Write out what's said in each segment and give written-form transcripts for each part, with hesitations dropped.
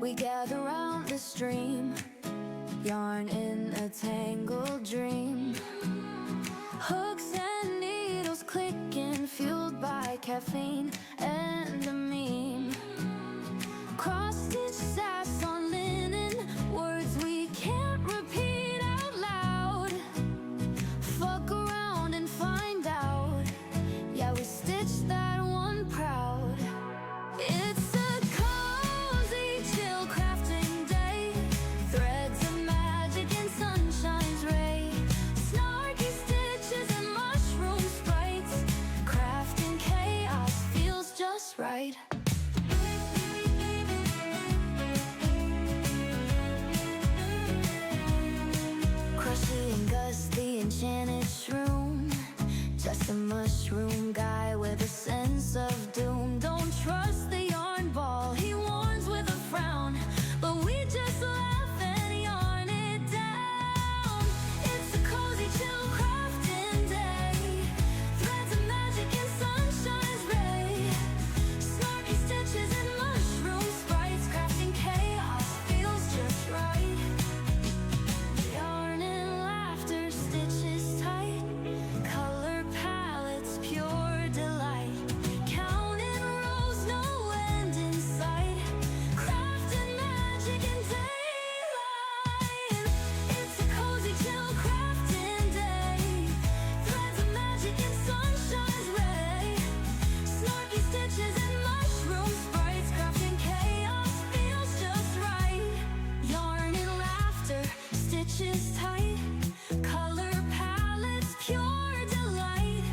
We gather round the stream, yarn in a tangled dream. Hooks and needles clicking, fueled by caffeine and a meme. Cross-stitch sass on linen, words we can't repeat out loud. Fuck around and find out, yeah, we stitched that one proud. It's a cozy, chill crafting day, threads of magic and sunshine's ray, snarky stitches and mushroom sprites, crafting chaos feels just right. Crushy and Gus, the enchanted shroom, just a mushroom guy with a sense of doom. Don't trust the yarn ball, he warns with a frown, but we just laugh and yarn it down. It's a cozy, chill crafting day, threads of magic and sunshine's ray, snarky stitches and mushroom sprites, crafting chaos feels just right. Yarn and laughter, stitches tight, color palettes, pure delight, counting rows, no end in sight, crafting magic in daylight. It's a cozy, chill crafting day, threads of magic and sunshine's ray, snarky stitches and mushroom sprites, crafting chaos feels just right. Yarn and laughter, stitches tight, color palettes, pure delight,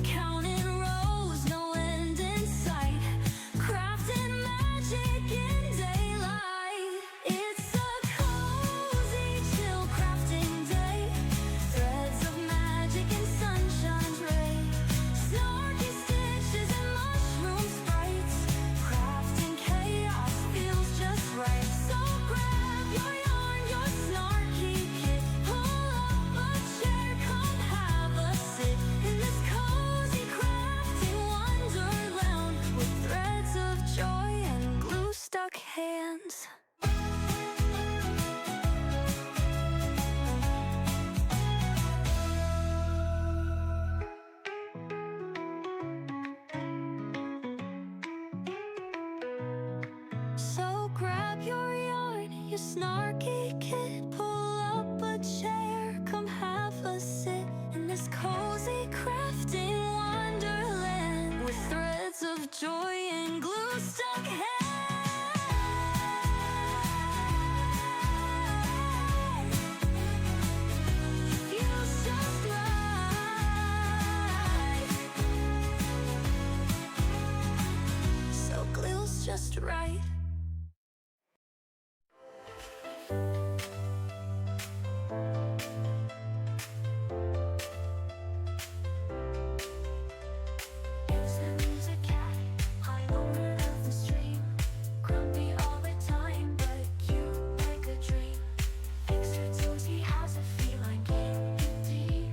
counting rows, no end in sight, crafting magic in daylight. It's a cozy, chill crafting day, threads of magic and sunshine's ray, snarky stitches and mushroom sprites, crafting chaos feels just right. So grab your yarn, your snarky kit, pull up a chair, come have a sit in this cozy crafting wonderland with threads of joy and glue-stuck hands. So grab your yarn, your snarky kit, pull up a chair, come have a sit in this cozy crafting wonderland with threads of joy and glue stuck hands. Feels just right. So glue's just right. There's a cat high over the stream, grumpy all the time, but cute like a dream. Extra toes, he has a feline kitty.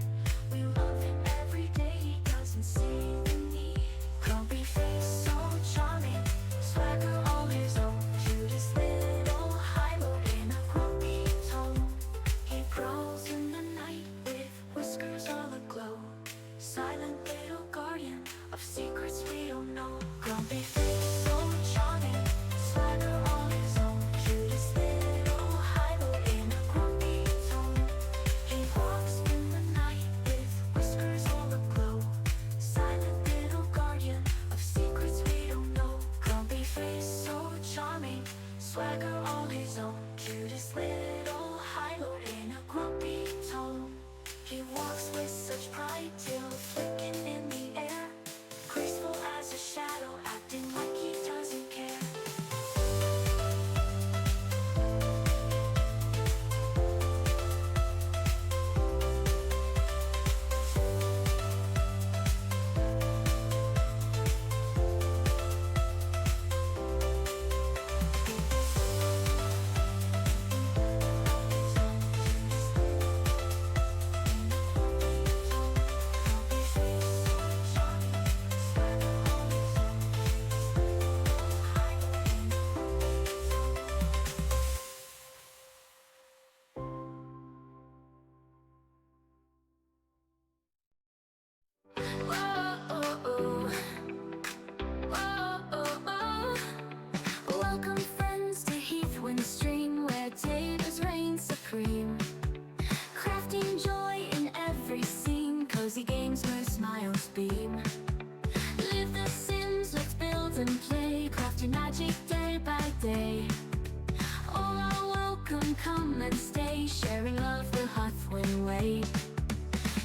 We love him every day, he doesn't see the need. Grumpy face, so charming, swagger all his own. Cutest little hilo in a grumpy tone. He prowls in the night with whiskers all aglow, silent little guardian of secrets we don't know. Grumpy face, so charming, swagger all his own. Cutest little hilo in a grumpy tone. He walks in the night with whiskers all aglow, silent little guardian of secrets we don't know. Grumpy face, so charming, swagger all his own. Cutest little hilo in a grumpy tone. He walks with such pride, tail flicking in the air, graceful as a shadow, acting like he doesn't care. come and stay, sharing love the Hawthorne way.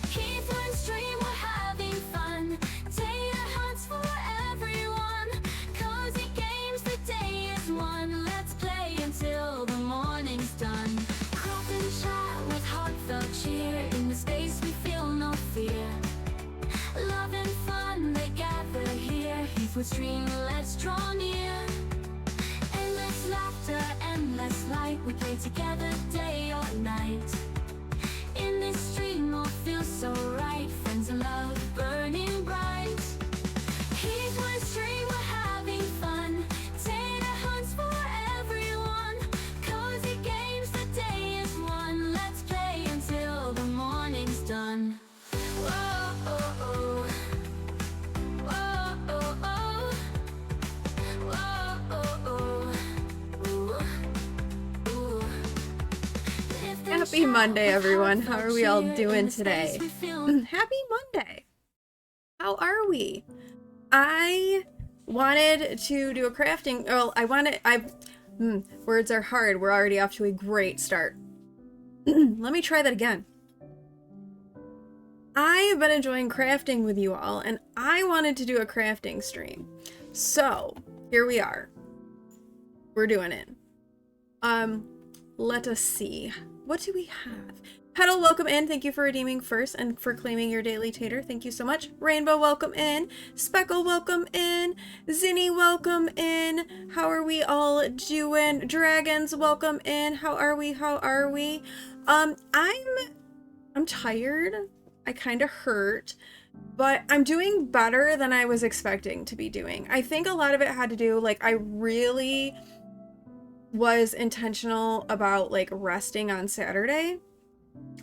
Heathland Stream, we're having fun. Data hunts for everyone. Cozy games, the day is one. Let's play until the morning's done. Crop and chat with heartfelt cheer. In the space we feel no fear. Love and fun, they gather here. Heathwood Stream, let's draw near. Endless laughter, endless light. We play together day or night. In this stream all feels so right. Friends and love burning bright. Heathwood Stream, we're having fun. Data hunts for everyone. Cozy games, the day is one. Let's play until the morning's done. Whoa, oh, oh. Whoa, oh, oh. Whoa, oh, oh. Ooh, ooh. Happy Monday, everyone. How are we all doing today? Happy Monday. How are we? I wanted to do a crafting. Words are hard. We're already off to a great start. Let me try that again. I've been enjoying crafting with you all, and I wanted to do a crafting stream. So, here we are. We're doing it. Let us see. What do we have? Petal, welcome in. Thank you for redeeming first and for claiming your daily tater. Thank you so much. Rainbow, welcome in. Speckle, welcome in. Zinny, welcome in. How are we all doing? Dragons, welcome in. How are we? How are we? I'm tired. I kind of hurt, but I'm doing better than I was expecting to be doing. I think a lot of it had to do, like, I really was intentional about, like, resting on Saturday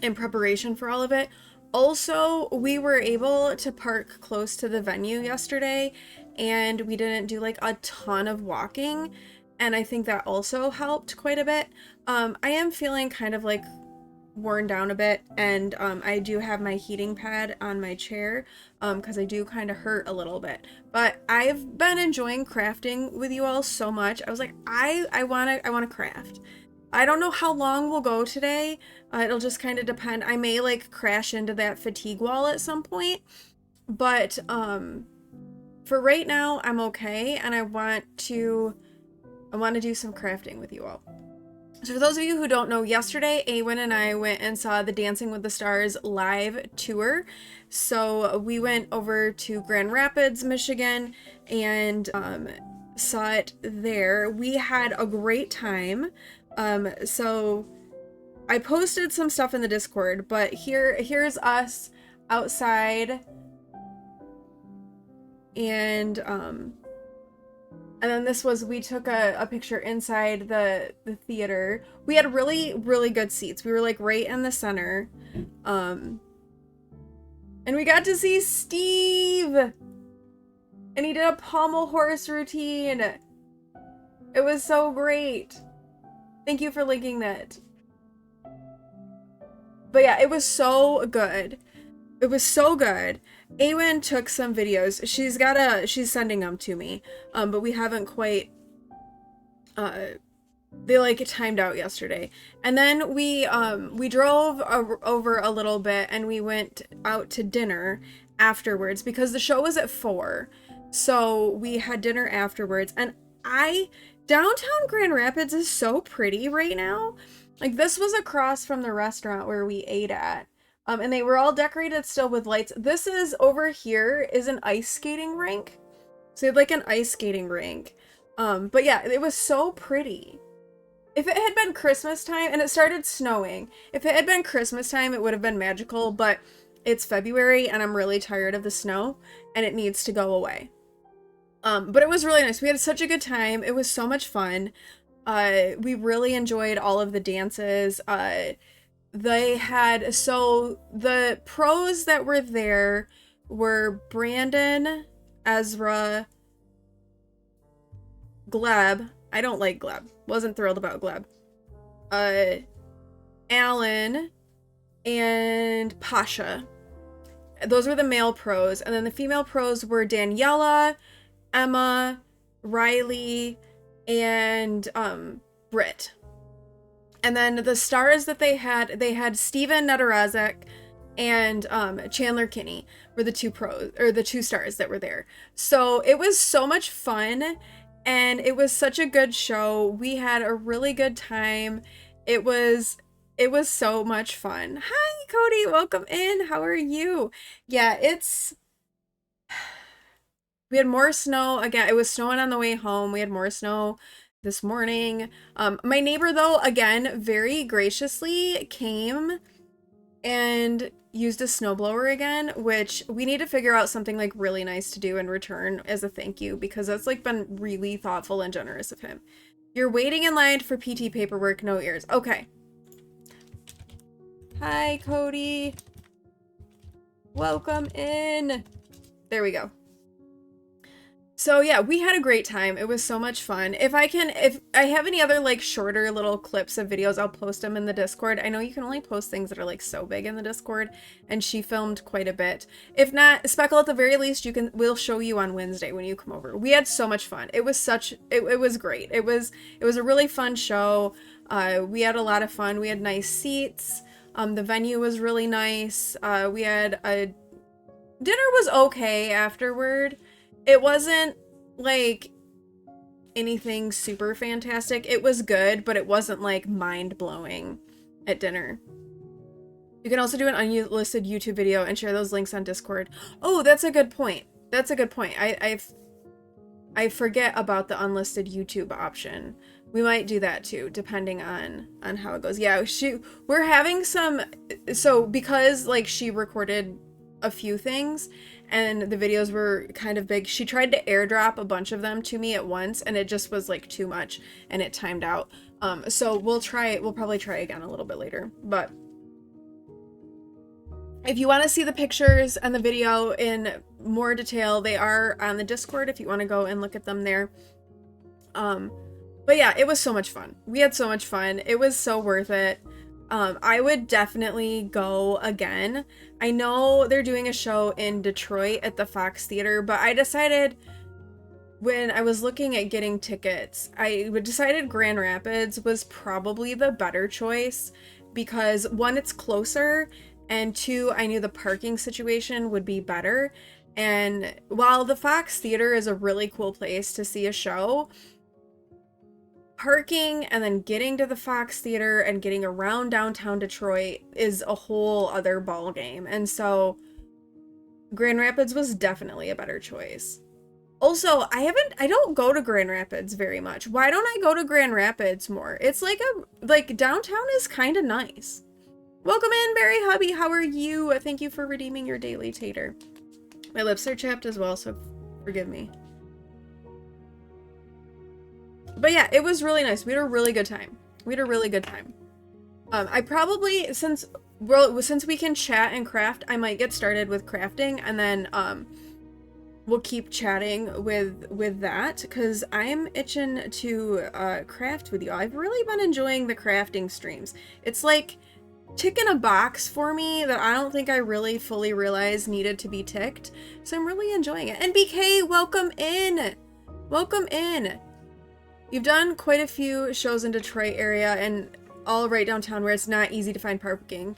in preparation for all of it. Also, we were able to park close to the venue yesterday, and we didn't do, like, a ton of walking, and I think that also helped quite a bit. I am feeling kind of, like, worn down a bit, and I do have my heating pad on my chair because I do kind of hurt a little bit, but I've been enjoying crafting with you all so much. I was like, I want to craft. I don't know how long we'll go today. It'll just kind of depend. I may, like, crash into that fatigue wall at some point, but for right now I'm okay, and I want to do some crafting with you all. So for those of you who don't know, yesterday Awen and I went and saw the Dancing with the Stars live tour. So we went over to Grand Rapids, Michigan, and saw it there. We had a great time. So I posted some stuff in the Discord, but here's us outside, and then this was, we took a picture inside the theater. We had really, really good seats. We were, like, right in the center. And we got to see Steve! And he did a pommel horse routine. It was so great. Thank you for linking that. But yeah, it was so good. It was so good. Awen took some videos. She's sending them to me. But we haven't quite, they, like, timed out yesterday. And then we drove over a little bit, and we went out to dinner afterwards because the show was at 4. So we had dinner afterwards, and downtown Grand Rapids is so pretty right now. Like, this was across from the restaurant where we ate at. And they were all decorated still with lights. This is, over here is an ice skating rink. So you had, like, an ice skating rink. But yeah, it was so pretty. If it had been Christmas time, and it started snowing, if it had been Christmas time, it would have been magical, but it's February, and I'm really tired of the snow, and it needs to go away. But it was really nice. We had such a good time. It was so much fun. We really enjoyed all of the dances. They had, so the pros that were there were Brandon, Ezra, Gleb. I don't like Gleb. Wasn't thrilled about Gleb. Alan, and Pasha. Those were the male pros. And then the female pros were Daniela, Emma, Riley, and Britt. And then the stars that they had Steven Nedorazek and Chandler Kinney were the two stars that were there. So it was so much fun, and it was such a good show. We had a really good time. It was so much fun. Hi, Cody, welcome in. How are you? Yeah, we had more snow again. It was snowing on the way home. We had more snow this morning. My neighbor, though, again, very graciously came and used a snowblower again, which we need to figure out something like really nice to do in return as a thank you, because that's like been really thoughtful and generous of him. You're waiting in line for PT paperwork, no ears. Okay. Hi, Cody. Welcome in. There we go. So yeah, we had a great time. It was so much fun. If I have any other like shorter little clips of videos, I'll post them in the Discord. I know you can only post things that are like so big in the Discord, and she filmed quite a bit. If not, Speckle, at the very least, we'll show you on Wednesday when you come over. We had so much fun. It was great. It was a really fun show. We had a lot of fun. We had nice seats. The venue was really nice. Dinner was okay afterward. It wasn't like anything super fantastic. It was good, but it wasn't like mind-blowing at dinner. You can also do an unlisted YouTube video and share those links on Discord. Oh, that's a good point. That's a good point. I forget about the unlisted YouTube option. We might do that too, depending on how it goes. Yeah, we're having some, so because like she recorded a few things and the videos were kind of big, she tried to airdrop a bunch of them to me at once, and it just was like too much and it timed out. So we'll probably try again a little bit later. But if you want to see the pictures and the video in more detail, they are on the Discord if you want to go and look at them there. But yeah, it was so much fun. We had so much fun. It was so worth it. I would definitely go again. I know they're doing a show in Detroit at the Fox Theater, but I decided when I was looking at getting tickets, I decided Grand Rapids was probably the better choice because one, it's closer, and two, I knew the parking situation would be better. And while the Fox Theater is a really cool place to see a show, parking and then getting to the Fox Theater and getting around downtown Detroit is a whole other ball game. And so Grand Rapids was definitely a better choice. Also, I don't go to Grand Rapids very much. Why don't I go to Grand Rapids more? It's like downtown is kind of nice. Welcome in, Barry Hubby. How are you? Thank you for redeeming your daily tater. My lips are chapped as well, so forgive me. But yeah, it was really nice. We had a really good time. I probably, since we can chat and craft, I might get started with crafting, and then we'll keep chatting with that, because I'm itching to craft with you. I've really been enjoying the crafting streams. It's like ticking a box for me that I don't think I really fully realized needed to be ticked. So I'm really enjoying it. And BK, welcome in. Welcome in. You've done quite a few shows in Detroit area and all right downtown where it's not easy to find parking.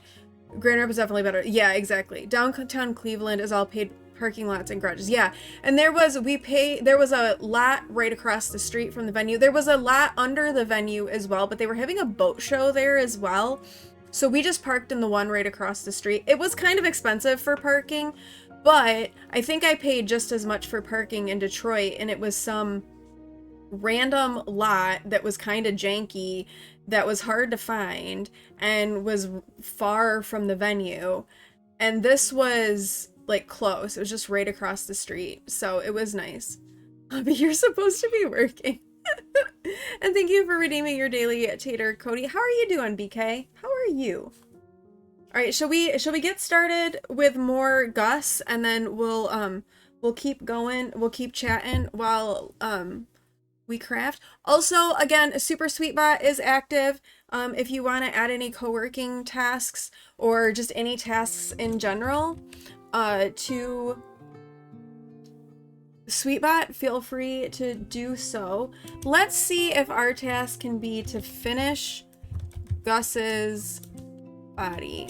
Grand Rapids is definitely better. Yeah, exactly. Downtown Cleveland is all paid parking lots and garages. Yeah. And there was a lot right across the street from the venue. There was a lot under the venue as well, but they were having a boat show there as well. So we just parked in the one right across the street. It was kind of expensive for parking, but I think I paid just as much for parking in Detroit, and it was some random lot that was kind of janky, that was hard to find, and was far from the venue. And this was like close. It was just right across the street. So it was nice. But you're supposed to be working. And thank you for redeeming your daily tater, Cody. How are you doing, BK? How are you? All right, shall we get started with more Gus, and then we'll keep going. We'll keep chatting while we craft. Also, again, Super Sweetbot is active. If you want to add any co-working tasks or just any tasks in general to Sweetbot, feel free to do so. Let's see if our task can be to finish Gus's body.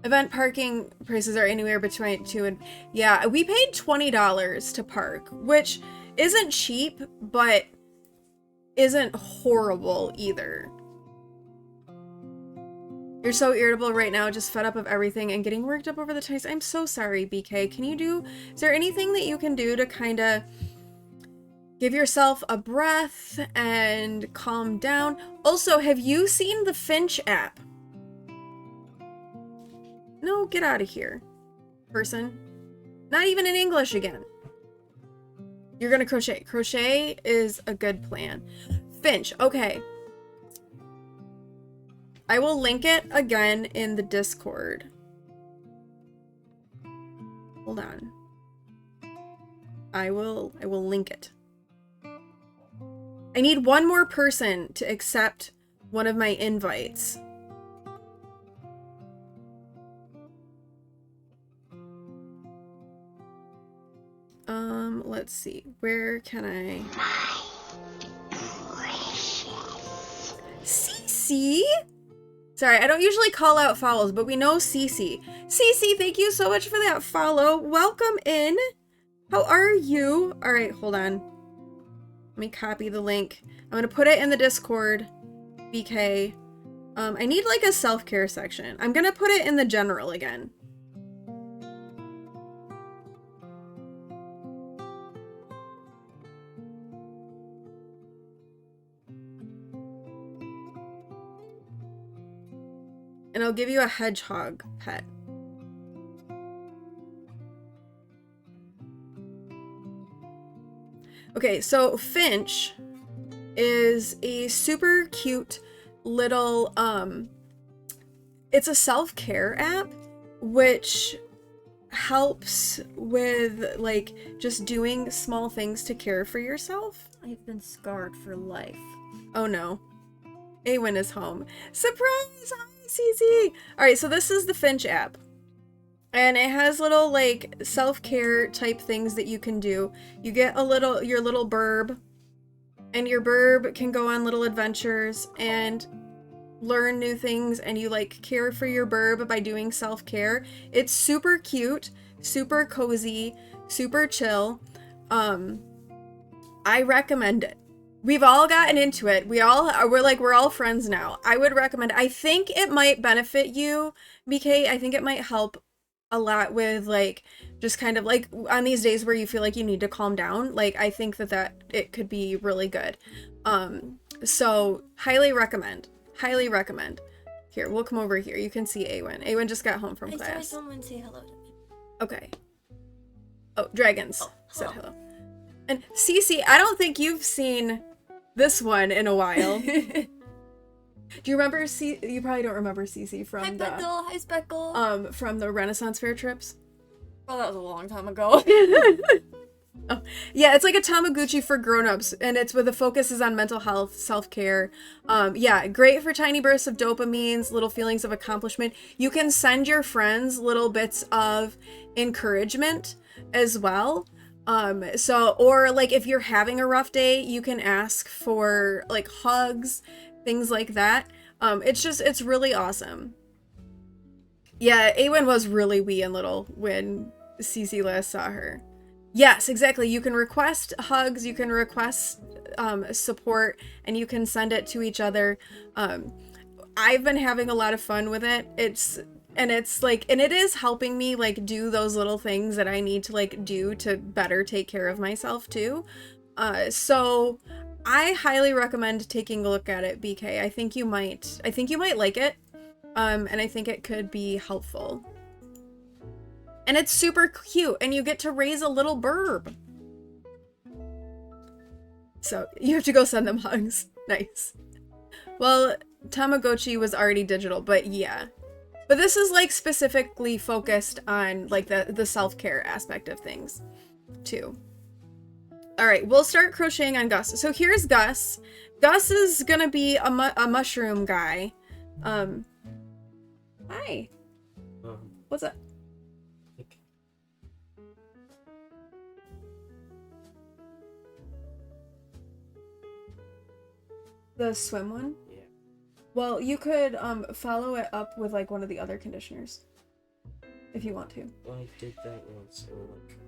Event parking prices are anywhere between 2 and... Yeah, we paid $20 to park, which isn't cheap, but isn't horrible either. You're so irritable right now, just fed up of everything and getting worked up over the times. I'm so sorry, BK. Is there anything that you can do to kind of give yourself a breath and calm down? Also, have you seen the Finch app? No, get out of here, person. Not even in English again. You're gonna crochet. Crochet is a good plan. Finch, okay. I will link it again in the Discord. Hold on. I will link it. I need one more person to accept one of my invites. Let's see. Where can I... Cece? Sorry, I don't usually call out follows, but we know Cece. Cece, thank you so much for that follow. Welcome in. How are you? All right, hold on. Let me copy the link. I'm going to put it in the Discord, BK. I need like a self-care section. I'm going to put it in the general again. And I'll give you a hedgehog pet. Okay, so Finch is a super cute little, it's a self-care app, which helps with, like, just doing small things to care for yourself. I've been scarred for life. Oh no. Awen is home. Surprise! Hi, Cece! Alright, so this is the Finch app. And it has little, like, self-care type things that you can do. You get your little burb. And your burb can go on little adventures and learn new things. And you, like, care for your burb by doing self-care. It's super cute, super cozy, super chill. I recommend it. We've all gotten into it. We're all friends now. I would recommend it. I think it might benefit you, BK. I think it might help a lot with, like, just kind of like on these days where you feel like you need to calm down. Like, I think that it could be really good. So highly recommend. Highly recommend. Here, we'll come over here. You can see Awen. Awen just got home from class. I saw someone say hello to me. Okay. Oh, Dragons said hello. hello. And Cece, I don't think you've seen this one in a while. Do you remember you probably don't remember Cece from Hi Speckle. From the Renaissance Fair trips? Oh, that was a long time ago. Oh, yeah, it's like a Tamagotchi for grown-ups, and it's where the focus is on mental health, self-care. Yeah, great for tiny bursts of dopamines, little feelings of accomplishment. You can send your friends little bits of encouragement as well. Or like if you're having a rough day, you can ask for like hugs, things like that. It's really awesome. Yeah, Awen was really wee and little when Cece last saw her. Yes, exactly. You can request hugs, you can request support, and you can send it to each other. I've been having a lot of fun with it. And it is helping me like do those little things that I need to like do to better take care of myself too. So I highly recommend taking a look at it, BK. I think you might like it. And I think it could be helpful. And it's super cute, and you get to raise a little burb. So you have to go send them hugs. Nice. Well, Tamagotchi was already digital, but yeah. But this is like specifically focused on like the self-care aspect of things too. All right, we'll start crocheting on Gus. So here's Gus. Gus is gonna be a mushroom guy. Hi. What's up? The swim one? Yeah. Well, you could follow it up with like one of the other conditioners. If you want to. I did that once, and like.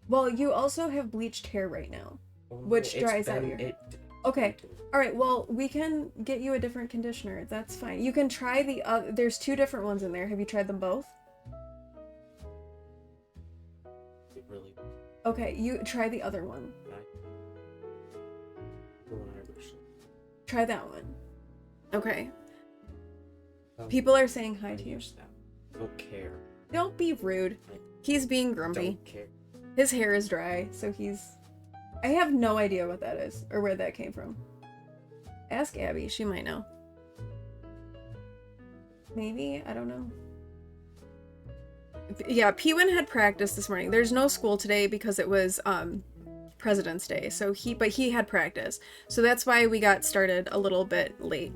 Well, you also have bleached hair right now. Which dries out your hair. Okay. All right. Well, we can get you a different conditioner. That's fine. You can try the other. There's 2 different ones in there. Have you tried them both? Really. Okay. You try the other one. Try that one. Okay. People are saying hi to you. I don't care. Don't be rude. He's being grumpy. Don't care. His hair is dry, so he's... I have no idea what that is, or where that came from. Ask Abby, she might know. Maybe? I don't know. Yeah, Pewin had practice this morning. There's no school today because it was, President's Day, so he had practice. So that's why we got started a little bit late.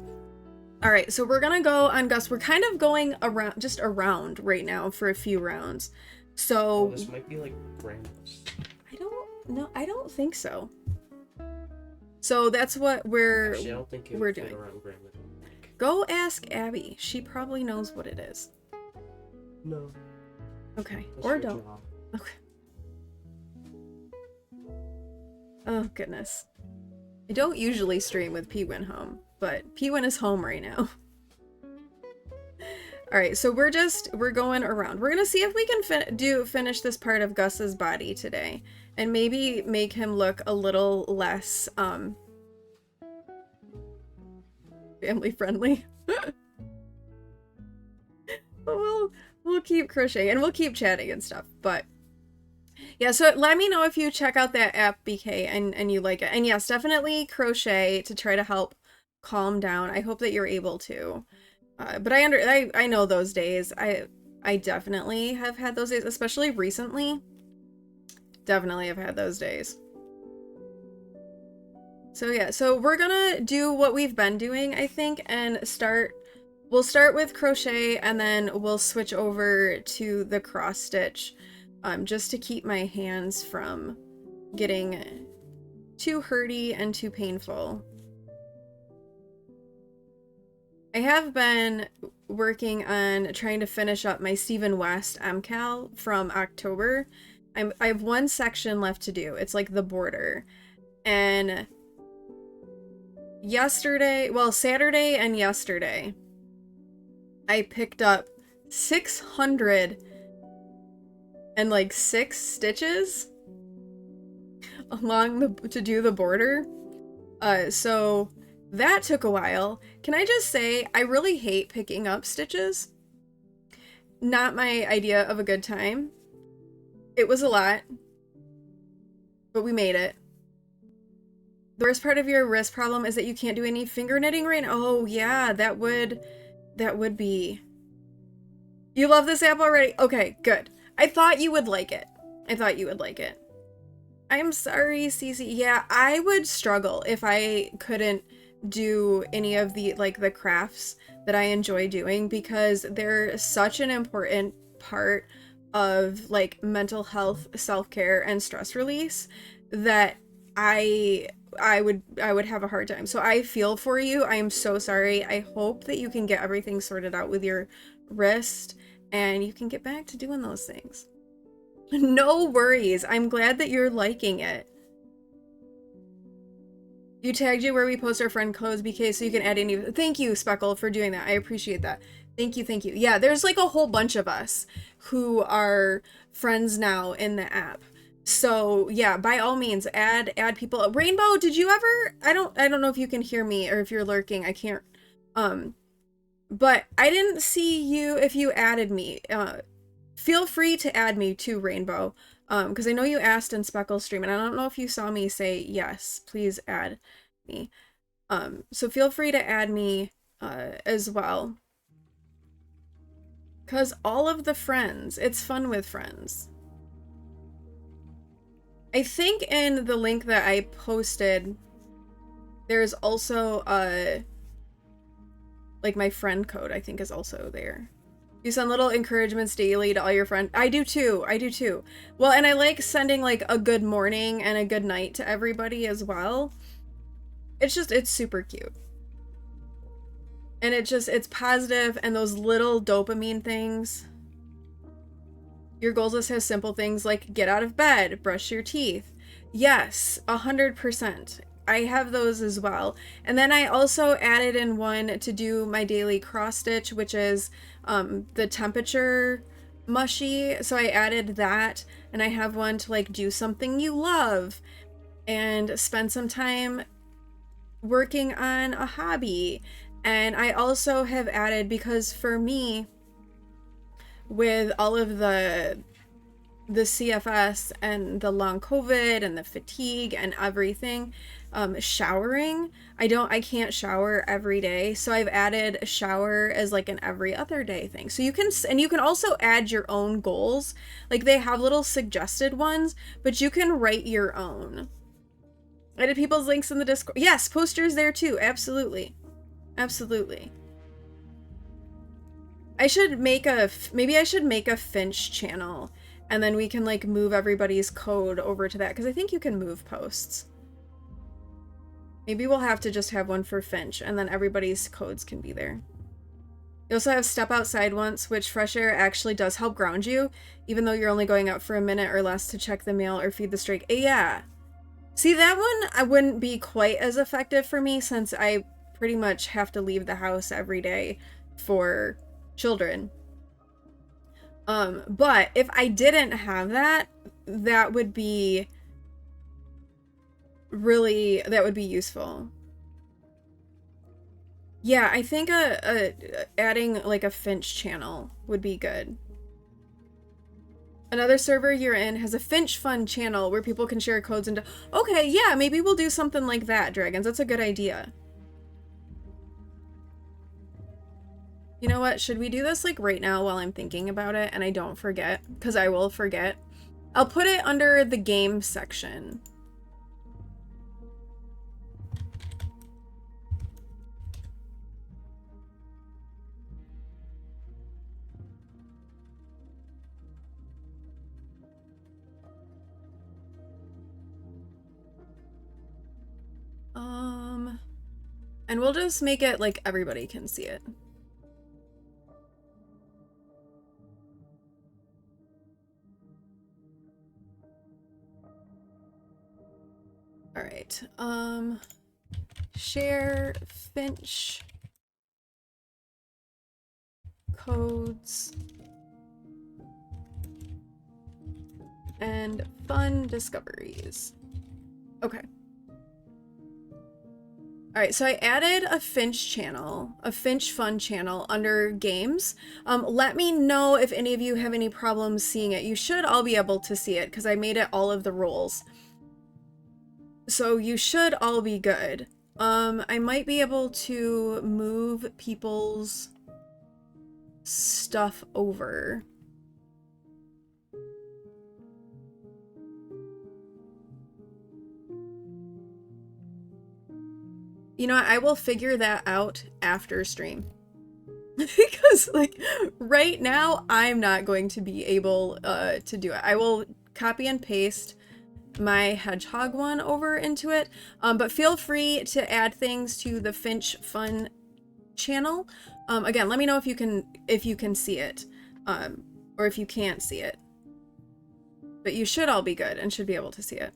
Alright, so we're gonna go on Gus. We're kind of going around right now for a few rounds. So... Oh, this might be like Grandma's. I don't think so. So that's what Actually, I don't think it we're would fit doing. around Grandma's. Go ask Abby. She probably knows what it is. No. Okay. That's Or your don't. job. Okay. Oh, goodness. I don't usually stream with Pewin home, but Pewin is home right now. Alright, so we're going around. We're gonna see if we can finish this part of Gus's body today. And maybe make him look a little less, family friendly. But we'll keep crocheting and we'll keep chatting and stuff, but yeah, so let me know if you check out that app, BK, and you like it. And yes, definitely crochet to try to help calm down. I hope that you're able to. But I know those days. I definitely have had those days, especially recently. Definitely have had those days. So yeah, so we're gonna do what we've been doing, I think, and we'll start with crochet and then we'll switch over to the cross stitch. Just to keep my hands from getting too hurty and too painful. I have been working on trying to finish up my Stephen West MCAL from October. I have one section left to do. It's like the border. And Saturday and yesterday, I picked up 606 stitches to do the border. So that took a while. Can I just say, I really hate picking up stitches. Not my idea of a good time. It was a lot, but we made it. The worst part of your wrist problem is that you can't do any finger knitting right now. Oh yeah, that would be. You love this app already? Okay, good. I thought you would like it. I'm sorry, Cece. Yeah, I would struggle if I couldn't do any of the crafts that I enjoy doing, because they're such an important part of mental health, self-care, and stress release that I would have a hard time. So I feel for you. I am so sorry. I hope that you can get everything sorted out with your wrist and you can get back to doing those things. No worries. I'm glad that you're liking it. You tagged you where we post our friend codes, BK, so you can add any. Thank you, Speckle, for doing that. I appreciate that. Thank you. Yeah, there's a whole bunch of us who are friends now in the app. So yeah, by all means, add people. Rainbow, did you ever? I don't know if you can hear me or if you're lurking. I can't. But I didn't see you if you added me. Feel free to add me to Rainbow. Because I know you asked in Speckle's stream, and I don't know if you saw me say yes. Please add me. So feel free to add me as well. Because all of the friends, it's fun with friends. I think in the link that I posted, there's also my friend code, I think, is also there. You send little encouragements daily to all your friends. I do too. Well, and I like sending a good morning and a good night to everybody as well. it's super cute. And it's positive, and those little dopamine things. Your goals list has simple things like get out of bed, brush your teeth. Yes, 100%. I have those as well. And then I also added in one to do my daily cross stitch, which is the temperature mushy. So I added that, and I have one to like do something you love and spend some time working on a hobby. And I also have added, because for me, with all of the CFS and the long COVID and the fatigue and everything, showering, I can't shower every day, so I've added a shower as like an every other day thing. So you can also add your own goals. Like they have little suggested ones, but you can write your own. I did people's links in the Discord. Yes, posters there too. Absolutely. Absolutely. Maybe I should make a Finch channel, and then we can like move everybody's code over to that, because I think you can move posts. Maybe we'll have to just have one for Finch, and then everybody's codes can be there. You also have step outside once, which fresh air actually does help ground you, even though you're only going out for a minute or less to check the mail or feed the stray. Yeah. See, that one I wouldn't be quite as effective for me, since I pretty much have to leave the house every day for children. But if I didn't have that, that would be useful. Yeah, I think adding like a Finch channel would be good. Another server you're in has a Finch Fun channel where people can share codes and okay, yeah, maybe we'll do something like that, Dragons. That's a good idea. You know what? Should we do this like right now while I'm thinking about it and I don't forget? Because I will forget. I'll put it under the game section. And we'll just make it like everybody can see it. All right. Share Finch codes and fun discoveries. Okay. All right, so I added a Finch channel, a Finch Fun channel under games. Let me know if any of you have any problems seeing it. You should all be able to see it because I made it all of the roles. So you should all be good. I might be able to move people's stuff over. You know what? I will figure that out after stream. Because, like, right now, I'm not going to be able to do it. I will copy and paste my hedgehog one over into it. But feel free to add things to the Finch Fun channel. Again, let me know if you can see it. Or if you can't see it. But you should all be good and should be able to see it.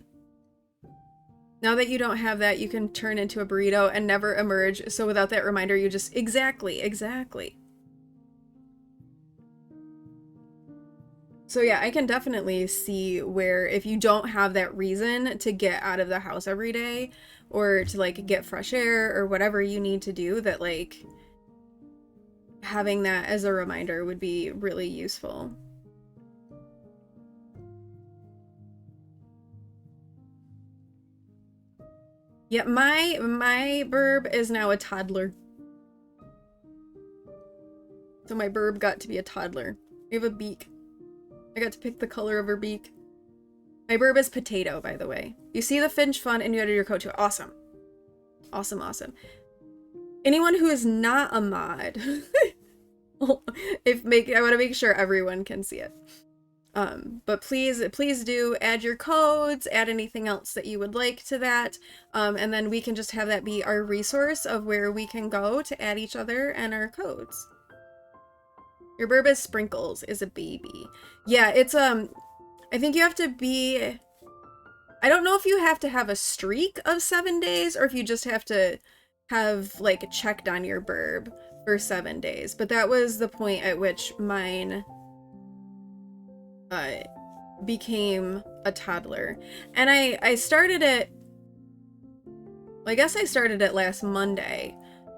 Now that you don't have that, you can turn into a burrito and never emerge. So without that reminder, you just... Exactly. So yeah, I can definitely see where if you don't have that reason to get out of the house every day or to like get fresh air or whatever you need to do, that like having that as a reminder would be really useful. Yeah, my burb is now a toddler. So my burb got to be a toddler. We have a beak. I got to pick the color of her beak. My burb is potato, by the way. You see the Finch Fun and you added your code to it. Awesome. Awesome. Anyone who is not a mod, I want to make sure everyone can see it. But please do add your codes, add anything else that you would like to that. And then we can just have that be our resource of where we can go to add each other and our codes. Your Burbus Sprinkles is a baby. Yeah, it's, I think you have to be, I don't know if you have to have a streak of 7 days or if you just have to have, like, checked on your burb for 7 days. But that was the point at which mine became a toddler. And I started it, I guess I started it last Monday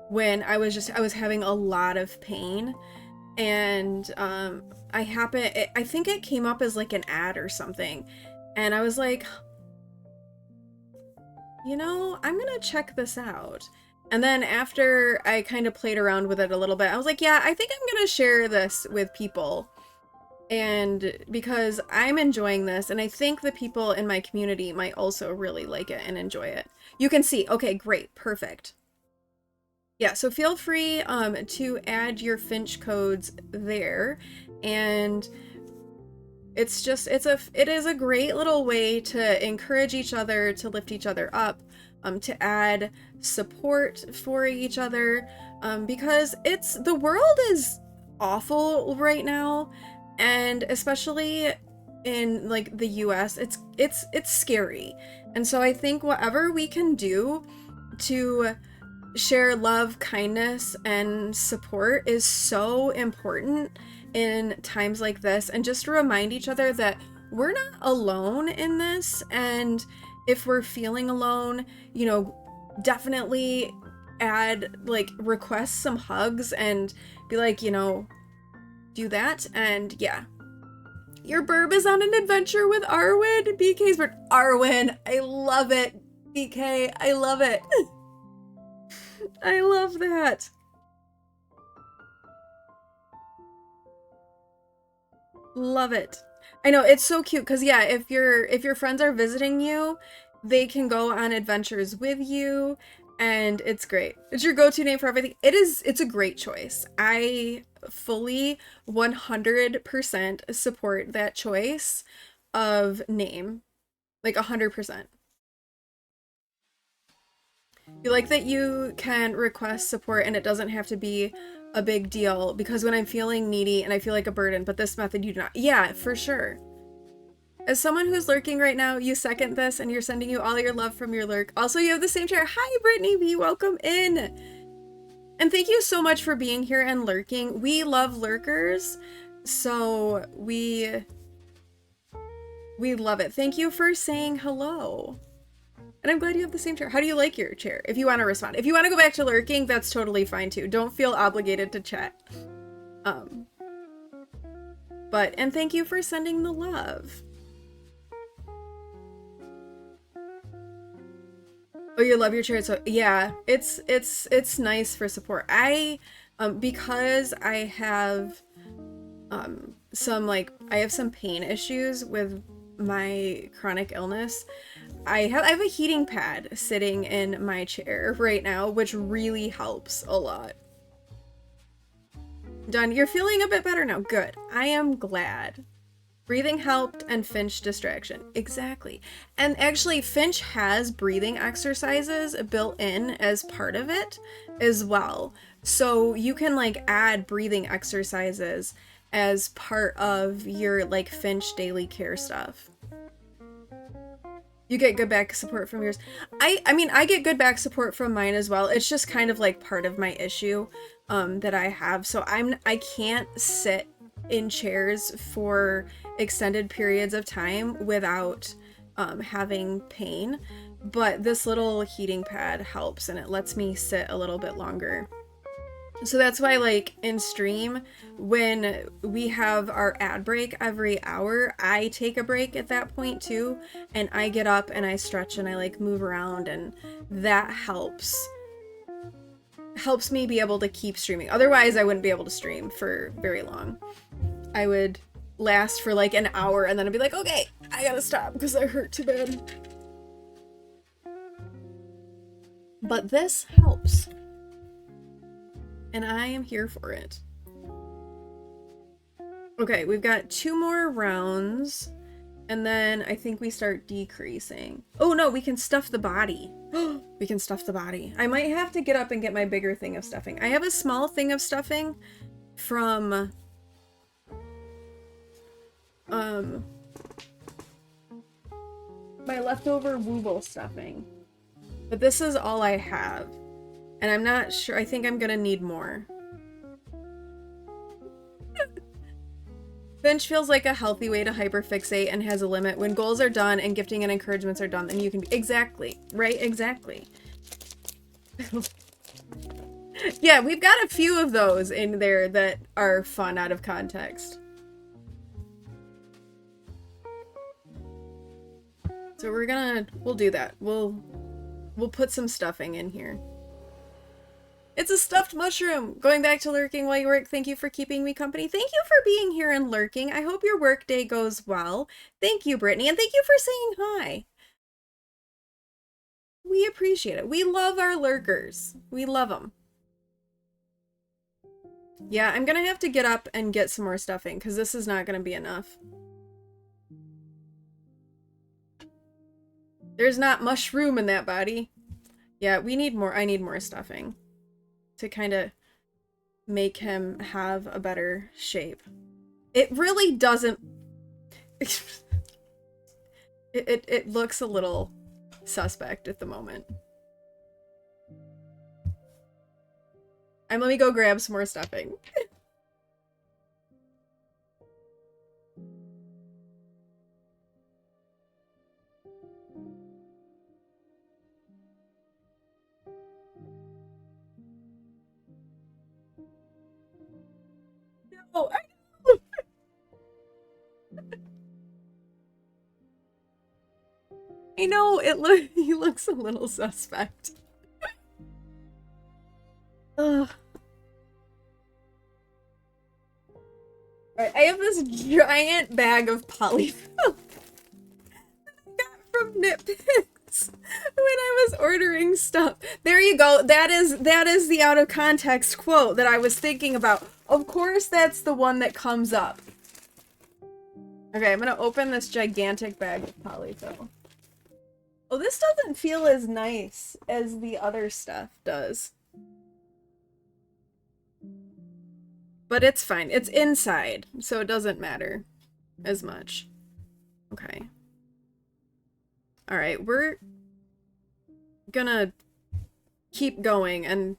when I was having a lot of pain. And I think it came up as like an ad or something, and I was like, you know, I'm gonna check this out. And then after I kind of played around with it a little bit, I was like, yeah, I think I'm gonna share this with people, and because I'm enjoying this, and I think the people in my community might also really like it and enjoy it. You can see, okay, great, perfect. Yeah, so feel free to add your Finch codes there, and it is a great little way to encourage each other, to lift each other up, to add support for each other, because the world is awful right now, and especially in like the US, it's scary. And so I think whatever we can do to share love, kindness, and support is so important in times like this, and just to remind each other that we're not alone in this. And if we're feeling alone, you know, definitely request some hugs and be like, you know, do that. And yeah, your burb is on an adventure with Arwen. BK's bird. Arwen, I love it. BK, I love it. I love that. Love it. I know, it's so cute because yeah, if your friends are visiting you, they can go on adventures with you, and it's great. It's your go-to name for everything. It's a great choice. I fully 100% support that choice of name. Like 100%. You like that you can request support and it doesn't have to be a big deal, because when I'm feeling needy and I feel like a burden, but this method you do not. Yeah, for sure. As someone who's lurking right now, you second this and you're sending you all your love from your lurk. Also, you have the same chair. Hi, Brittany B. Welcome in. And thank you so much for being here and lurking. We love lurkers, so we love it. Thank you for saying hello. And I'm glad you have the same chair. How do you like your chair? If you want to respond. If you want to go back to lurking, that's totally fine too. Don't feel obligated to chat. And thank you for sending the love. Oh, you love your chair. So yeah, it's nice for support. Because I have some pain issues with my chronic illness. I have a heating pad sitting in my chair right now, which really helps a lot. Done. You're feeling a bit better now. Good. I am glad. Breathing helped and Finch distraction. Exactly. And actually, Finch has breathing exercises built in as part of it as well. So you can like add breathing exercises as part of your like Finch daily care stuff. You get good back support from yours. I mean, I get good back support from mine as well. It's just kind of like part of my issue that I have. So I can't sit in chairs for extended periods of time without having pain. But this little heating pad helps, and it lets me sit a little bit longer. So that's why, like, in stream, when we have our ad break every hour, I take a break at that point too, and I get up and I stretch and I, like, move around, and that helps me be able to keep streaming. Otherwise, I wouldn't be able to stream for very long. I would last for, like, an hour, and then I'd be like, okay, I gotta stop because I hurt too bad. But this helps. And I am here for it. Okay, we've got 2 more rounds. And then I think we start decreasing. Oh no, we can stuff the body. We can stuff the body. I might have to get up and get my bigger thing of stuffing. I have a small thing of stuffing from my leftover Wooble stuffing. But this is all I have. And I'm not sure. I think I'm gonna need more. Bench feels like a healthy way to hyperfixate and has a limit. When goals are done and gifting and encouragements are done, then you can be... Exactly. Right? Exactly. Yeah, we've got a few of those in there that are fun out of context. So we'll do that. We'll put some stuffing in here. It's a stuffed mushroom! Going back to lurking while you work, thank you for keeping me company. Thank you for being here and lurking. I hope your work day goes well. Thank you, Brittany, and thank you for saying hi. We appreciate it. We love our lurkers. We love them. Yeah, I'm gonna have to get up and get some more stuffing, because this is not gonna be enough. There's not much room in that body. Yeah, we need more. I need more stuffing to kind of make him have a better shape. It really doesn't... it looks a little suspect at the moment. And let me go grab some more stuffing. No, I know he looks a little suspect. Ugh. Alright, I have this giant bag of polyfill that I got from Nitpicks when I was ordering stuff. There you go. That is the out of context quote that I was thinking about. Of course that's the one that comes up. Okay, I'm gonna open this gigantic bag of polyfill. Oh, this doesn't feel as nice as the other stuff does. But it's fine. It's inside, so it doesn't matter as much. Okay. Alright, we're gonna keep going, and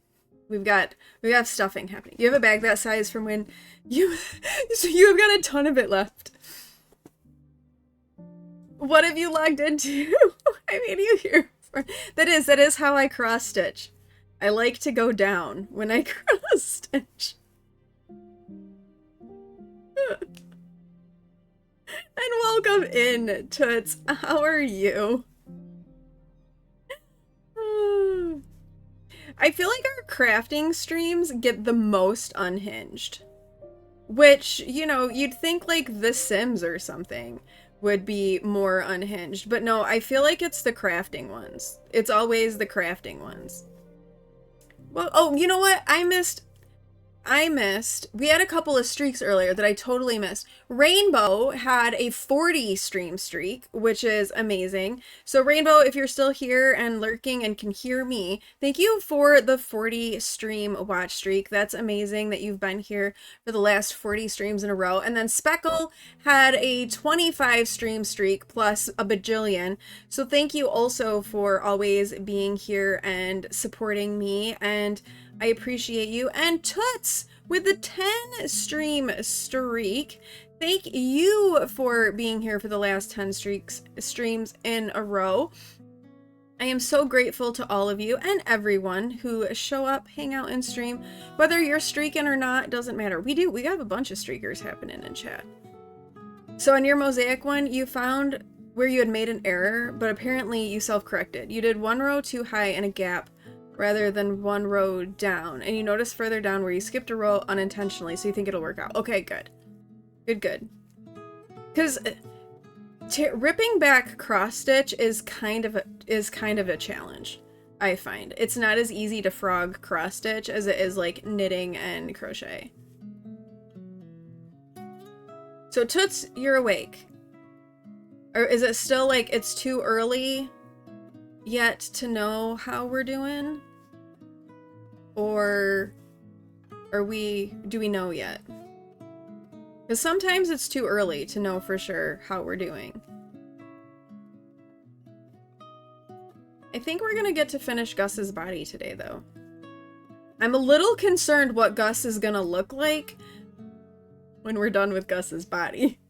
we have stuffing happening. You have a bag that size from when you so you have got a ton of it left. What have you logged into? I made you here for... That is how I cross stitch. I like to go down when I cross stitch. And welcome in, Toots. How are you? I feel like our crafting streams get the most unhinged. Which, you know, you'd think like The Sims or something would be more unhinged. But no, I feel like it's the crafting ones. It's always the crafting ones. Well, oh, you know what? I missed... We had a couple of streaks earlier that I totally missed. Rainbow had a 40 stream streak, which is amazing. So Rainbow, if you're still here and lurking and can hear me, thank you for the 40 stream watch streak. That's amazing that you've been here for the last 40 streams in a row. And then Speckle had a 25 stream streak plus a bajillion. So thank you also for always being here and supporting me, and I appreciate you. And Toots with the 10 stream streak. Thank you for being here for the last 10 streams in a row. I am so grateful to all of you and everyone who show up, hang out, and stream. Whether you're streaking or not, doesn't matter. We have a bunch of streakers happening in chat. So on your mosaic one, you found where you had made an error, but apparently you self-corrected. You did one row too high and a gap rather than one row down, and you notice further down where you skipped a row unintentionally, so you think it'll work out. Okay, good. Good. Because ripping back cross stitch is kind of a challenge, I find. It's not as easy to frog cross stitch as it is like knitting and crochet. So Toots, you're awake. Or is it still like it's too early yet to know how we're doing? Or do we know yet? Because sometimes it's too early to know for sure how we're doing. I think we're gonna get to finish Gus's body today, though. I'm a little concerned what Gus is gonna look like when we're done with Gus's body.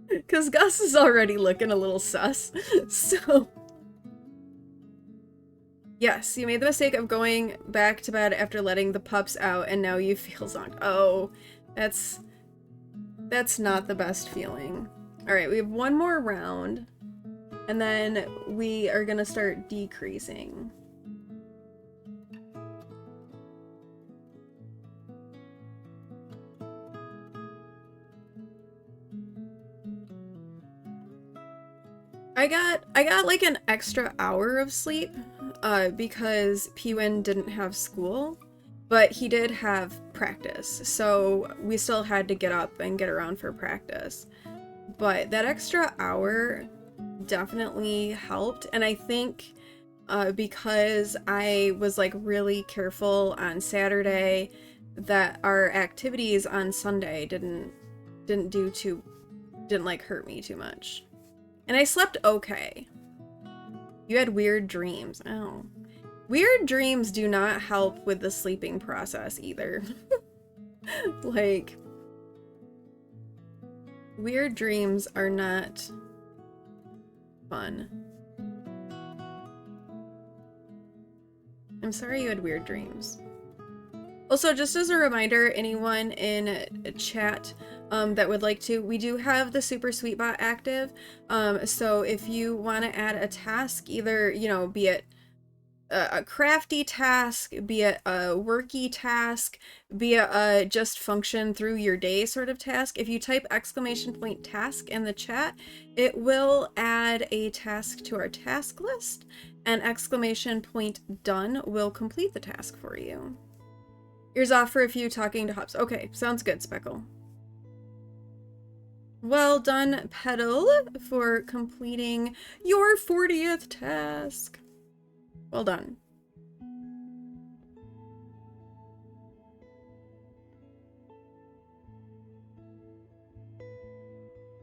Because Gus is already looking a little sus, so... Yes, you made the mistake of going back to bed after letting the pups out, and now you feel zonked. Oh, that's not the best feeling. Alright, we have one more round, and then we are gonna start decreasing. I got like an extra hour of sleep because Pewin didn't have school, but he did have practice, so we still had to get up and get around for practice. But that extra hour definitely helped, and I think because I was like really careful on Saturday that our activities on Sunday didn't like hurt me too much. And I slept okay. You had weird dreams. Oh. Weird dreams do not help with the sleeping process either. Like, weird dreams are not fun. I'm sorry you had weird dreams. Also, just as a reminder, anyone in chat that would like to, we do have the Super Sweet Bot active. So if you want to add a task, either, you know, be it a crafty task, be it a worky task, be it a just function through your day sort of task, if you type !task in the chat, it will add a task to our task list, and !done will complete the task for you. Ears off for a few talking to Hops. Okay, sounds good, Speckle. Well done, Petal, for completing your 40th task. Well done.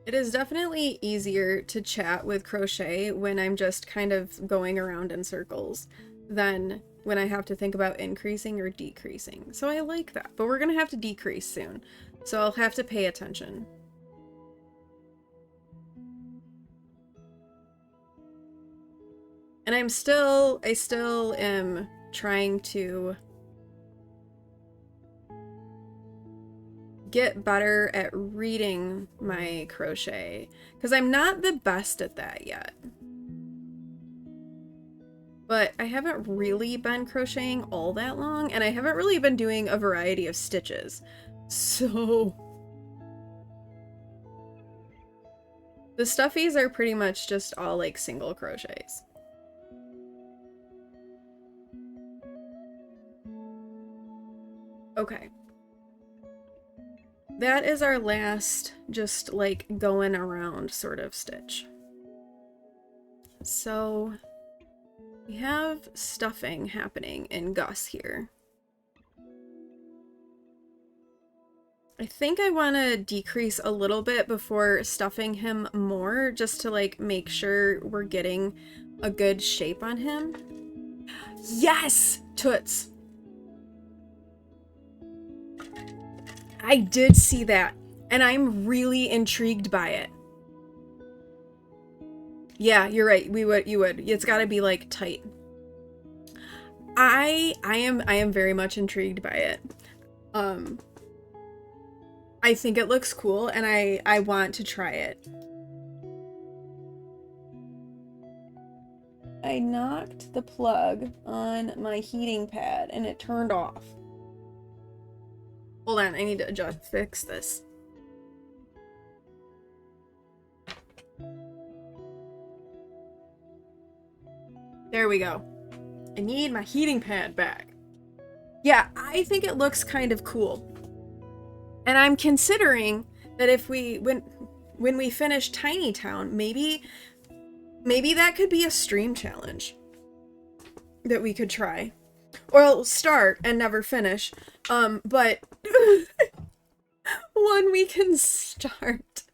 It is definitely easier to chat with Crochet when I'm just kind of going around in circles than when I have to think about increasing or decreasing. So I like that, but we're gonna have to decrease soon, so I'll have to pay attention. And I still am trying to get better at reading my crochet, because I'm not the best at that yet. But I haven't really been crocheting all that long, and I haven't really been doing a variety of stitches. So the stuffies are pretty much just all like single crochets. Okay. That is our last just like going around sort of stitch. So we have stuffing happening in Gus here. I think I want to decrease a little bit before stuffing him more, just to like make sure we're getting a good shape on him. Yes! Toots! I did see that, and I'm really intrigued by it. Yeah, you're right. You would. It's got to be like tight. I am very much intrigued by it. I think it looks cool, and I want to try it. I knocked the plug on my heating pad, and it turned off. Hold on, I need to fix this. There we go. I need my heating pad back. Yeah, I think it looks kind of cool. And I'm considering that if when we finish Tiny Town, maybe that could be a stream challenge that we could try. Or I'll start and never finish. But one we can start.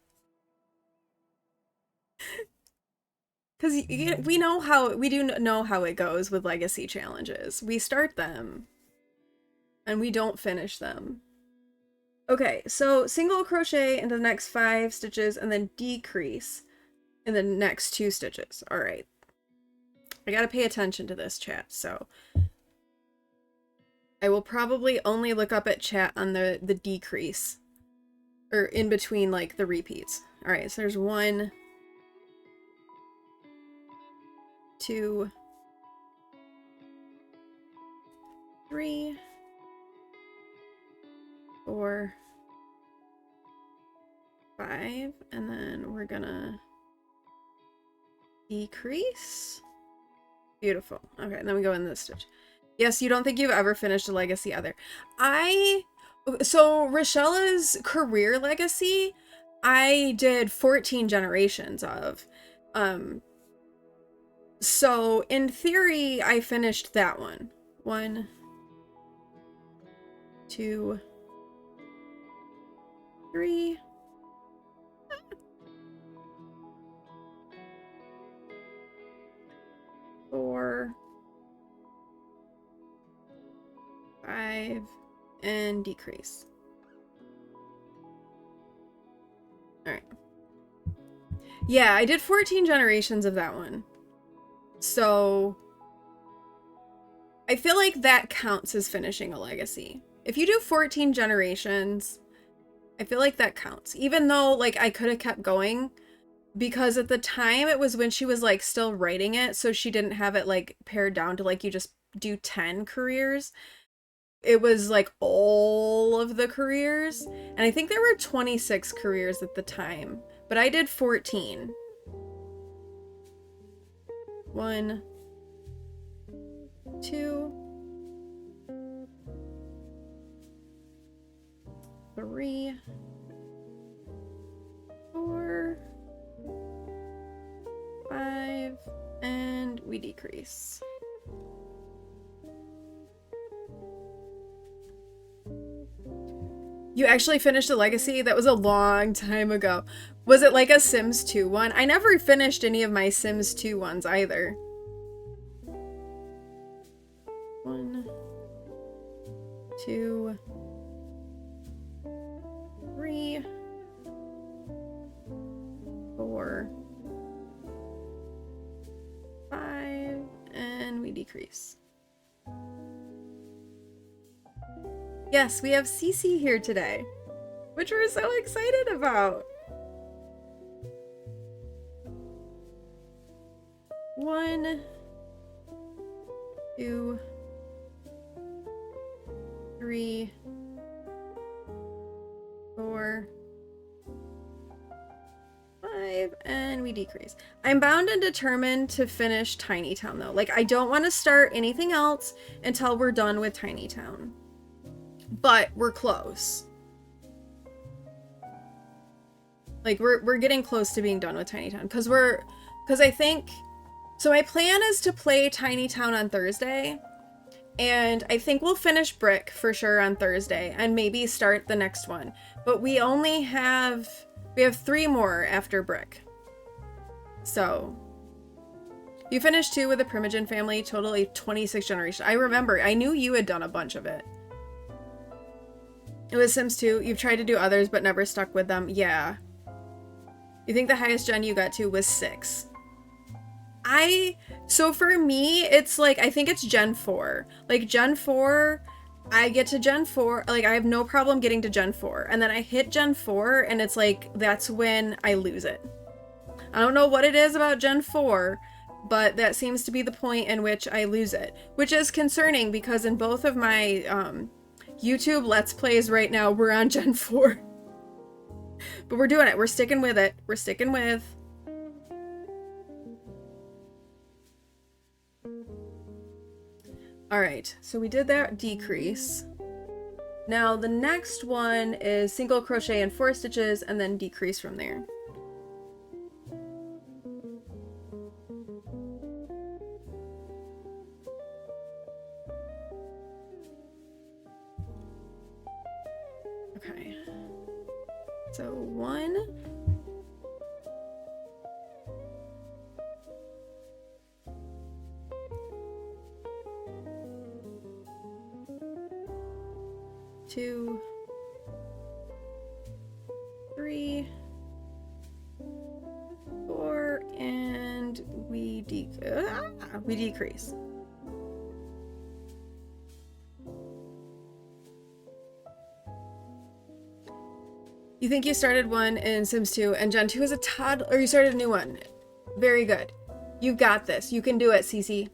Because we know we do know how it goes with legacy challenges. We start them and we don't finish them. Okay, so single crochet into the next 5 stitches and then decrease in the next 2 stitches. All right. I gotta pay attention to this, chat, so I will probably only look up at chat on the decrease, or in between, like, the repeats. All right, so there's 1, 2, 3, 4, 5, and then we're gonna decrease. Beautiful. Okay, and then we go in this stitch. Yes, you don't think you've ever finished a legacy either. So Rochelle's career legacy, I did 14 generations of. So in theory, I finished that one. 1, 2, 3. 4, 5, and decrease. Alright. Yeah, I did 14 generations of that one. So I feel like that counts as finishing a legacy. If you do 14 generations, I feel like that counts. Even though, like, I could have kept going, because at the time it was when she was, like, still writing it, so she didn't have it, like, pared down to, like, you just do 10 careers. It was, like, all of the careers, and I think there were 26 careers at the time, but I did 14. 1, 2, 3, 4, 5, and we decrease. You actually finished a legacy? That was a long time ago. Was it like a Sims 2 one? I never finished any of my Sims 2 ones either. 1, 2, 3, 4, 5, and we decrease. Yes, we have Cece here today, which we're so excited about. 1, 2, 3, 4, 5, and we decrease. I'm bound and determined to finish Tiny Town though. Like, I don't want to start anything else until we're done with Tiny Town. But we're close. Like, we're getting close to being done with Tiny Town, because I think, so my plan is to play Tiny Town on Thursday, and I think we'll finish Brick for sure on Thursday, and maybe start the next one. But we have 3 more after Brick. So, you finished 2 with the Primogen family, totally 26 generations. I remember, I knew you had done a bunch of it. It was Sims 2. You've tried to do others, but never stuck with them. Yeah. You think the highest gen you got to was 6. So for me, it's like, I think it's Gen 4. Like, Gen 4, I get to Gen 4, like, I have no problem getting to Gen 4. And then I hit Gen 4, and it's like, that's when I lose it. I don't know what it is about Gen 4, but that seems to be the point in which I lose it. Which is concerning, because in both of my, YouTube Let's Plays right now, we're on Gen 4. But we're doing it. We're sticking with it. We're sticking with. Alright, so we did that decrease. Now the next one is single crochet and 4 stitches and then decrease from there. Okay. So 1, 2, 3, 4, and we decrease. You think you started one in Sims 2 and Gen 2 is a toddler, or you started a new one. Very good. You've got this. You can do it, Cece.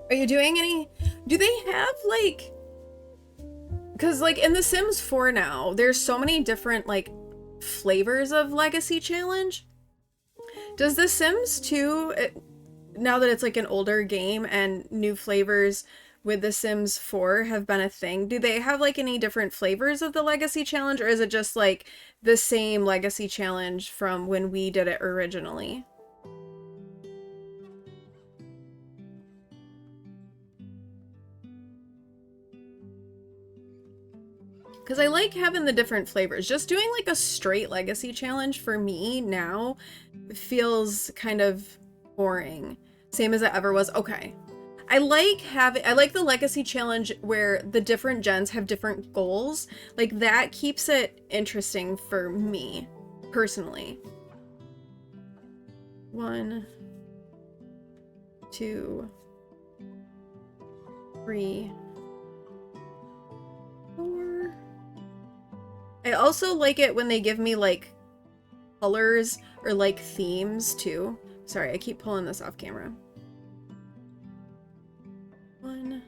Are you doing any... Do they have, like... Because, like, in The Sims 4 now, there's so many different, like, flavors of Legacy Challenge. Does The Sims 2, now that it's, like, an older game and new flavors with The Sims 4 have been a thing, do they have, like, any different flavors of the Legacy Challenge, or is it just, like, the same Legacy Challenge from when we did it originally? Because I like having the different flavors. Just doing like a straight Legacy Challenge for me now feels kind of boring. Same as it ever was. Okay. I like the Legacy Challenge where the different gens have different goals. Like that keeps it interesting for me, personally. 1, 2, 3, 4. I also like it when they give me like colors or like themes too. Sorry, I keep pulling this off camera. 1,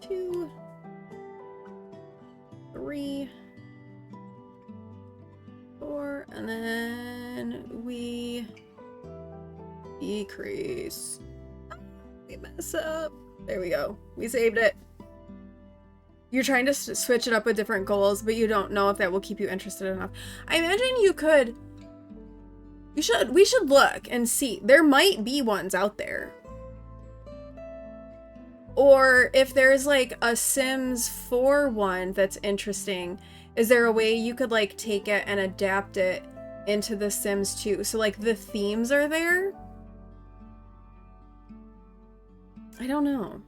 2, 3, 4, and then we decrease. We mess up. There we go. We saved it. You're trying to switch it up with different goals, but you don't know if that will keep you interested enough. I imagine you could. We should look and see. There might be ones out there. Or if there's like a Sims 4 one that's interesting, is there a way you could like take it and adapt it into The Sims 2? So like the themes are there? I don't know.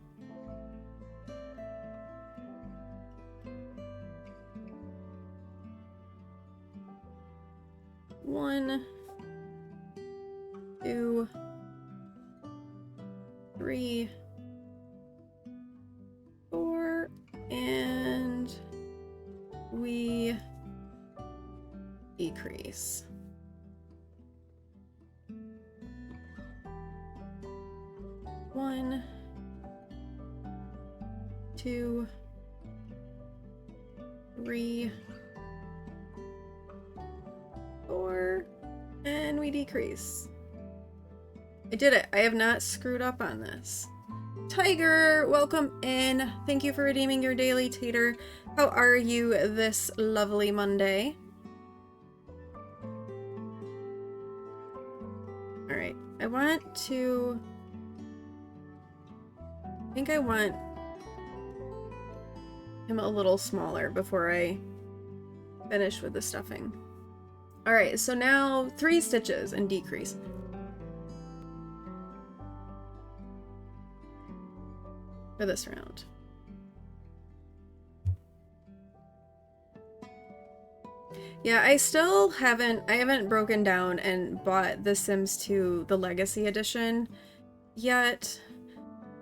One, 2, 3, 4, and we decrease. One, 2, 3, 4, and we decrease. I did it. I have not screwed up on this. Tiger, welcome in. Thank you for redeeming your daily tater. How are you this lovely Monday? All right, I think I want him a little smaller before I finish with the stuffing. All right, so now 3 stitches and decrease. For this round. Yeah, I haven't broken down and bought The Sims 2, the Legacy Edition yet.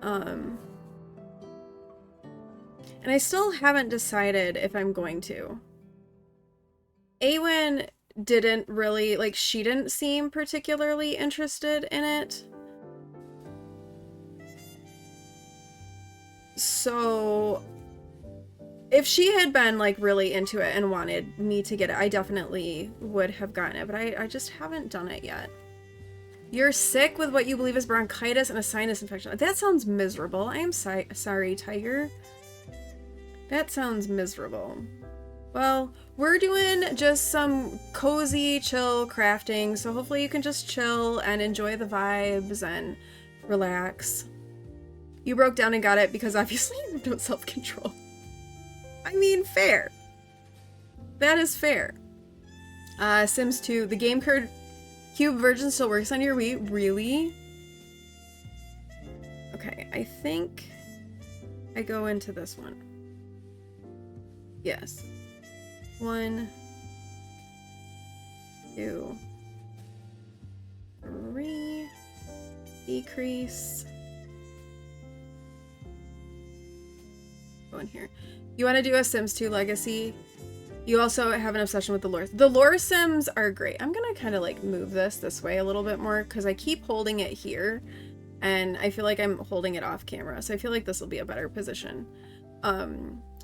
And I still haven't decided if I'm going to. Awen didn't really, like, she didn't seem particularly interested in it. So if she had been like really into it and wanted me to get it, I definitely would have gotten it, but I just haven't done it yet. You're sick with what you believe is bronchitis and a sinus infection. That sounds miserable. I am sorry, Tiger. That sounds miserable. Well, we're doing just some cozy, chill crafting, so hopefully you can just chill and enjoy the vibes and relax. You broke down and got it because obviously you have no self-control. I mean, fair. That is fair. Sims 2, the game cube version still works on your Wii? Really? Okay, I think I go into this one. Yes. 1, 2, 3, decrease. Go in here. You want to do a Sims 2 Legacy? You also have an obsession with the lore. The lore Sims are great. I'm gonna kind of like move this way a little bit more because I keep holding it here and I feel like I'm holding it off camera. So I feel like this will be a better position.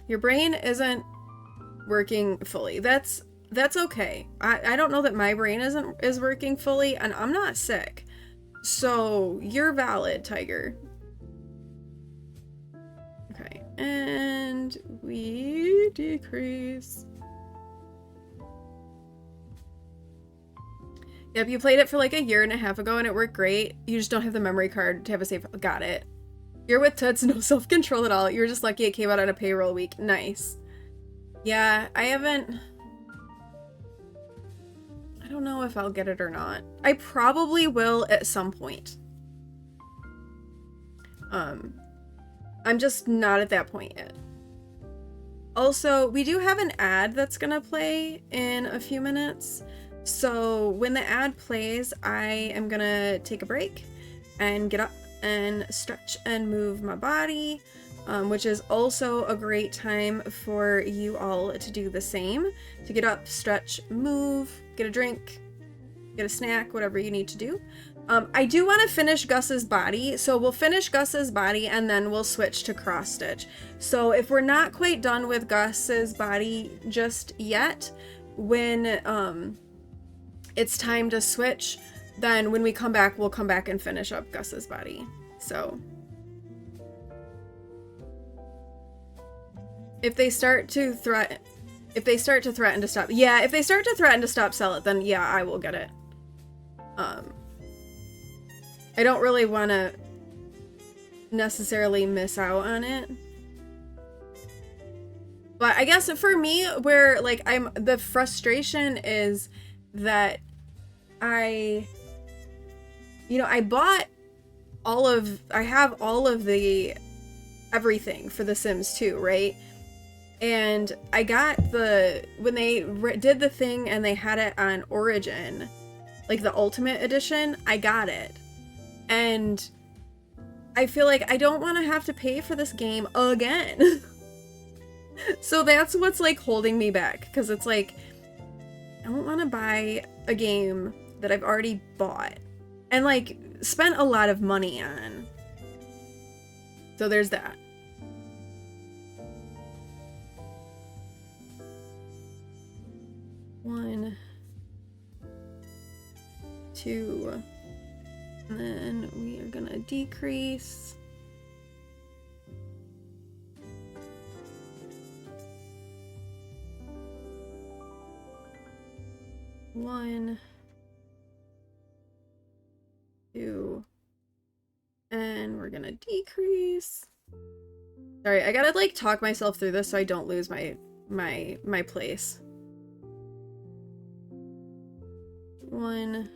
Your brain isn't working fully. That's okay. I don't know that my brain is working fully and I'm not sick. So you're valid, Tiger. Okay, and we decrease. Yep, you played it for like a year and a half ago and it worked great. You just don't have the memory card to have a save. Got it. You're with Toots, no self-control at all. You're just lucky it came out on a payroll week. Nice. Yeah, I don't know if I'll get it or not. I probably will at some point. I'm just not at that point yet. Also, we do have an ad that's gonna play in a few minutes. So when the ad plays, I am gonna take a break and get up and stretch and move my body, which is also a great time for you all to do the same. To get up, stretch, move, get a drink, get a snack, whatever you need to do. I do want to finish Gus's body, so we'll finish Gus's body and then we'll switch to cross stitch. So if we're not quite done with Gus's body just yet, when it's time to switch, then when we come back, we'll come back and finish up Gus's body. So if they start to threaten to stop, yeah, if they start to threaten to stop sell it, then yeah, I will get it. I don't really want to necessarily miss out on it. But I guess for me, where like the frustration is that I bought I have all of the everything for The Sims 2, right? And I got when they did the thing and they had it on Origin, like the Ultimate Edition, I got it. And I feel like I don't want to have to pay for this game again. So that's what's like holding me back, because it's like I don't want to buy a game that I've already bought and like spent a lot of money on. So there's that. One, two, and then we are gonna decrease. One, two, and we're gonna decrease. Sorry, I gotta like talk myself through this so I don't lose my place. 1,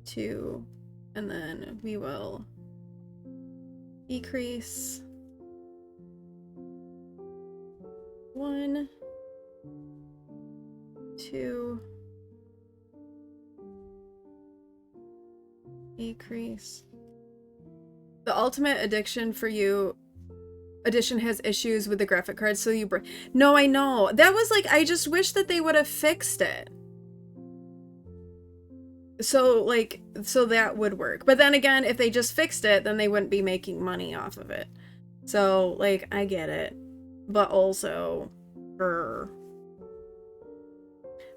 2, and then we will decrease. 1, 2, decrease. The Ultimate Edition has issues with the graphic cards, so you No, I know. That was like, I just wish that they would have fixed it. So that would work. But then again, if they just fixed it, then they wouldn't be making money off of it. So, like, I get it. But also,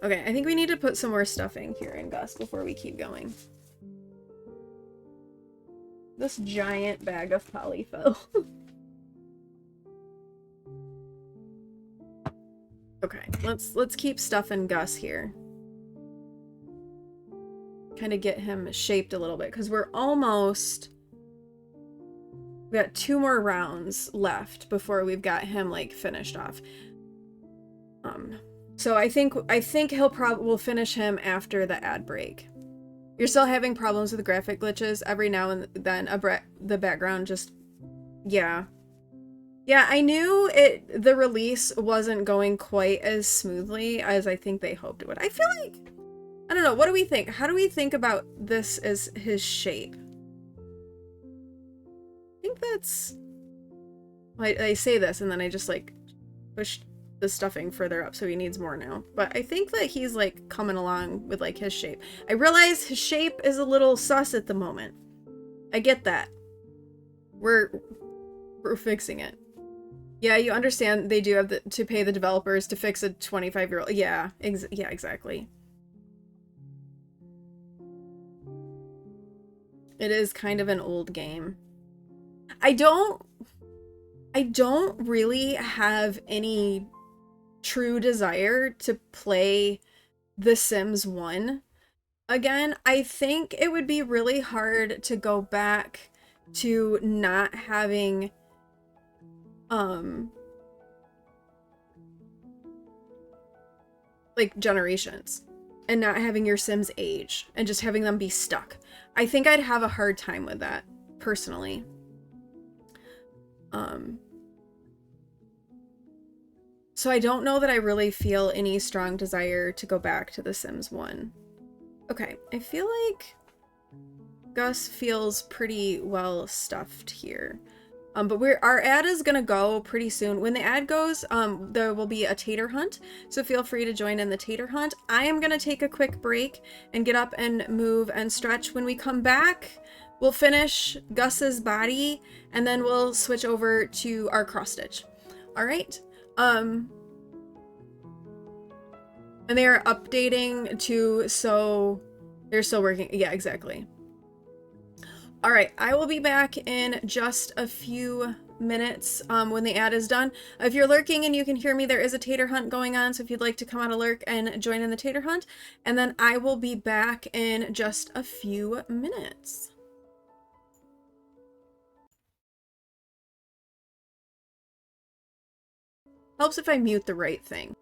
Okay, I think we need to put some more stuffing here in Gus before we keep going. This giant bag of polyfill. Okay, let's keep stuffing Gus here. Kind of get him shaped a little bit because we're almost. We got 2 more rounds left before we've got him like finished off. So I think we'll finish him after the ad break. You're still having problems with graphic glitches every now and then. The background just, yeah. Yeah, I knew the release wasn't going quite as smoothly as I think they hoped it would. I feel like, I don't know, what do we think? How do we think about this as his shape? I think that's, I say this and then I just like push the stuffing further up so he needs more now. But I think that he's like coming along with like his shape. I realize his shape is a little sus at the moment. I get that. We're fixing it. Yeah, you understand they do have to pay the developers to fix a 25-year-old. Yeah, yeah, exactly. It is kind of an old game. I don't really have any true desire to play The Sims 1 again. I think it would be really hard to go back to not having like generations and not having your Sims age and just having them be stuck. I think I'd have a hard time with that personally. So I don't know that I really feel any strong desire to go back to The Sims 1. Okay, I feel like Gus feels pretty well stuffed here. But our ad is gonna go pretty soon. When the ad goes, there will be a tater hunt, so feel free to join in the tater hunt. I am gonna take a quick break and get up and move and stretch. When we come back, we'll finish Gus's body, and then we'll switch over to our cross stitch. All right. And they are updating too, so they're still working. Yeah, exactly. All right, I will be back in just a few minutes when the ad is done. If you're lurking and you can hear me, there is a tater hunt going on, so if you'd like to come out of lurk and join in the tater hunt, and then I will be back in just a few minutes. Helps if I mute the right thing.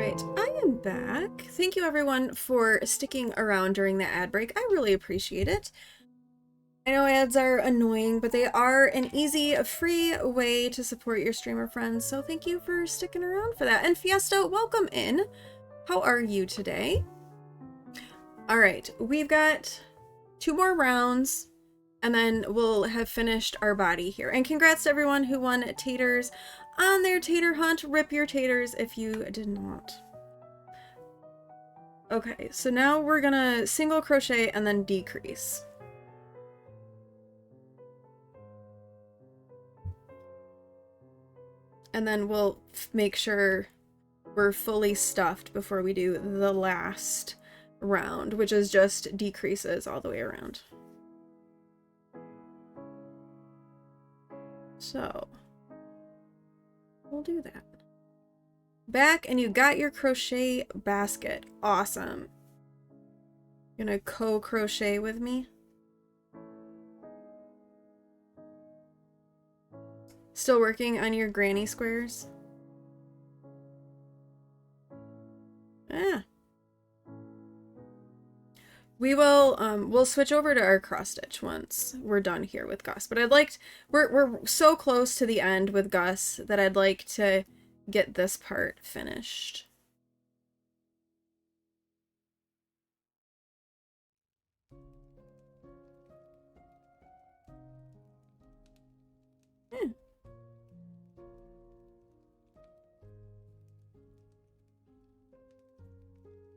right, I am back. Thank you everyone for sticking around during the ad break. I really appreciate it. I know ads are annoying, but they are an easy, free way to support your streamer friends, so thank you for sticking around for that. And Fiesta, welcome in. How are you today? All right, we've got 2 more rounds, and then we'll have finished our body here. And congrats to everyone who won taters on their tater hunt. Rip your taters if you did not. Okay, so now we're gonna single crochet and then decrease. And then we'll make sure we're fully stuffed before we do the last round, which is just decreases all the way around. So we'll do that. Back, and you got your crochet basket. Awesome. Gonna co-crochet with me. Still working on your granny squares? Yeah. We will we'll switch over to our cross stitch once we're done here with Gus. But we're so close to the end with Gus that I'd like to get this part finished.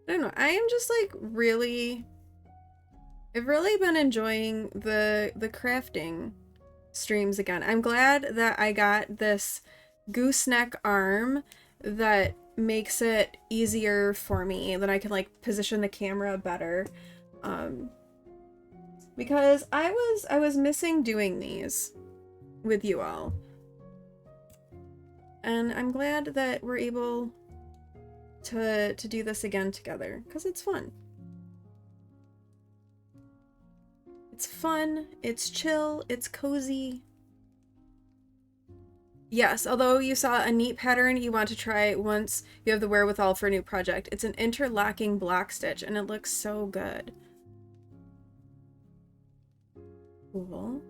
I don't know. I am just like I've really been enjoying the crafting streams again. I'm glad that I got this gooseneck arm that makes it easier for me, that I can like position the camera better. Because I was missing doing these with you all. And I'm glad that we're able to do this again together, because it's fun. It's fun, it's chill, it's cozy. Yes, although you saw a neat pattern you want to try once you have the wherewithal for a new project. It's an interlocking block stitch, and it looks so good. Cool.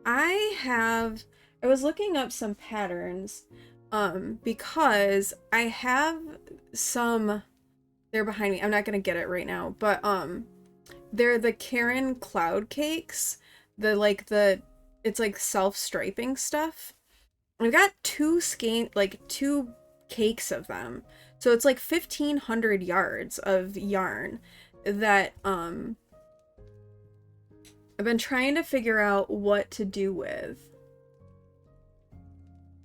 I was looking up some patterns, because I have some, they're behind me. I'm not gonna get it right now, but they're the Caron cloud cakes. It's like self-striping stuff. I've got two cakes of them. So it's like 1,500 yards of yarn that I've been trying to figure out what to do with.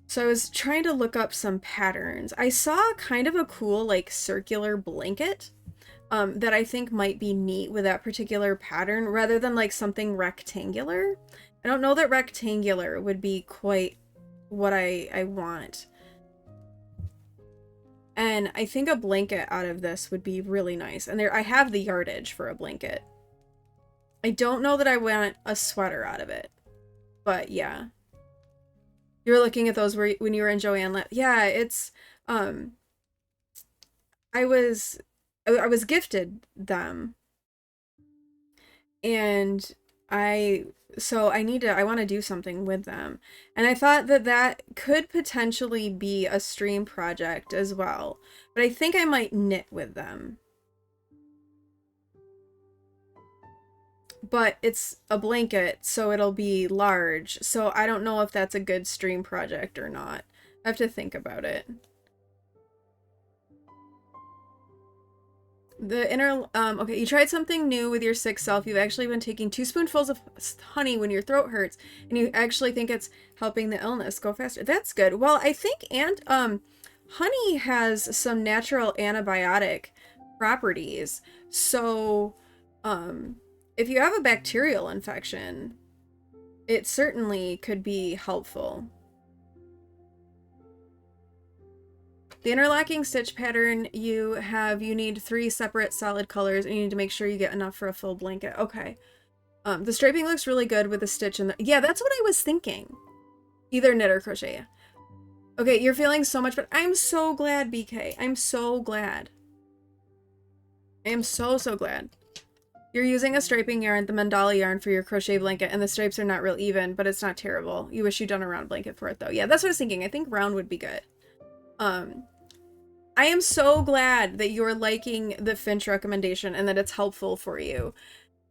So I was trying to look up some patterns. I saw kind of a cool like circular blanket that I think might be neat with that particular pattern rather than like something rectangular. I don't know that rectangular would be quite what I want. And I think a blanket out of this would be really nice. And I have the yardage for a blanket. I don't know that I want a sweater out of it. But yeah. You were looking at those when you were in Joanne. Yeah, it's I was gifted them. And I want to do something with them. And I thought that could potentially be a stream project as well. But I think I might knit with them. But it's a blanket, so it'll be large. So I don't know if that's a good stream project or not. I have to think about it. Okay, you tried something new with your sick self. You've actually been taking 2 spoonfuls of honey when your throat hurts, and you actually think it's helping the illness go faster. That's good. Well, I think honey has some natural antibiotic properties. So, if you have a bacterial infection, it certainly could be helpful. The interlocking stitch pattern you need 3 separate solid colors, and you need to make sure you get enough for a full blanket. Okay. The striping looks really good with the stitch and yeah, that's what I was thinking. Either knit or crochet. Okay, you're feeling so much better. I'm so glad, BK. I'm so glad. I am so, so glad. You're using a striping yarn, the mandala yarn, for your crochet blanket, and the stripes are not real even, but it's not terrible. You wish you'd done a round blanket for it, though. Yeah, that's what I was thinking. I think round would be good. I am so glad that you're liking the Finch recommendation and that it's helpful for you.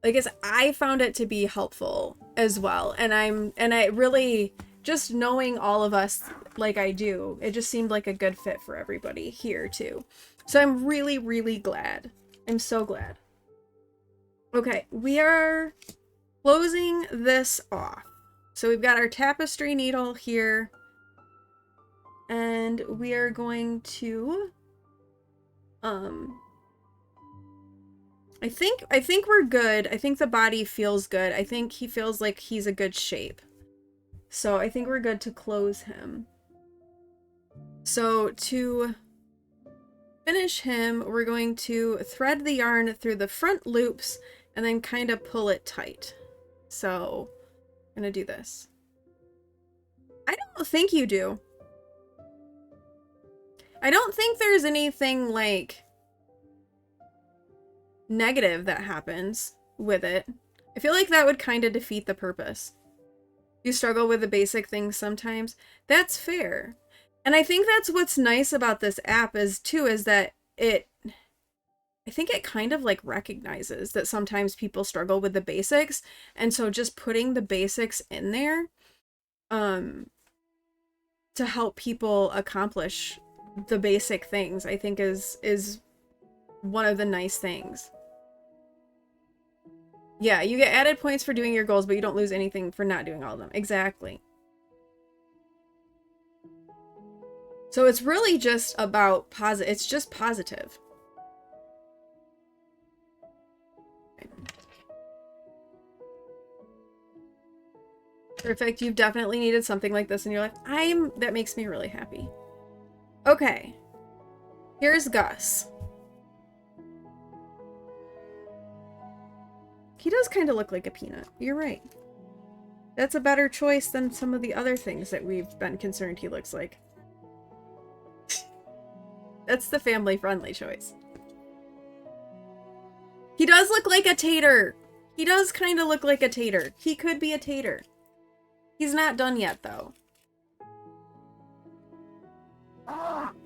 Like, I found it to be helpful as well. And I really, just knowing all of us like I do, it just seemed like a good fit for everybody here too. So I'm really, really glad. I'm so glad. Okay, we are closing this off. So we've got our tapestry needle here. And we are going to I think we're good. I think the body feels good. I think he feels like he's a good shape. So I think we're good to close him. So to finish him, we're going to thread the yarn through the front loops and then kind of pull it tight. So I'm gonna do this. I don't think you do. I don't think there's anything like negative that happens with it. I feel like that would kind of defeat the purpose. You struggle with the basic things sometimes. That's fair. And I think that's what's nice about this app is that I think it kind of like recognizes that sometimes people struggle with the basics. And so just putting the basics in there to help people accomplish the basic things, I think is one of the nice things. Yeah, you get added points for doing your goals, but you don't lose anything for not doing all of them. Exactly. So it's really just about positive. It's just positive. Perfect. You've definitely needed something like this in your life. That makes me really happy. Okay. Here's Gus. He does kind of look like a peanut. You're right. That's a better choice than some of the other things that we've been concerned he looks like. That's the family-friendly choice. He does look like a tater. He does kind of look like a tater. He could be a tater. He's not done yet, though.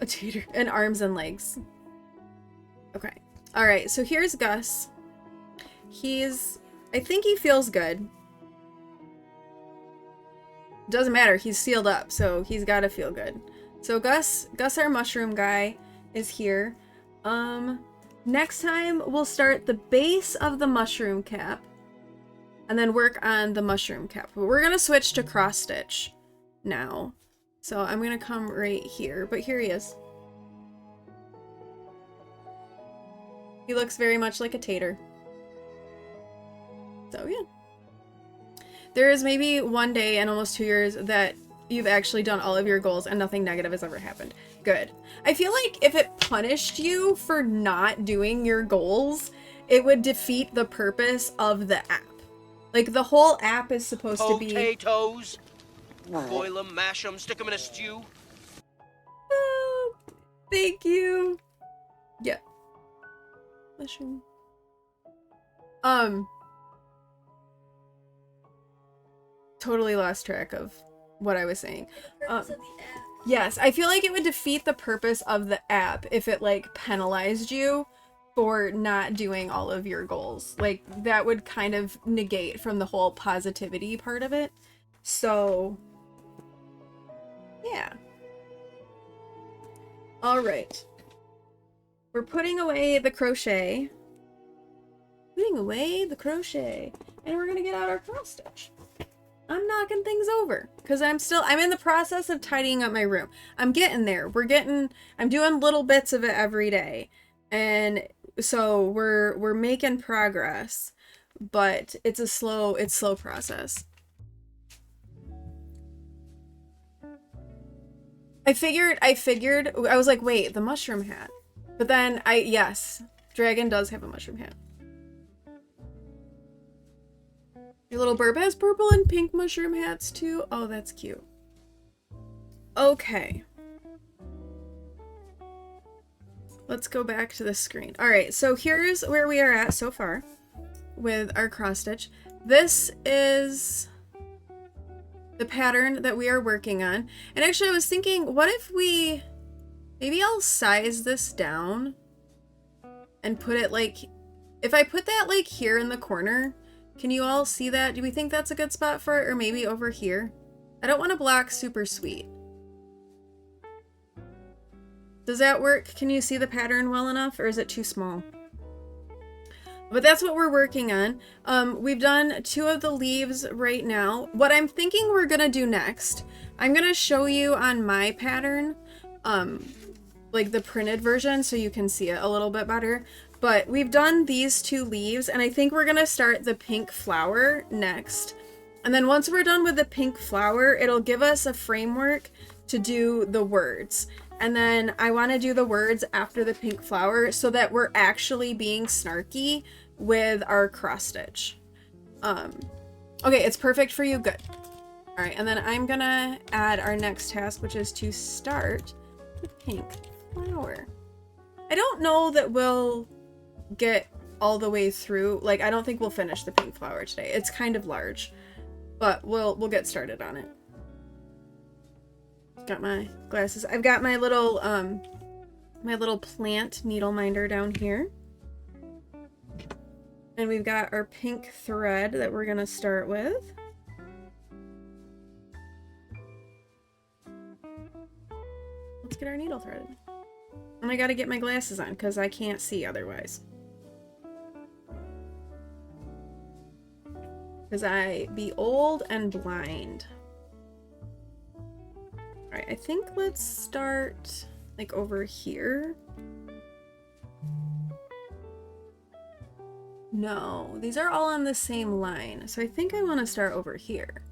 A tater. And arms and legs. Okay. Alright, so here's Gus. I think he feels good. Doesn't matter, he's sealed up, so he's gotta feel good. So Gus, our mushroom guy, is here. Next time we'll start the base of the mushroom cap and then work on the mushroom cap. But we're gonna switch to cross stitch now. So I'm gonna come right here, but here he is. He looks very much like a tater. So yeah. There is maybe one day in almost 2 years that you've actually done all of your goals and nothing negative has ever happened. Good. I feel like if it punished you for not doing your goals, it would defeat the purpose of the app. Like, the whole app is supposed to be... Potatoes! Boil them, mash them, stick them in a stew. Oh, thank you. Yeah. Mushroom. Totally lost track of what I was saying. Yes, I feel like it would defeat the purpose of the app if it, like, penalized you for not doing all of your goals. Like, that would kind of negate from the whole positivity part of it. So, yeah. Alright. We're putting away the crochet. Putting away the crochet. And we're gonna get out our cross stitch. I'm knocking things over because I'm in the process of tidying up my room. I'm getting there. I'm doing little bits of it every day. And so we're making progress, but it's slow process. I figured, I was like, wait, the mushroom hat. But then yes, Dragon does have a mushroom hat. Your little burb has purple and pink mushroom hats too. Oh, that's cute. Okay. let's go back to the screen. All right, so here's where we are at so far with our cross stitch. This is the pattern that we are working on. And actually I was thinking, what if maybe I'll size this down and put it like, if I put that like here in the corner, can you all see that? Do we think that's a good spot for it? Or maybe over here? I don't want to block super sweet. Does that work? Can you see the pattern well enough, or is it too small? But that's what we're working on. We've done 2 of the leaves right now. What I'm thinking we're gonna do next, I'm gonna show you on my pattern, like the printed version, so you can see it a little bit better. But we've done these 2 leaves, and I think we're gonna start the pink flower next. And then once we're done with the pink flower, it'll give us a framework to do the words. And then I want to do the words after the pink flower so that we're actually being snarky with our cross stitch. Okay, it's perfect for you. Good. All right, and then I'm gonna add our next task, which is to start the pink flower. I don't know that we'll get all the way through. Like, I don't think we'll finish the pink flower today. It's kind of large, but we'll get started on it. Got my glasses. I've got my little plant needle minder down here. And we've got our pink thread that we're gonna start with. Let's get our needle threaded. And I gotta get my glasses on because I can't see otherwise. Because I be old and blind. Alright, I think let's start like over here. No, these are all on the same line. So I think I want to start over here.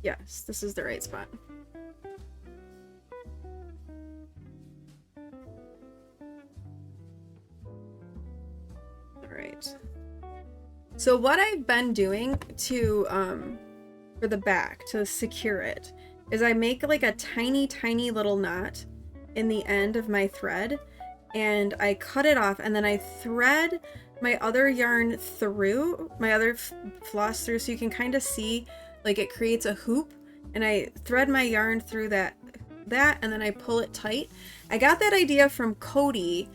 Yes, this is the right spot. All right. So what I've been doing to, for the back, to secure it, is I make like a tiny, tiny little knot in the end of my thread, and I cut it off, and then I thread my other yarn through, my other floss through, so you can kind of see, like it creates a hoop, and I thread my yarn through that, and then I pull it tight. I got that idea from Cody.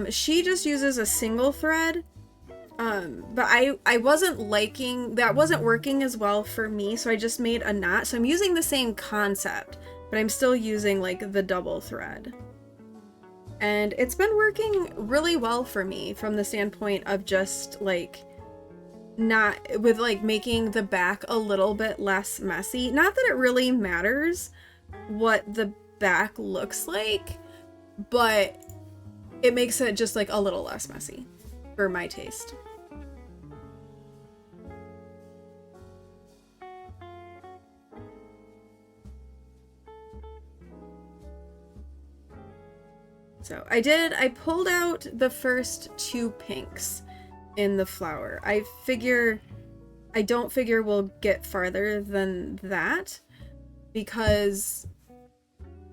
She just uses a single thread, but I wasn't liking, that wasn't working as well for me, so I just made a knot. So I'm using the same concept, but I'm still using like the double thread. And it's been working really well for me from the standpoint of just like not with like making the back a little bit less messy. Not that it really matters what the back looks like, but it makes it just like a little less messy for my taste. So I pulled out the first 2 pinks in the flower. I don't figure we'll get farther than that because,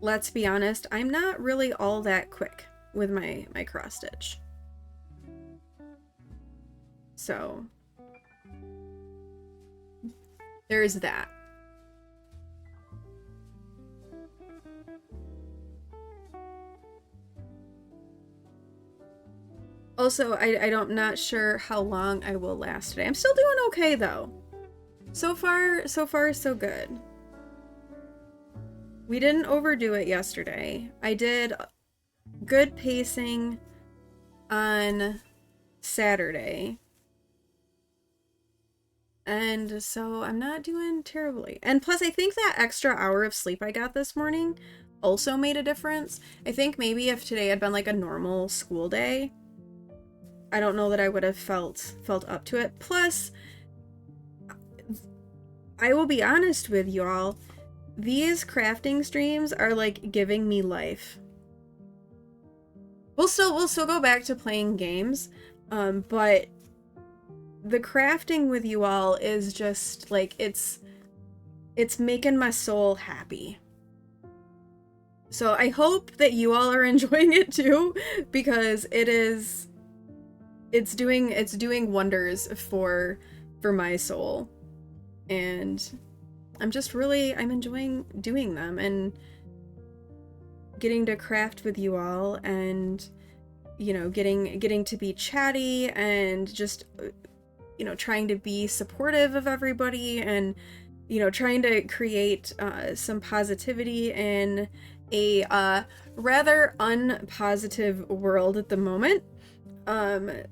let's be honest, I'm not really all that quick with my cross stitch. So there's that. Also, I'm not sure how long I will last today. I'm still doing okay though. So far, so good. We didn't overdo it yesterday. I did good pacing on Saturday. And so I'm not doing terribly. And plus I think that extra hour of sleep I got this morning also made a difference. I think maybe if today had been like a normal school day, I don't know that I would have felt up to it. Plus, I will be honest with you all, these crafting streams are like giving me life. We'll still go back to playing games, but the crafting with you all is just like, it's it's making my soul happy. So I hope that you all are enjoying it too, because it's doing wonders for my soul. And I'm enjoying doing them and getting to craft with you all, and getting to be chatty and just trying to be supportive of everybody, and trying to create some positivity in a rather unpositive world at the moment, and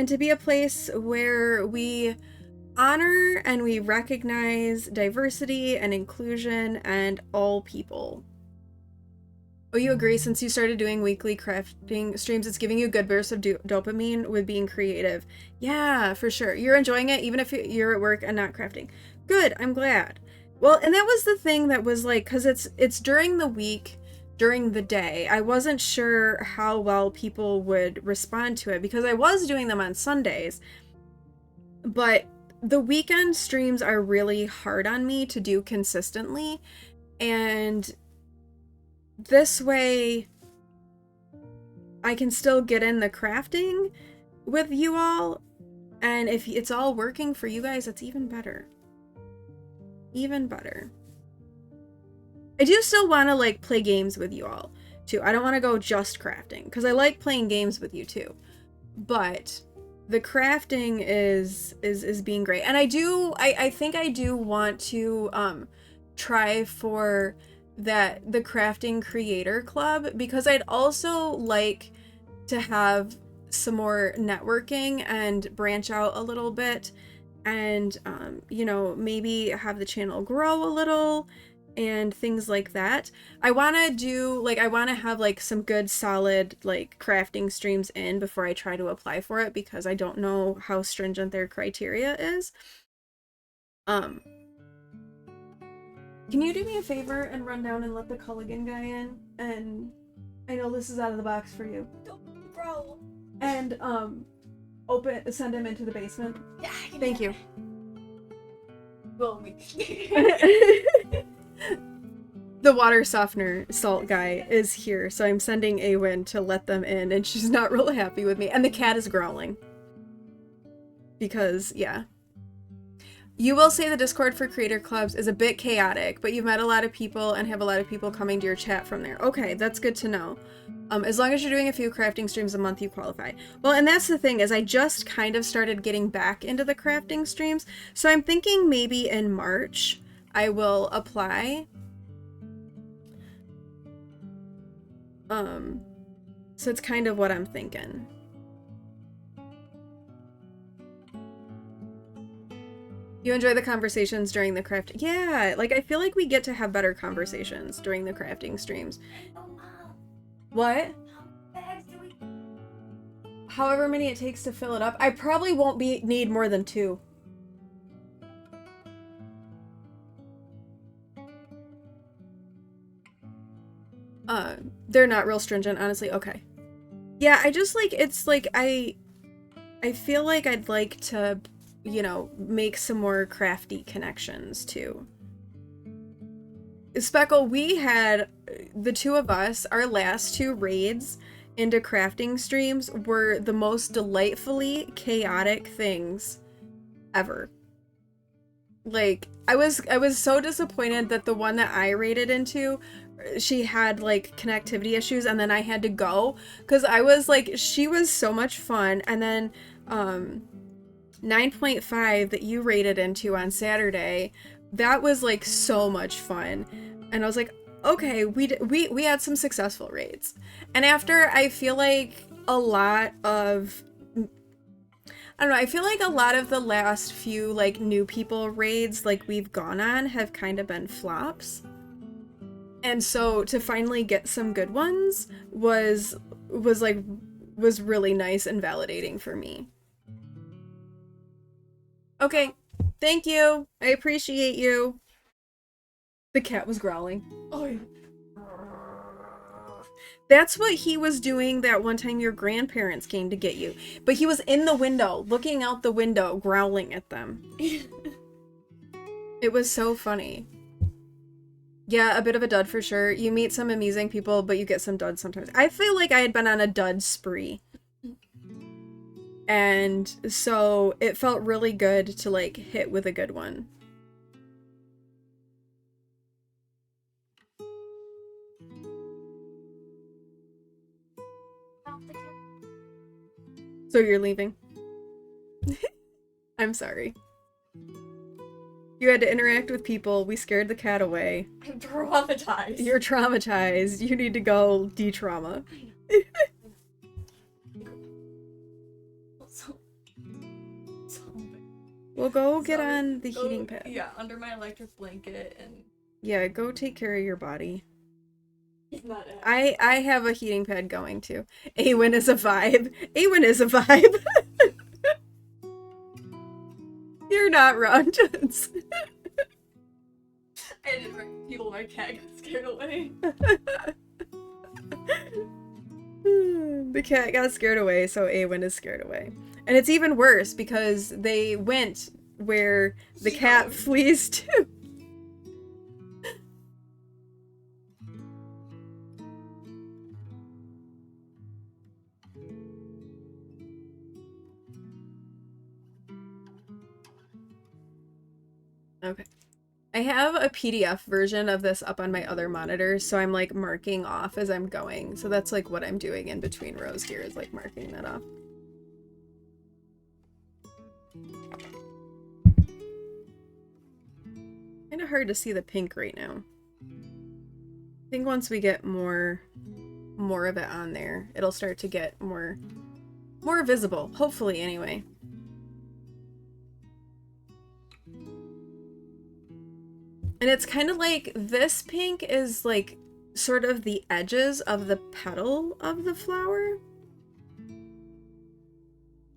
to be a place where we honor and we recognize diversity and inclusion and all people. Oh, you agree? Since you started doing weekly crafting streams, it's giving you a good burst of dopamine with being creative. Yeah, for sure. You're enjoying it, even if you're at work and not crafting. Good, I'm glad. Well, and that was the thing that was like, because it's during the week, during the day. I wasn't sure how well people would respond to it, because I was doing them on Sundays. But the weekend streams are really hard on me to do consistently, and this way I can still get in the crafting with you all, and if it's all working for you guys, it's even better. Even better. I do still want to like play games with you all too. I don't want to go just crafting, because I like playing games with you too, but the crafting is being great. And I think I do want to try for the crafting creator club, because I'd also like to have some more networking and branch out a little bit, and maybe have the channel grow a little and things like that. I want to have like some good solid like crafting streams in before I try to apply for it, because I don't know how stringent their criteria is. Can you do me a favor and run down and let the Culligan guy in? And I know this is out of the box for you. Bro. And send him into the basement. Yeah. Thank you. Well, The water softener salt guy is here, so I'm sending Awen to let them in, and she's not real happy with me. And the cat is growling. Because, yeah. You will say the Discord for creator clubs is a bit chaotic, but you've met a lot of people and have a lot of people coming to your chat from there. Okay, that's good to know. As long as you're doing a few crafting streams a month, you qualify. Well, and that's the thing, is I just kind of started getting back into the crafting streams, so I'm thinking maybe in March I will apply. So it's kind of what I'm thinking. You enjoy the conversations during the craft? Yeah, like I feel like we get to have better conversations during the crafting streams. What? However many it takes to fill it up. I probably won't need more than 2. They're not real stringent, honestly. Okay. Yeah, I just like, it's like, I feel like I'd like to, make some more crafty connections too. Speckle, we had, the two of us, our last 2 raids into crafting streams were the most delightfully chaotic things ever. Like, I was so disappointed that the one that I raided into, she had like connectivity issues, and then I had to go, because I was like, she was so much fun. And then 9.5 that you raided into on Saturday, that was like so much fun. And I was like, okay, we had some successful raids. And after, I feel like a lot of, I don't know, I feel like a lot of the last few like new people raids like we've gone on have kind of been flops. And so to finally get some good ones was really nice and validating for me. Okay, thank you. I appreciate you. The cat was growling. Oh. That's what he was doing that one time your grandparents came to get you. But he was in the window, looking out the window, growling at them. It was so funny. Yeah, a bit of a dud for sure. You meet some amusing people, but you get some duds sometimes. I feel like I had been on a dud spree. And so it felt really good to like hit with a good one. So you're leaving? I'm sorry. You had to interact with people. We scared the cat away. I'm traumatized. You're traumatized. You need to go de-trauma. so We'll go get Sorry. on the Go- heating pad. Yeah, under my electric blanket and Yeah, go take care of your body. he's not it. I have a heating pad going too. Awen is a vibe. Awen is a vibe. You're not wrong, Jones. I didn't feel my cat got scared away. The cat got scared away, so Awen is scared away. And it's even worse because they went where the cat flees to. Okay. I have a PDF version of this up on my other monitor, so I'm like marking off as I'm going. So that's like what I'm doing in between rows here is like marking that off. Kind of hard to see the pink right now. I think once we get more of it on there, it'll start to get more visible, hopefully anyway. And it's kind of like this pink is like sort of the edges of the petal of the flower.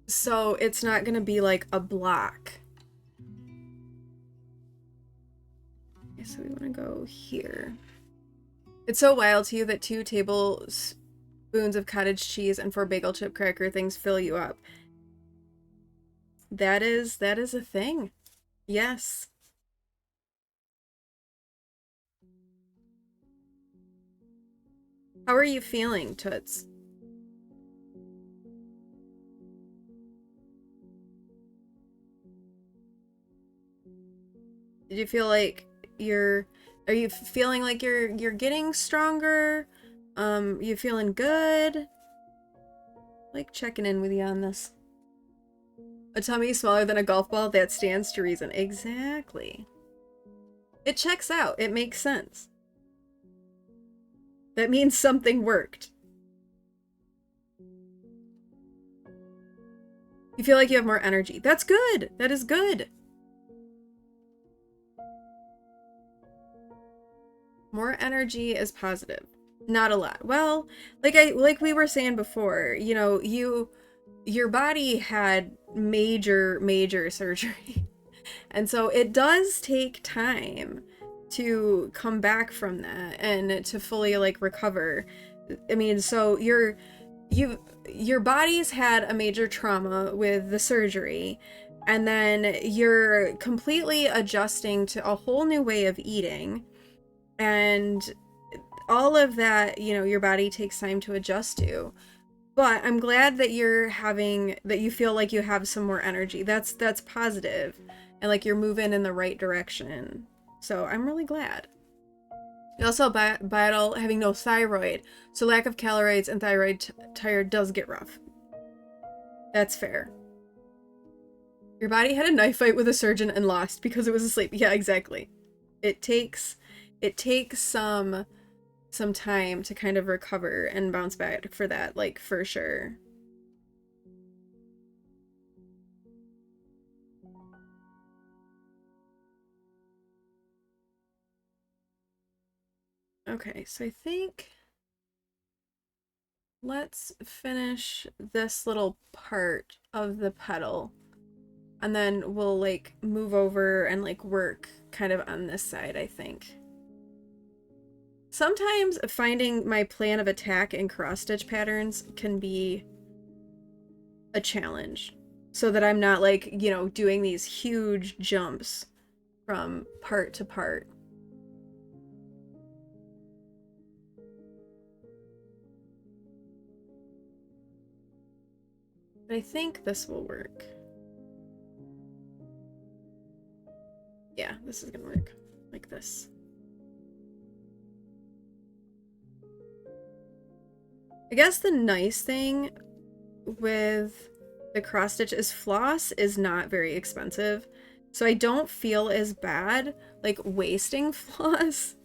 So it's not going to be like a block. Okay, so we want to go here. It's so wild to you that 2 tablespoons of cottage cheese and 4 bagel chip cracker things fill you up. That is a thing. Yes. How are you feeling, Toots? Did you feel like are you feeling like you're getting stronger? You feeling good? Like checking in with you on this. A tummy smaller than a golf ball, that stands to reason. Exactly. It checks out. It makes sense. That means something worked. You feel like you have more energy. That's good. That is good. More energy is positive. Not a lot. Well, like we were saying before, you know, your body had major surgery. And so it does take time to come back from that and to fully like recover. I mean, so your body's had a major trauma with the surgery, and then you're completely adjusting to a whole new way of eating, and all of that, you know, your body takes time to adjust to. But I'm glad that you feel like you have some more energy. That's positive, and like you're moving in the right direction. So I'm really glad. You also battle having no thyroid, so lack of calories and thyroid tired does get rough. That's fair. Your body had a knife fight with a surgeon and lost because it was asleep. Yeah, exactly. It takes some time to kind of recover and bounce back for that, like, for sure. Okay, so I think let's finish this little part of the petal, and then we'll like move over and like work kind of on this side, I think. Sometimes finding my plan of attack in cross-stitch patterns can be a challenge, so that I'm not like, you know, doing these huge jumps from part to part. But I think this will work. Yeah, this is gonna work like this. I guess the nice thing with the cross stitch is floss is not very expensive. So I don't feel as bad like wasting floss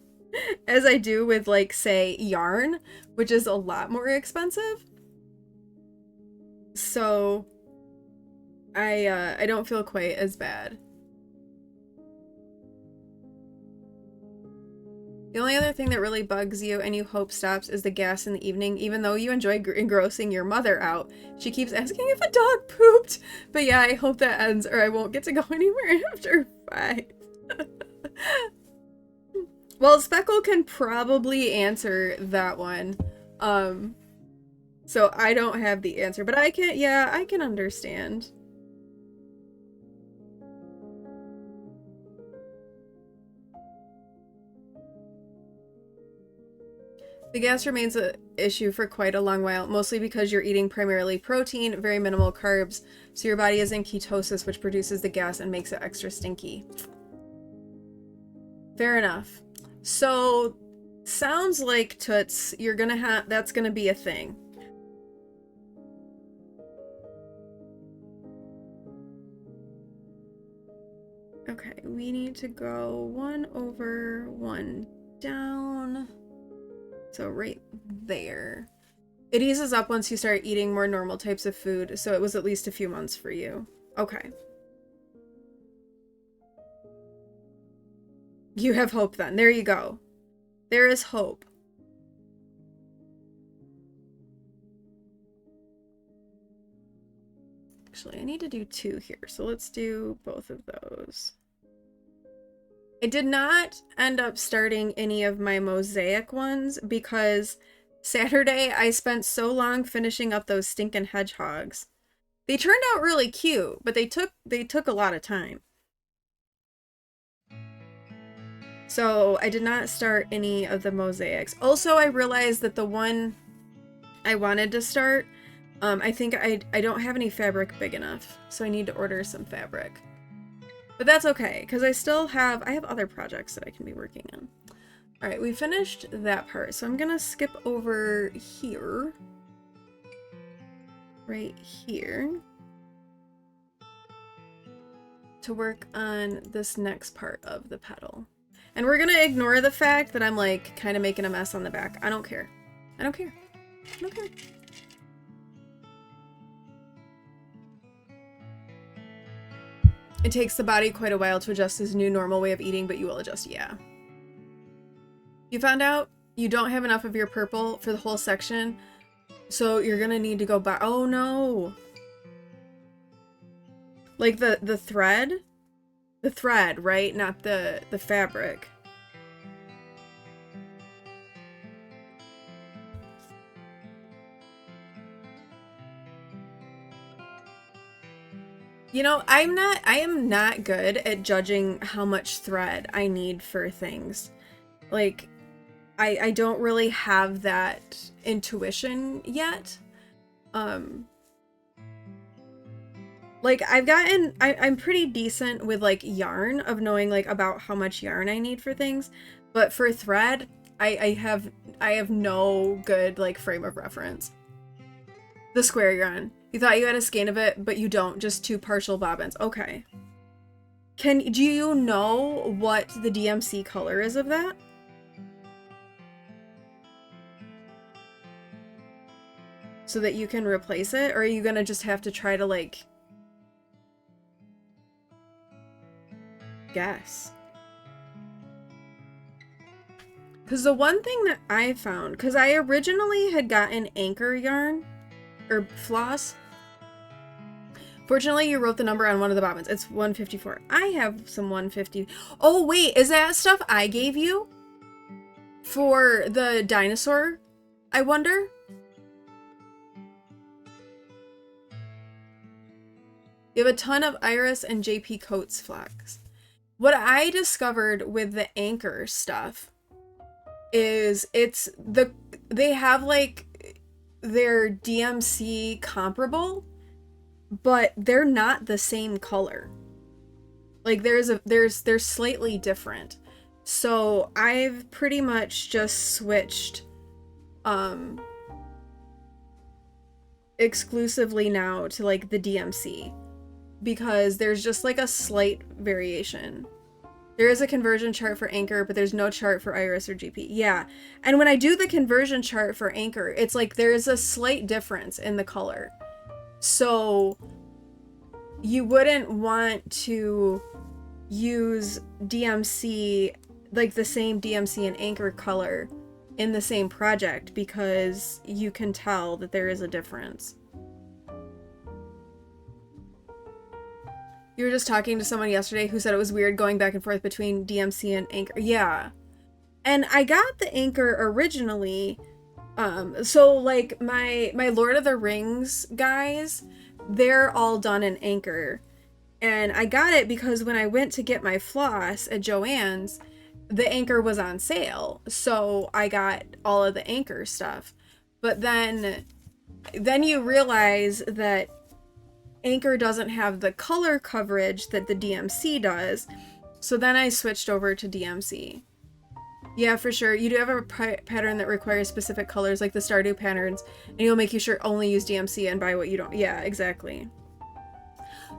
as I do with like say yarn, which is a lot more expensive. So I don't feel quite as bad. The only other thing that really bugs you and you hope stops is the gas in the evening, even though you enjoy engrossing your mother out. She keeps asking if a dog pooped. But yeah, I hope that ends or I won't get to go anywhere after 5. Well, Speckle can probably answer that one. So I don't have the answer, but I can understand. The gas remains an issue for quite a long while, mostly because you're eating primarily protein, very minimal carbs, so your body is in ketosis, which produces the gas and makes it extra stinky. Fair enough. So, sounds like Toots, you're gonna have, that's gonna be a thing. Okay, we need to go 1 over, 1 down. So right there. It eases up once you start eating more normal types of food, so it was at least a few months for you. Okay. You have hope then. There you go. There is hope. Actually, I need to do 2 here, so let's do both of those. I did not end up starting any of my mosaic ones because Saturday I spent so long finishing up those stinking hedgehogs. They turned out really cute, but they took a lot of time. So I did not start any of the mosaics. Also, I realized that the one I wanted to start, I think I don't have any fabric big enough, so I need to order some fabric. But that's okay, because I have other projects that I can be working on. Alright, we finished that part, so I'm gonna skip over here. Right here. To work on this next part of the petal. And we're gonna ignore the fact that I'm like kind of making a mess on the back. I don't care. I don't care. I don't care. It takes the body quite a while to adjust to this new normal way of eating, but you will adjust, yeah. You found out you don't have enough of your purple for the whole section, so you're gonna need to go buy— oh no! Like the thread? The thread, right? Not the fabric. You know, I am not good at judging how much thread I need for things. Like, I don't really have that intuition yet. Like, I'm pretty decent with, like, yarn, of knowing, like, about how much yarn I need for things. But for thread, I have no good, like, frame of reference. The square yarn. You thought you had a skein of it, but you don't. Just 2 partial bobbins. Okay. Do you know what the DMC color is of that? So that you can replace it? Or are you gonna just have to try to, like, guess? Because the one thing that I found, because I originally had gotten anchor yarn, or floss. Fortunately, you wrote the number on one of the bobbins. It's 154. I have some 150. Oh, wait, is that stuff I gave you? For the dinosaur, I wonder? You have a ton of Iris and JP Coates flax. What I discovered with the Anchor stuff is they have like their DMC comparable, but they're not the same color. Like they're slightly different. So I've pretty much just switched exclusively now to like the DMC because there's just like a slight variation. There is a conversion chart for Anchor, but there's no chart for Iris or GP. Yeah. And when I do the conversion chart for Anchor, it's like there's a slight difference in the color. So you wouldn't want to use DMC, like the same DMC and Anchor color in the same project because you can tell that there is a difference. You were just talking to someone yesterday who said it was weird going back and forth between DMC and Anchor. Yeah. And I got the Anchor originally. So like my Lord of the Rings guys, they're all done in Anchor. And I got it because when I went to get my floss at Joann's, the Anchor was on sale. So I got all of the Anchor stuff. But then you realize that Anchor doesn't have the color coverage that the DMC does. So then I switched over to DMC. Yeah, for sure. You do have a pattern that requires specific colors, like the Stardew patterns, and you'll make you sure only use DMC and buy what you don't. Yeah, exactly.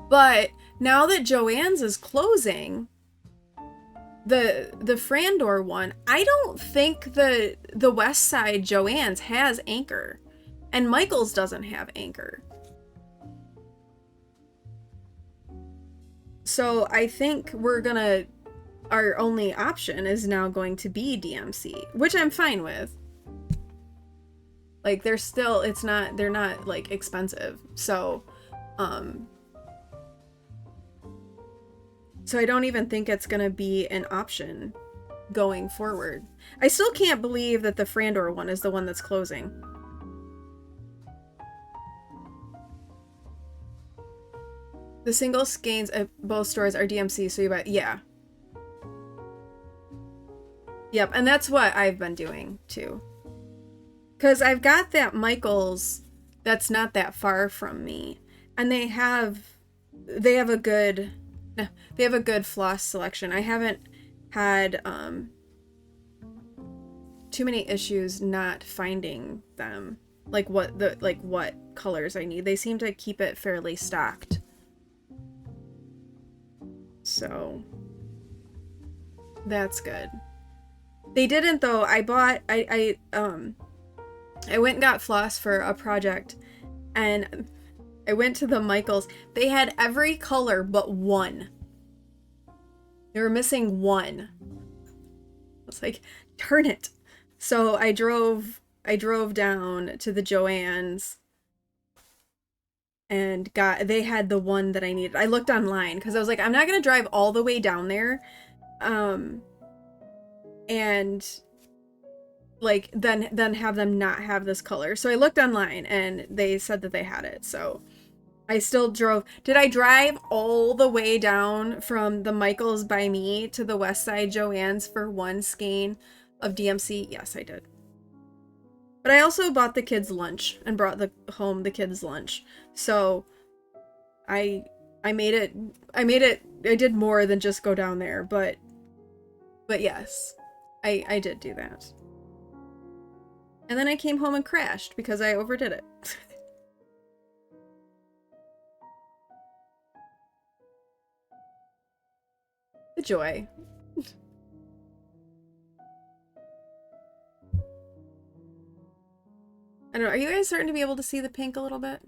But now that Joann's is closing, the Frandor one, I don't think the West Side Joann's has Anchor, and Michael's doesn't have Anchor. So I think our only option is now going to be DMC, which I'm fine with. Like they're not like expensive. So I don't even think it's gonna be an option going forward. I still can't believe that the Frandor one is the one that's closing. The single skeins at both stores are DMC, so you buy, yeah. Yep, and that's what I've been doing too. Because I've got that Michael's that's not that far from me, and they have a good floss selection. I haven't had too many issues not finding them, like what colors I need. They seem to keep it fairly stocked. So that's good. They didn't though. I went and got floss for a project, and I went to the Michaels. They had every color but one. They were missing one. I was like, darn it. So I drove down to the Joann's and they had the one that I needed. I looked online because I was like, I'm not gonna drive all the way down there and like then have them not have this color. So I looked online and they said that they had it. So I still drove. Did I drive all the way down from the Michaels by me to the West Side Joann's for one skein of DMC? Yes, I did. But I also bought the kids lunch and brought home the kids lunch. So I did more than just go down there, but yes, I did do that. And then I came home and crashed because I overdid it. The joy. I don't know, are you guys starting to be able to see the pink a little bit?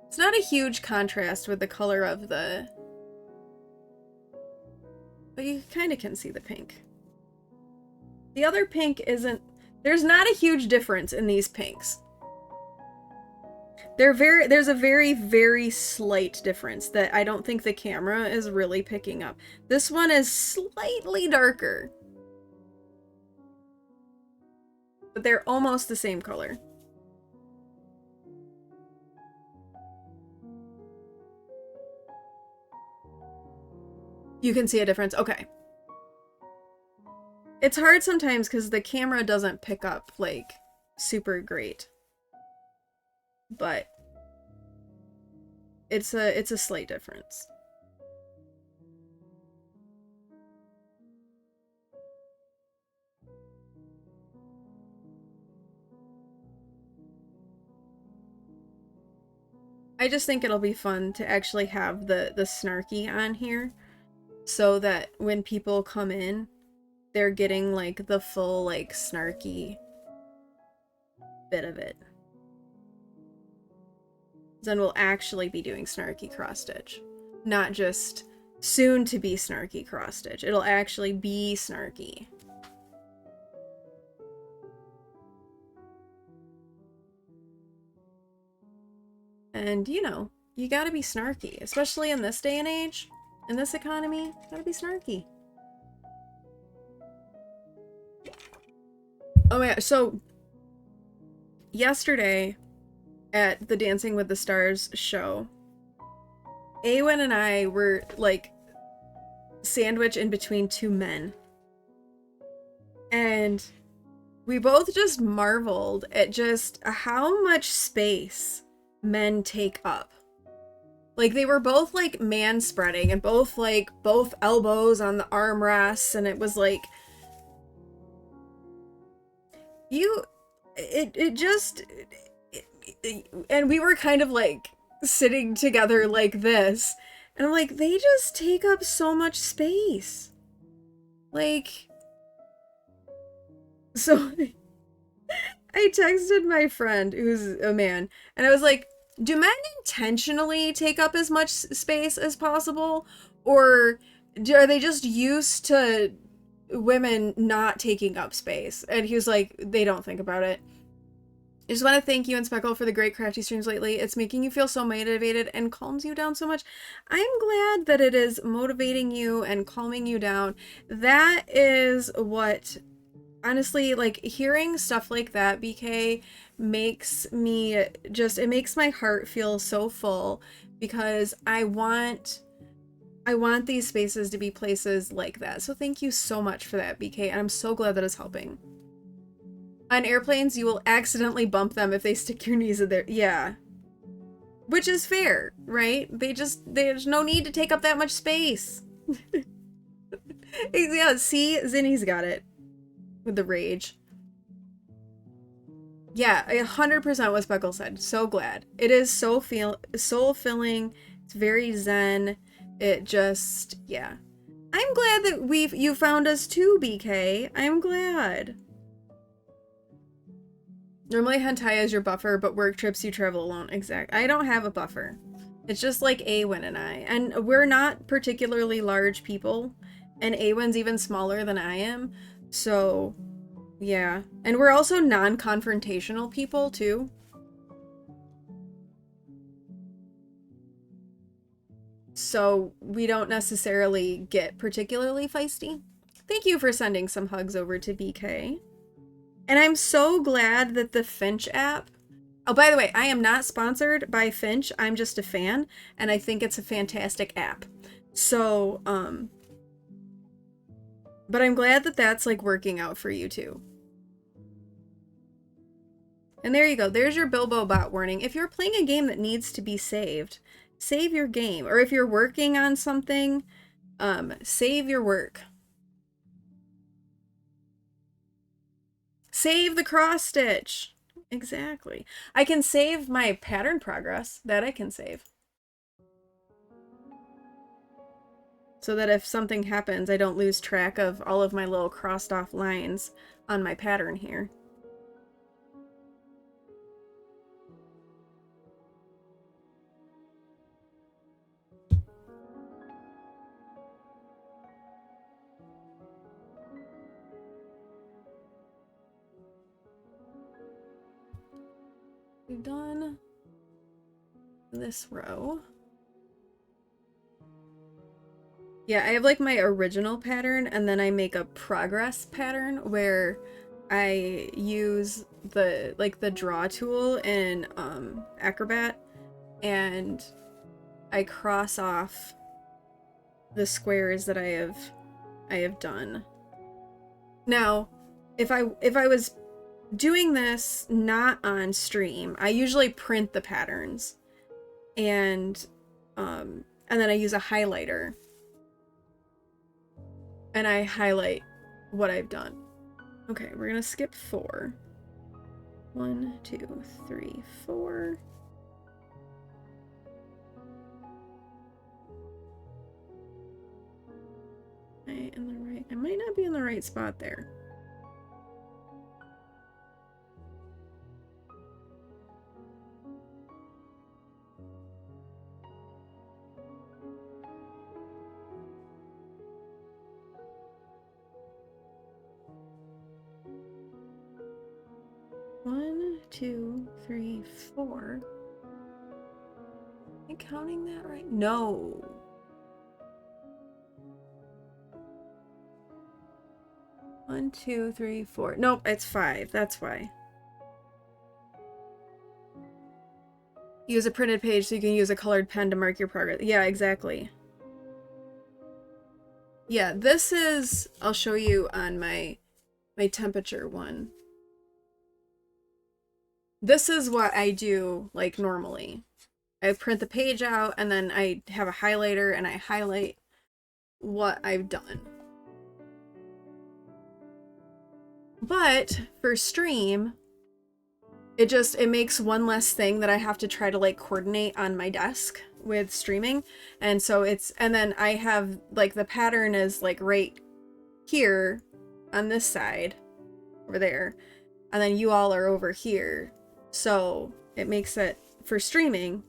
It's not a huge contrast with the color of the... But you kind of can see the pink. The other pink isn't... There's not a huge difference in these pinks. There's a very, very slight difference that I don't think the camera is really picking up. This one is slightly darker. But they're almost the same color. You can see a difference. Okay. It's hard sometimes because the camera doesn't pick up like super great. But it's a slight difference. I just think it'll be fun to actually have the snarky on here so that when people come in, they're getting like the full like snarky bit of it. Then we'll actually be doing snarky cross stitch, not just soon to be snarky cross stitch. It'll actually be snarky. And, you know, you gotta be snarky, especially in this day and age, in this economy, you gotta be snarky. Oh my gosh, so yesterday at the Dancing with the Stars show, Awen and I were like sandwiched in between two men. And we both just marveled at just how much space men take up. Like they were both like man spreading and both elbows on the armrests, and it was like and we were kind of like sitting together like this, and I'm like, they just take up so much space. Like, so I texted my friend who's a man, and I was like, do men intentionally take up as much space as possible, or are they just used to women not taking up space? And he was like, they don't think about it. I just want to thank you and Speckle for the great crafty streams lately. It's making you feel so motivated and calms you down so much. I'm glad that it is motivating you and calming you down. That is what, honestly, like hearing stuff like that, BK, makes me just, it makes my heart feel so full, because I want these spaces to be places like that. So thank you so much for that, BK, and I'm so glad that it's helping. On airplanes, you will accidentally bump them if they stick your knees in there. Yeah. Which is fair, right? There's no need to take up that much space. Yeah, see? Zinni's got it. With the rage. Yeah, 100% what Speckle said. So glad. It is so soul-filling. It's very zen. It just, yeah. I'm glad that you found us too, BK. I'm glad. Normally hentai is your buffer, but work trips you travel alone. Exact. I don't have a buffer. It's just like Awen and I. And we're not particularly large people. And Awen's even smaller than I am. So, yeah. And we're also non-confrontational people, too. So, we don't necessarily get particularly feisty. Thank you for sending some hugs over to BK. And I'm so glad that the Finch app... Oh, by the way, I am not sponsored by Finch. I'm just a fan, and I think it's a fantastic app. So, but I'm glad that that's, like, working out for you, too. And there you go. There's your Bilbo bot warning. If you're playing a game that needs to be saved, save your game. Or if you're working on something, save your work. Save the cross stitch. Exactly. I can save my pattern progress. That I can save. So that if something happens, I don't lose track of all of my little crossed off lines on my pattern here. We've done this row. Yeah, I have like my original pattern, and then I make a progress pattern where I use the draw tool in Acrobat, and I cross off the squares that I have done. Now, if I was doing this not on stream, I usually print the patterns and then I use a highlighter and I highlight what I've done. Okay, we're gonna skip 4. 1, 2, 3, 4. In the right, I might not be in the right spot there. One, 2, 3, 4. Am I counting that right? No. One, 2, 3, 4. Nope, it's 5. That's why. Use a printed page so you can use a colored pen to mark your progress. Yeah, exactly. Yeah, this is, I'll show you on my temperature one. This is what I do like normally. I print the page out and then I have a highlighter and I highlight what I've done. But for stream, it makes one less thing that I have to try to like coordinate on my desk with streaming. And so and then I have like the pattern is like right here on this side over there. And then you all are over here. So it makes it for streaming.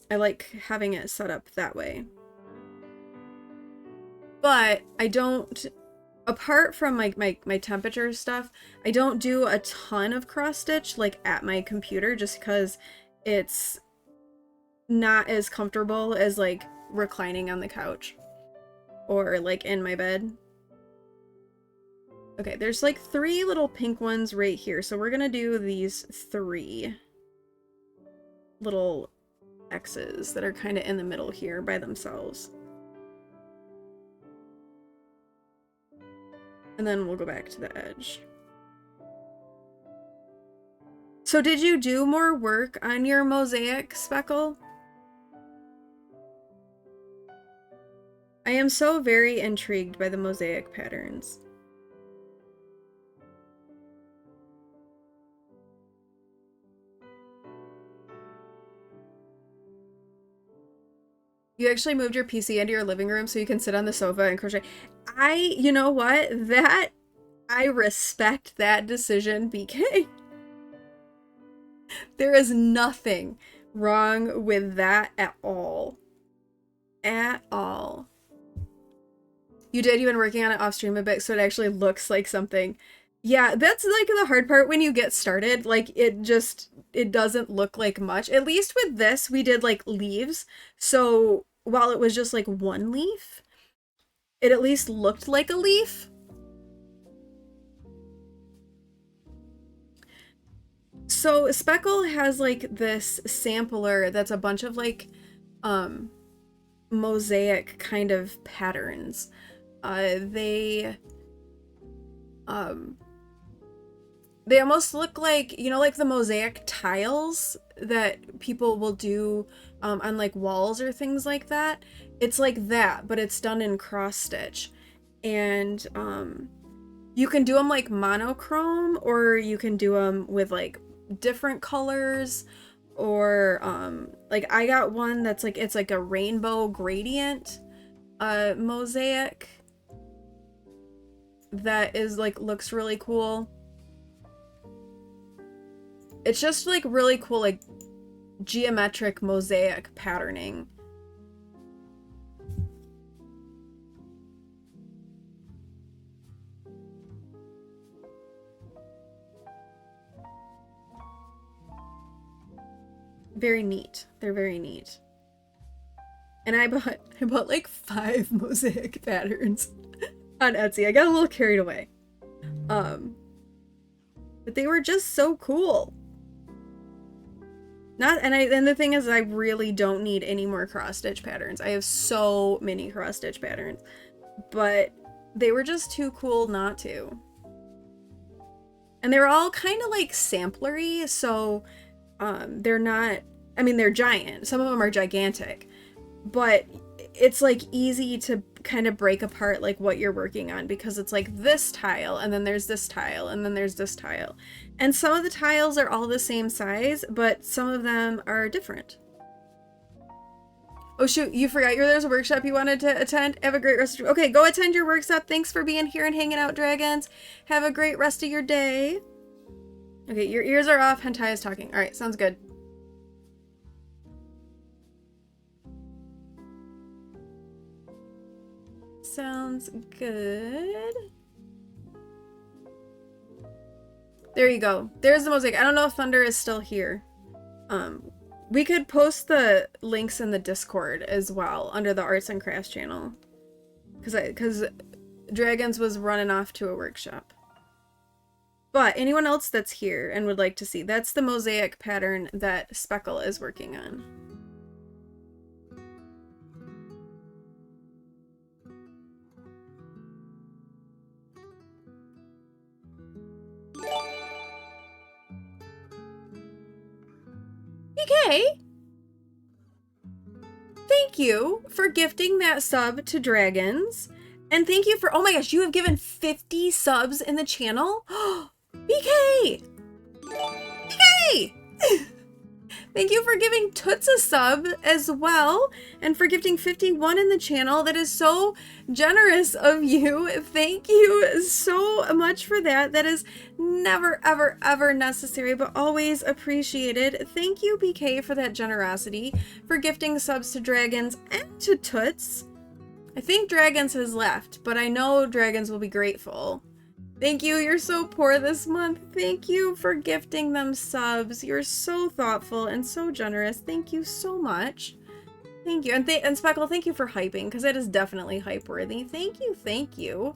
I like having it set up that way. But I don't, apart from like my temperature stuff, I don't do a ton of cross stitch like at my computer just because it's not as comfortable as like reclining on the couch or like in my bed. Okay, there's like 3 little pink ones right here. So we're gonna do these 3 little X's that are kind of in the middle here by themselves. And then we'll go back to the edge. So did you do more work on your mosaic, Speckle? I am so very intrigued by the mosaic patterns. You actually moved your PC into your living room so you can sit on the sofa and crochet. You know what? I respect that decision, BK. There is nothing wrong with that at all. At all. You've been working on it off stream a bit so it actually looks like something. Yeah, that's like the hard part when you get started. Like it doesn't look like much. At least with this, we did like leaves. So while it was just like one leaf, it at least looked like a leaf. So Speckle has like this sampler that's a bunch of like mosaic kind of patterns. They almost look like, you know, like the mosaic tiles that people will do on like walls or things like that. It's like that, but it's done in cross stitch. And you can do them like monochrome, or you can do them with like different colors, or like I got one that's like, it's like a rainbow gradient mosaic that is like, looks really cool. It's just like really cool, like geometric mosaic patterning. Very neat. They're very neat. And I bought like 5 mosaic patterns on Etsy. I got a little carried away. But they were just so cool. Not, and the thing is, I really don't need any more cross stitch patterns. I have so many cross stitch patterns, but they were just too cool not to. And they were all kind of like samplery, so they're not, I mean, they're giant. Some of them are gigantic, but it's like easy to kind of break apart like what you're working on, because it's like this tile and then there's this tile and then there's this tile. And some of the tiles are all the same size, but some of them are different. Oh shoot, you forgot there's a workshop you wanted to attend? Have a great rest of your... Okay, go attend your workshop. Thanks for being here and hanging out, dragons. Have a great rest of your day. Okay, your ears are off. Hentai is talking. Alright, sounds good. Sounds good. There you go. There's the mosaic. I don't know if Thunder is still here. We could post the links in the Discord as well under the Arts and Crafts channel. Because Dragons was running off to a workshop. But anyone else that's here and would like to see, that's the mosaic pattern that Speckle is working on. BK, thank you for gifting that sub to Dragons. And thank you for, oh my gosh, you have given 50 subs in the channel? BK! BK! Thank you for giving Toots a sub as well, and for gifting 51 in the channel. That is so generous of you. Thank you so much for that. That is never, ever, ever necessary, but always appreciated. Thank you, BK, for that generosity, for gifting subs to Dragons and to Toots. I think Dragons has left, but I know Dragons will be grateful. Thank you, you're so poor this month. Thank you for gifting them subs. You're so thoughtful and so generous. Thank you so much. Thank you. And Speckle, thank you for hyping, because that is definitely hype worthy. Thank you, thank you.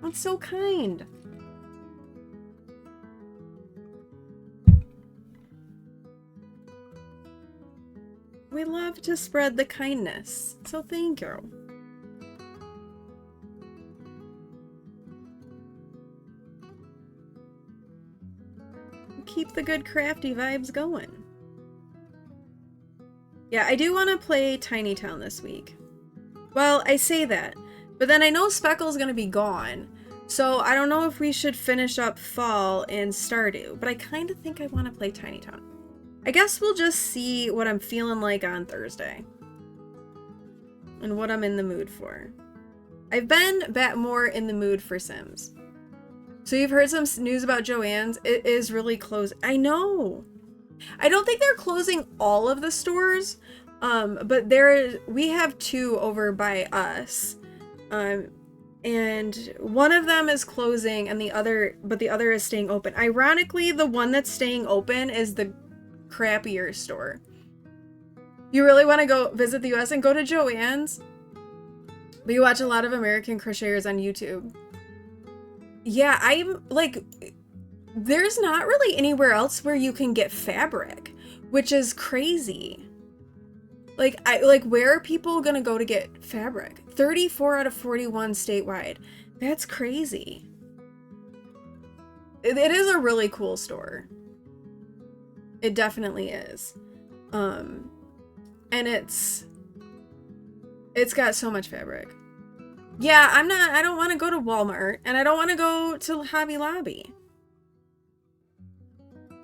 That's so kind. We love to spread the kindness, so thank you. Keep the good crafty vibes going. Yeah, I do want to play Tiny Town this week. Well, I say that, but then I know Speckle's gonna be gone, so I don't know if we should finish up Fall in Stardew, but I kind of think I want to play Tiny Town. I guess we'll just see what I'm feeling like on Thursday. And what I'm in the mood for. I've been more in the mood for Sims. So you've heard some news about Joann's? It is really closed. I know. I don't think they're closing all of the stores, but we have 2 over by us, and one of them is closing, and the other is staying open. Ironically, the one that's staying open is the crappier store. You really want to go visit the US and go to Joann's? But you watch a lot of American crocheters on YouTube. Yeah, I'm like, there's not really anywhere else where you can get fabric, which is crazy. Like, where are people gonna go to get fabric? 34 out of 41 statewide. That's crazy. It is a really cool store. It definitely is. And it's got so much fabric. Yeah, I don't want to go to Walmart, and I don't want to go to Hobby Lobby.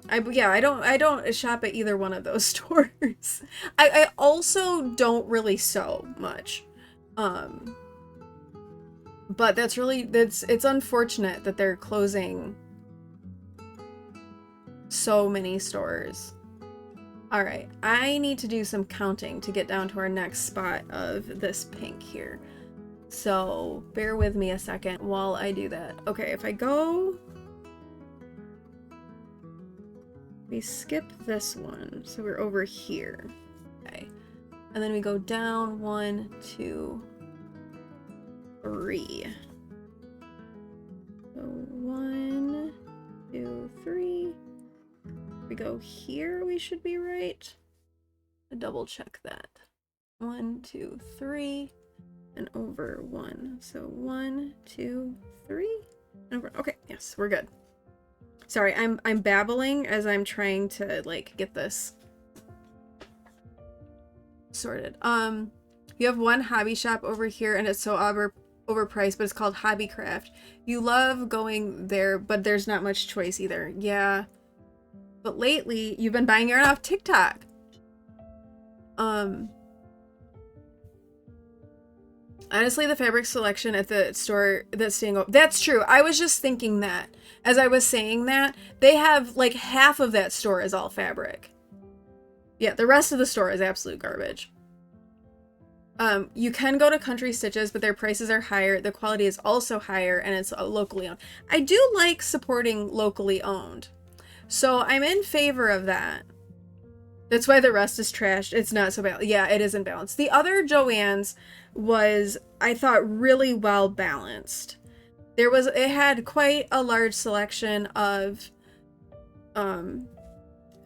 I don't shop at either one of those stores. I also don't really sew much. But it's unfortunate that they're closing so many stores. All right, I need to do some counting to get down to our next spot of this pink here. So bear with me a second while I do that. Okay, if I go, we skip this one, so we're over here. Okay, and then we go down 1, 2, 3. So 1, 2, 3. we go here, we should be right. Double check that. 1, 2, 3, and over 1. So 1, 2, 3, and over. Okay, yes, we're good. Sorry, I'm babbling as I'm trying to like get this sorted. You have one hobby shop over here, and it's so overpriced, but it's called Hobbycraft. You love going there, but there's not much choice either. Yeah, but lately you've been buying yarn off TikTok. Honestly, the fabric selection at the store that's staying open. That's true. I was just thinking that as I was saying that. They have like half of that store is all fabric. Yeah, the rest of the store is absolute garbage. You can go to Country Stitches, but their prices are higher. The quality is also higher, and it's locally owned. I do like supporting locally owned, so I'm in favor of that. That's why the rest is trashed. It's not so bad. Yeah, it isn't balanced. The other Joann's was, I thought, really well balanced. It had quite a large selection of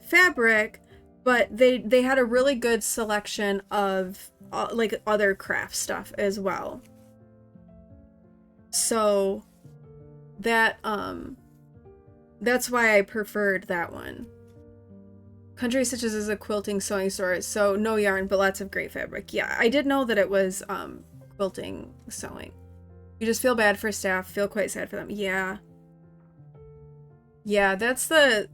fabric, but they had a really good selection of like other craft stuff as well. So that that's why I preferred that one. Country Stitches is a quilting sewing store, so no yarn, but lots of great fabric. Yeah, I did know that it was quilting sewing. You just feel bad for staff, feel quite sad for them. Yeah. Yeah, that's the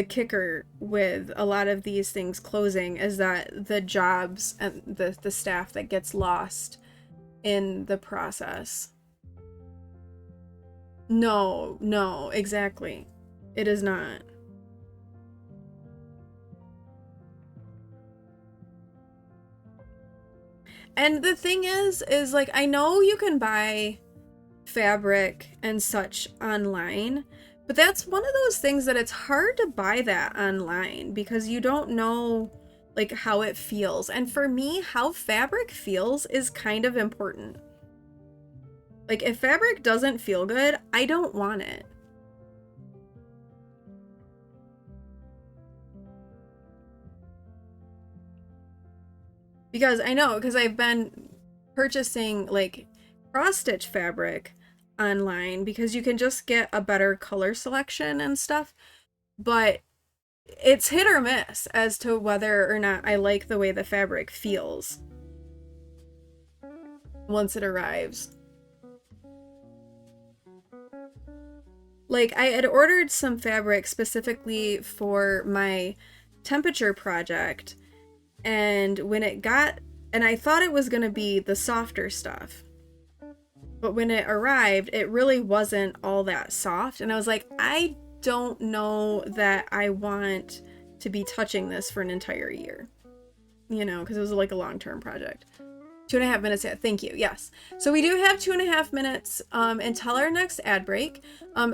kicker with a lot of these things closing, is that the jobs and the staff that gets lost in the process. No, exactly. It is not. And the thing is like, I know you can buy fabric and such online, but that's one of those things that it's hard to buy that online because you don't know like how it feels. And for me, how fabric feels is kind of important. Like if fabric doesn't feel good, I don't want it. Because I know, because I've been purchasing like cross-stitch fabric online because you can just get a better color selection and stuff, but it's hit or miss as to whether or not I like the way the fabric feels once it arrives. Like I had ordered some fabric specifically for my temperature project, and when it got, and I thought it was going to be the softer stuff, but when it arrived, it really wasn't all that soft. And I was like, I don't know that I want to be touching this for an entire year, you know, because it was like a long-term project. 2.5 minutes yet. Thank you. Yes. So we do have 2.5 minutes until our next ad break.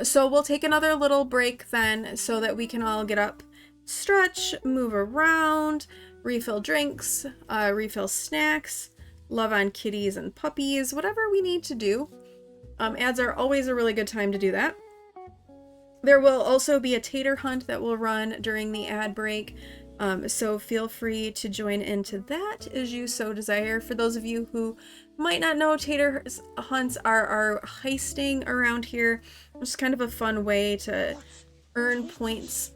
So we'll take another little break then so that we can all get up, stretch, move around, refill drinks, refill snacks, love on kitties and puppies, whatever we need to do. Ads are always a really good time to do that. There will also be a tater hunt that will run during the ad break. So feel free to join into that as you so desire. For those of you who might not know, tater hunts are our heisting around here. It's kind of a fun way to earn points.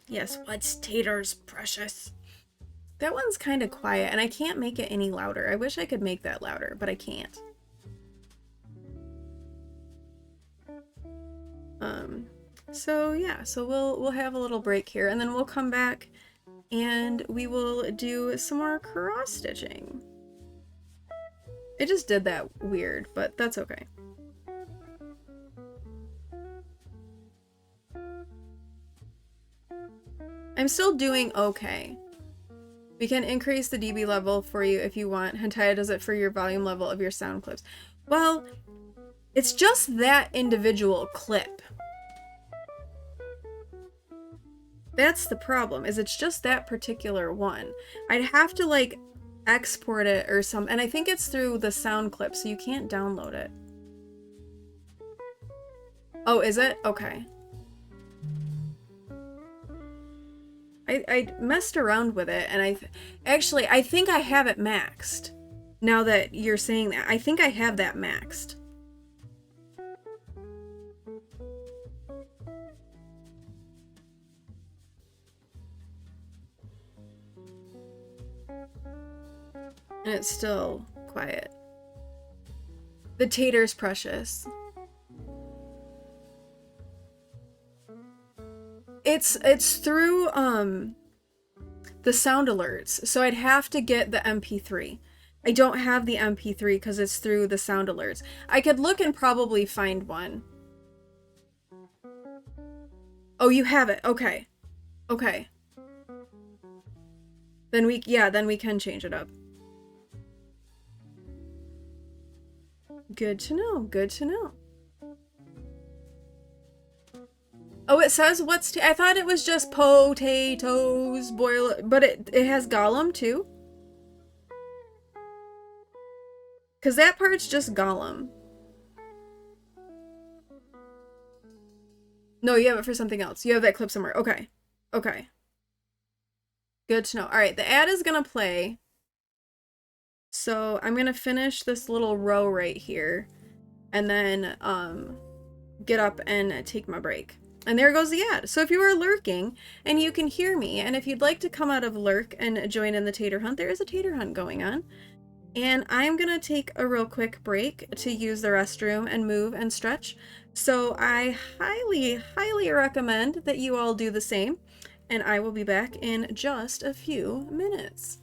Yes, what's taters, precious? That one's kind of quiet, and I can't make it any louder. I wish I could make that louder, but I can't. So yeah, so we'll have a little break here, and then we'll come back and we will do some more cross stitching. It just did that weird, but that's okay. I'm still doing okay. We can increase the dB level for you if you want. Hentai does it for your volume level of your sound clips. Well, it's just that individual clip. That's the problem, is it's just that particular one. I'd have to like export it or something, and I think it's through the sound clip, so you can't download it. Oh, is it? Okay. I messed around with it, and actually, I think I have it maxed. Now that you're saying that, I think I have that maxed. And it's still quiet. The tater's precious. It's through the sound alerts, so I'd have to get the MP3. I don't have the MP3 because it's through the sound alerts. I could look and probably find one. Oh, you have it. Okay. Okay. Then we can change it up. Good to know. Good to know. Oh, it says what's I thought it was just potatoes boil, but it has Gollum too. Cause that part's just Gollum. No, you have it for something else. You have that clip somewhere. Okay. Okay. Good to know. All right, the ad is gonna play. So I'm gonna finish this little row right here, and then get up and take my break. And there goes the ad. So if you are lurking and you can hear me, and if you'd like to come out of lurk and join in the tater hunt, there is a tater hunt going on. And I'm gonna take a real quick break to use the restroom and move and stretch. So I highly, highly recommend that you all do the same. And I will be back in just a few minutes.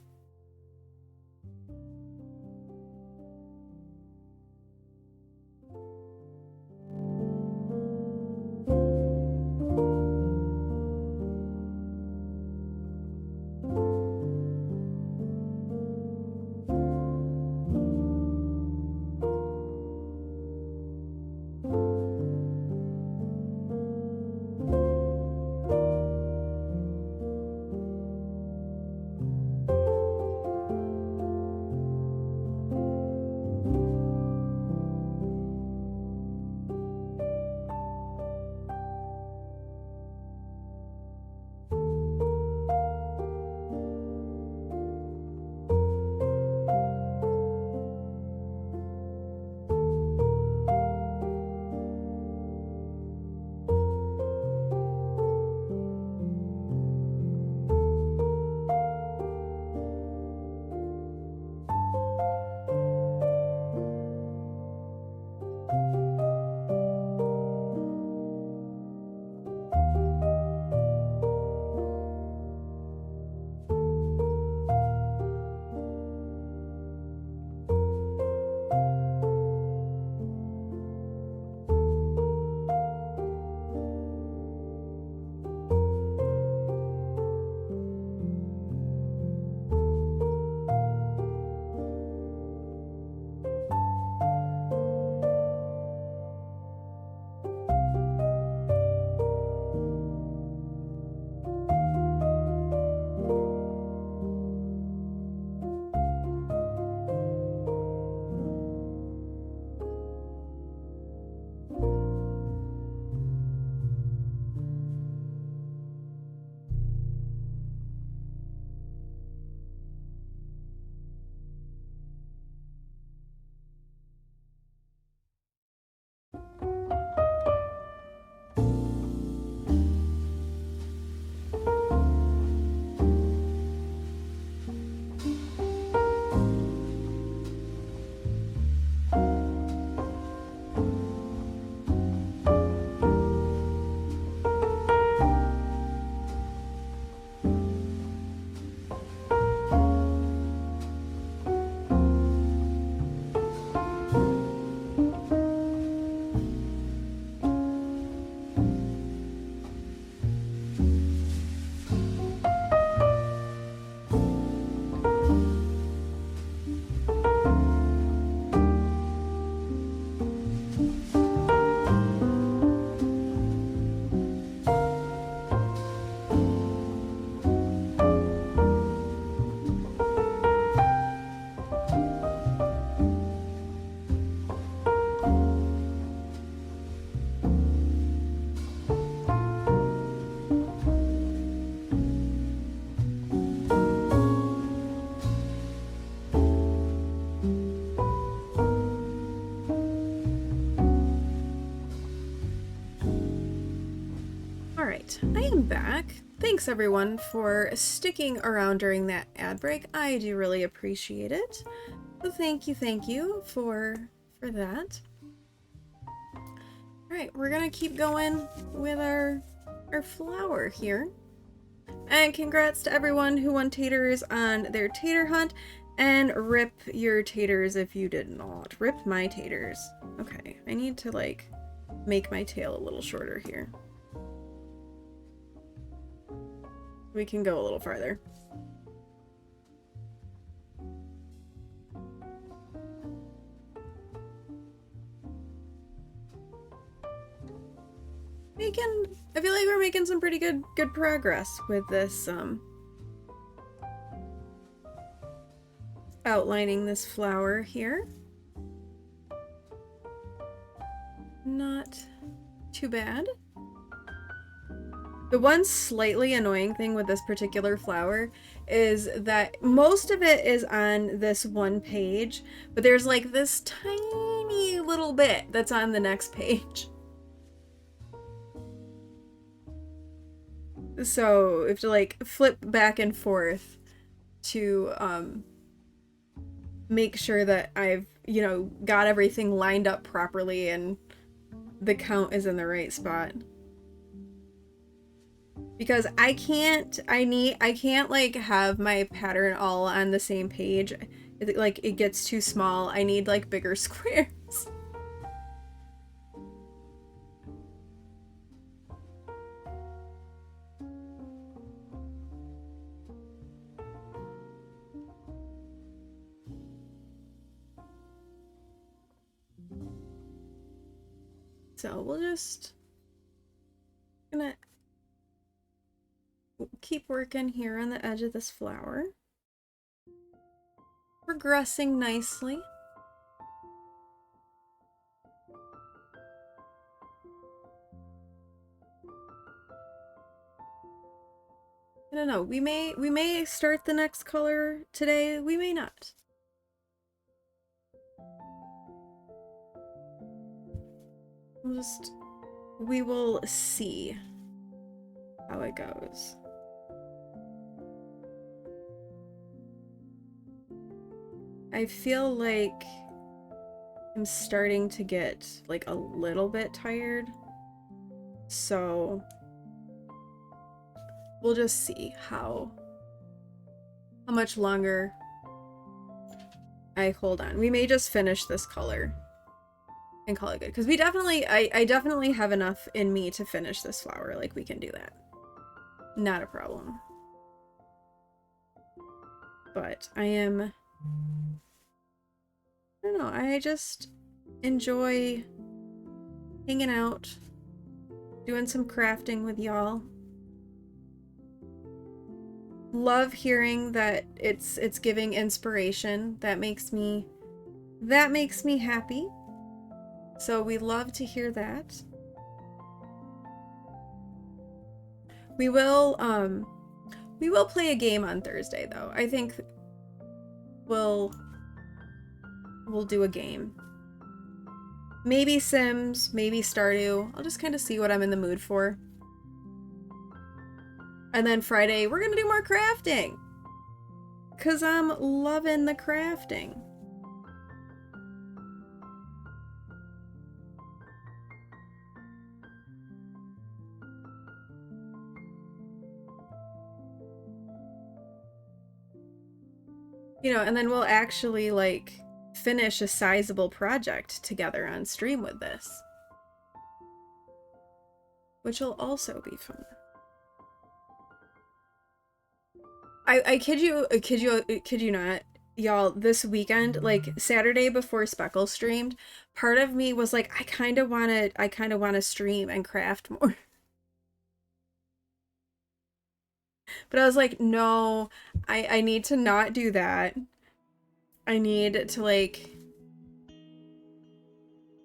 All right, I am back. Thanks everyone for sticking around during that ad break. I do really appreciate it. So thank you for that. All right, we're gonna keep going with our flower here. And congrats to everyone who won taters on their tater hunt. And rip your taters if you did not. Rip my taters. Okay, I need to like make my tail a little shorter here. We can go a little farther. I feel like we're making some pretty good progress with this outlining this flower here. Not too bad. The one slightly annoying thing with this particular flower is that most of it is on this one page, but there's like this tiny little bit that's on the next page. So I have to like flip back and forth to make sure that I've, you know, got everything lined up properly and the count is in the right spot. Because I can't like have my pattern all on the same page. It gets too small. I need like bigger squares. So we'll just gonna keep working here on the edge of this flower. Progressing nicely. I don't know, we may start the next color today, we may not. We will see how it goes. I feel like I'm starting to get like a little bit tired, so we'll just see how much longer I hold on. We may just finish this color and call it good, because I definitely have enough in me to finish this flower. Like, we can do that, not a problem. But I don't know, I just enjoy hanging out, doing some crafting with y'all. Love hearing that it's giving inspiration. That makes me happy. So we love to hear that. We will play a game on Thursday though. I think we'll do a game. Maybe Sims, maybe Stardew. I'll just kind of see what I'm in the mood for. And then Friday, we're gonna do more crafting, 'cause I'm loving the crafting. You know, and then we'll actually like finish a sizable project together on stream with this, which will also be fun. I kid you not, y'all, this weekend, like Saturday before Speckle streamed, part of me was like, I kind of want to stream and craft more. But I was like, no, I need to not do that. I need to like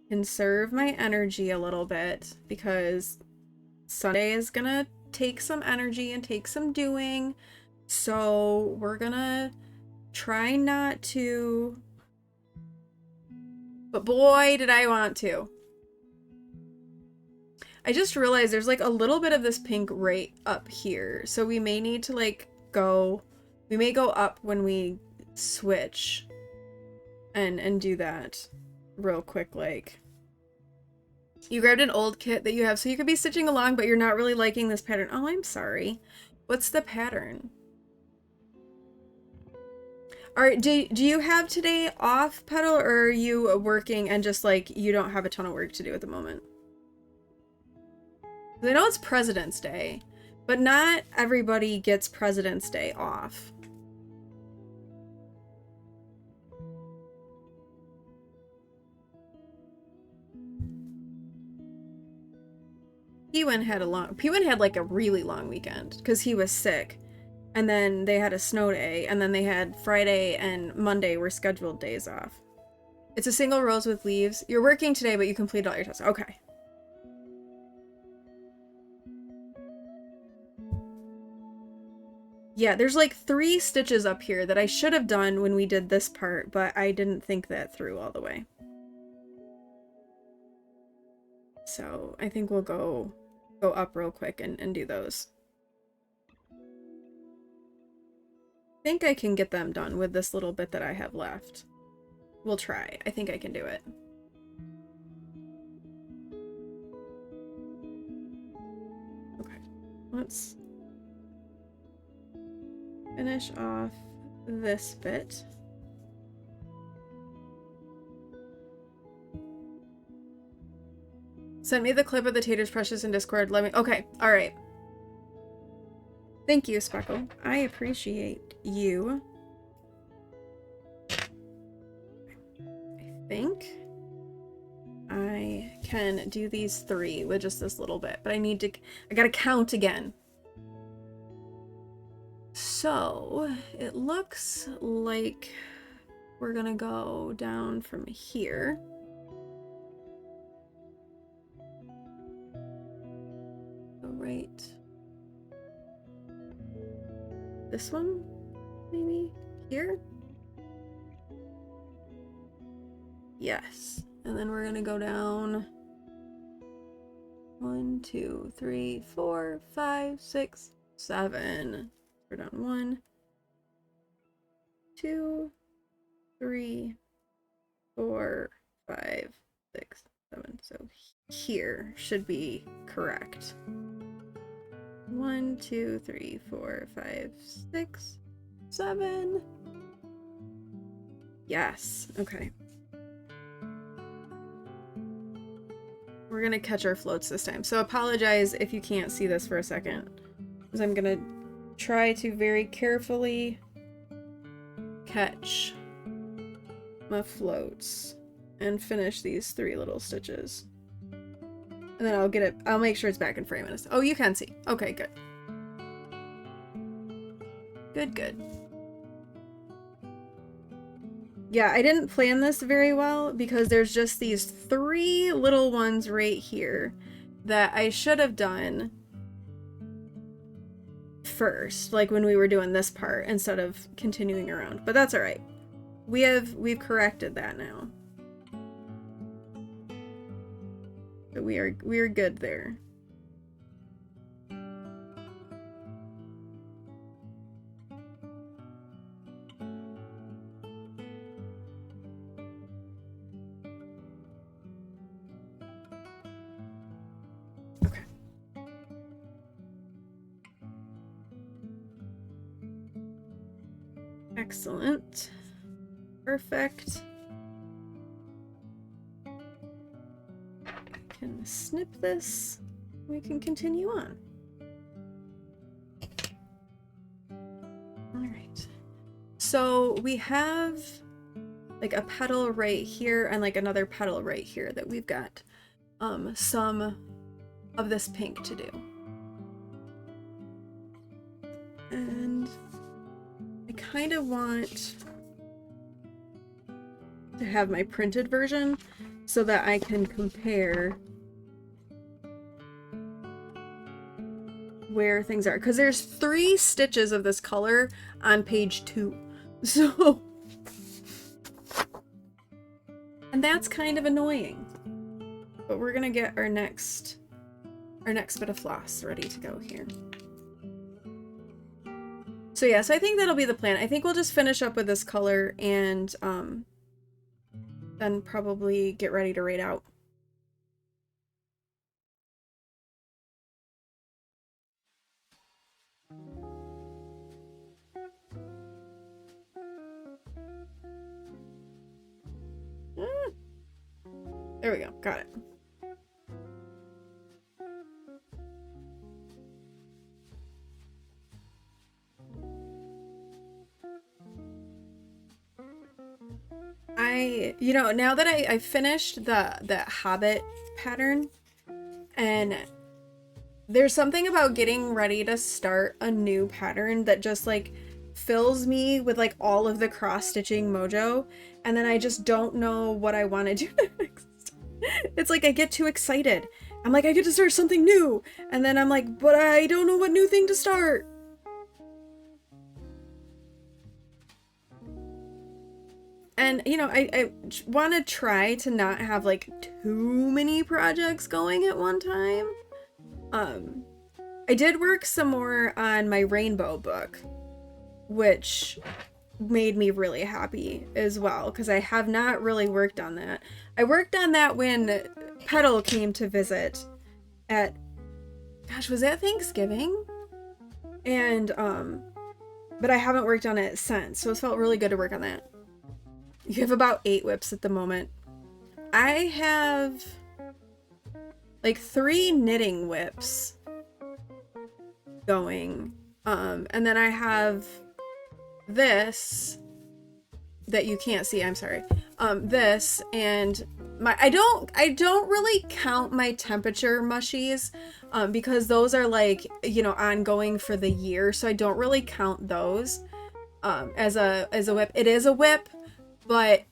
conserve my energy a little bit, because Sunday is gonna take some energy and take some doing. So we're gonna try not to, but boy, did I want to. I just realized there's like a little bit of this pink right up here. So we may need to like we may go up when we switch and do that real quick. Like, you grabbed an old kit that you have, so you could be stitching along, but you're not really liking this pattern. Oh, I'm sorry. What's the pattern? Alright, do you have today off, Petal, or are you working and just like you don't have a ton of work to do at the moment? I know it's President's Day, but not everybody gets President's Day off. P1 had like a really long weekend because he was sick. And then they had a snow day, and then they had Friday and Monday were scheduled days off. It's a single rose with leaves. You're working today, but you completed all your tasks. Okay. Yeah, there's like 3 stitches up here that I should have done when we did this part, but I didn't think that through all the way. So I think we'll go up real quick and do those. I think I can get them done with this little bit that I have left. We'll try. I think I can do it. Okay, let's finish off this bit. Send me the clip of the Taters Precious in Discord. Let me. Okay, all right. Thank you, Speckle. I appreciate you. I think I can do these 3 with just this little bit, but I gotta count again. So it looks like we're gonna go down from here. Right. This one, maybe here? Yes. And then we're gonna go down 1, 2, 3, 4, 5, 6, 7. We're down 1, 2, 3, 4, 5, 6, 7. So here should be correct. 1, 2, 3, 4, 5, 6, 7. Yes. Okay. We're gonna catch our floats this time. So apologize if you can't see this for a second, because I'm gonna try to very carefully catch my floats and finish these 3 little stitches. And then I'll make sure it's back in frame in a second. Oh, you can see. Okay, good. Good. Yeah, I didn't plan this very well because there's just these 3 little ones right here that I should have done first, like when we were doing this part instead of continuing around. But that's all right. We've corrected that now. So we are good there. Okay. Excellent. Perfect. Can snip this. We can continue on. All right. So we have like a petal right here and like another petal right here that we've got some of this pink to do. And I kind of want to have my printed version so that I can compare where things are, because there's 3 stitches of this color on page 2, so and that's kind of annoying, but we're gonna get our next our next bit of floss ready to go here. So yeah, so I think that'll be the plan. I think we'll just finish up with this color and then probably get ready to raid out. There we go. Got it. You know, now that I finished the Hobbit pattern, and there's something about getting ready to start a new pattern that just like fills me with like all of the cross-stitching mojo, and then I just don't know what I want to do next. It's like I get too excited. I'm like, I get to start something new, and then I'm like, but I don't know what new thing to start. And, you know, I want to try to not have, like, too many projects going at one time. I did work some more on my rainbow book, which made me really happy as well, because I have not really worked on that. I worked on that when Petal came to visit at, gosh, was that Thanksgiving? And, but I haven't worked on it since, so it felt really good to work on that. You have about 8 whips at the moment. I have like 3 knitting whips going. And then I have this that you can't see, I'm sorry. This and my I don't really count my temperature mushies because those are like, you know, ongoing for the year, so I don't really count those as a whip. It is a whip, but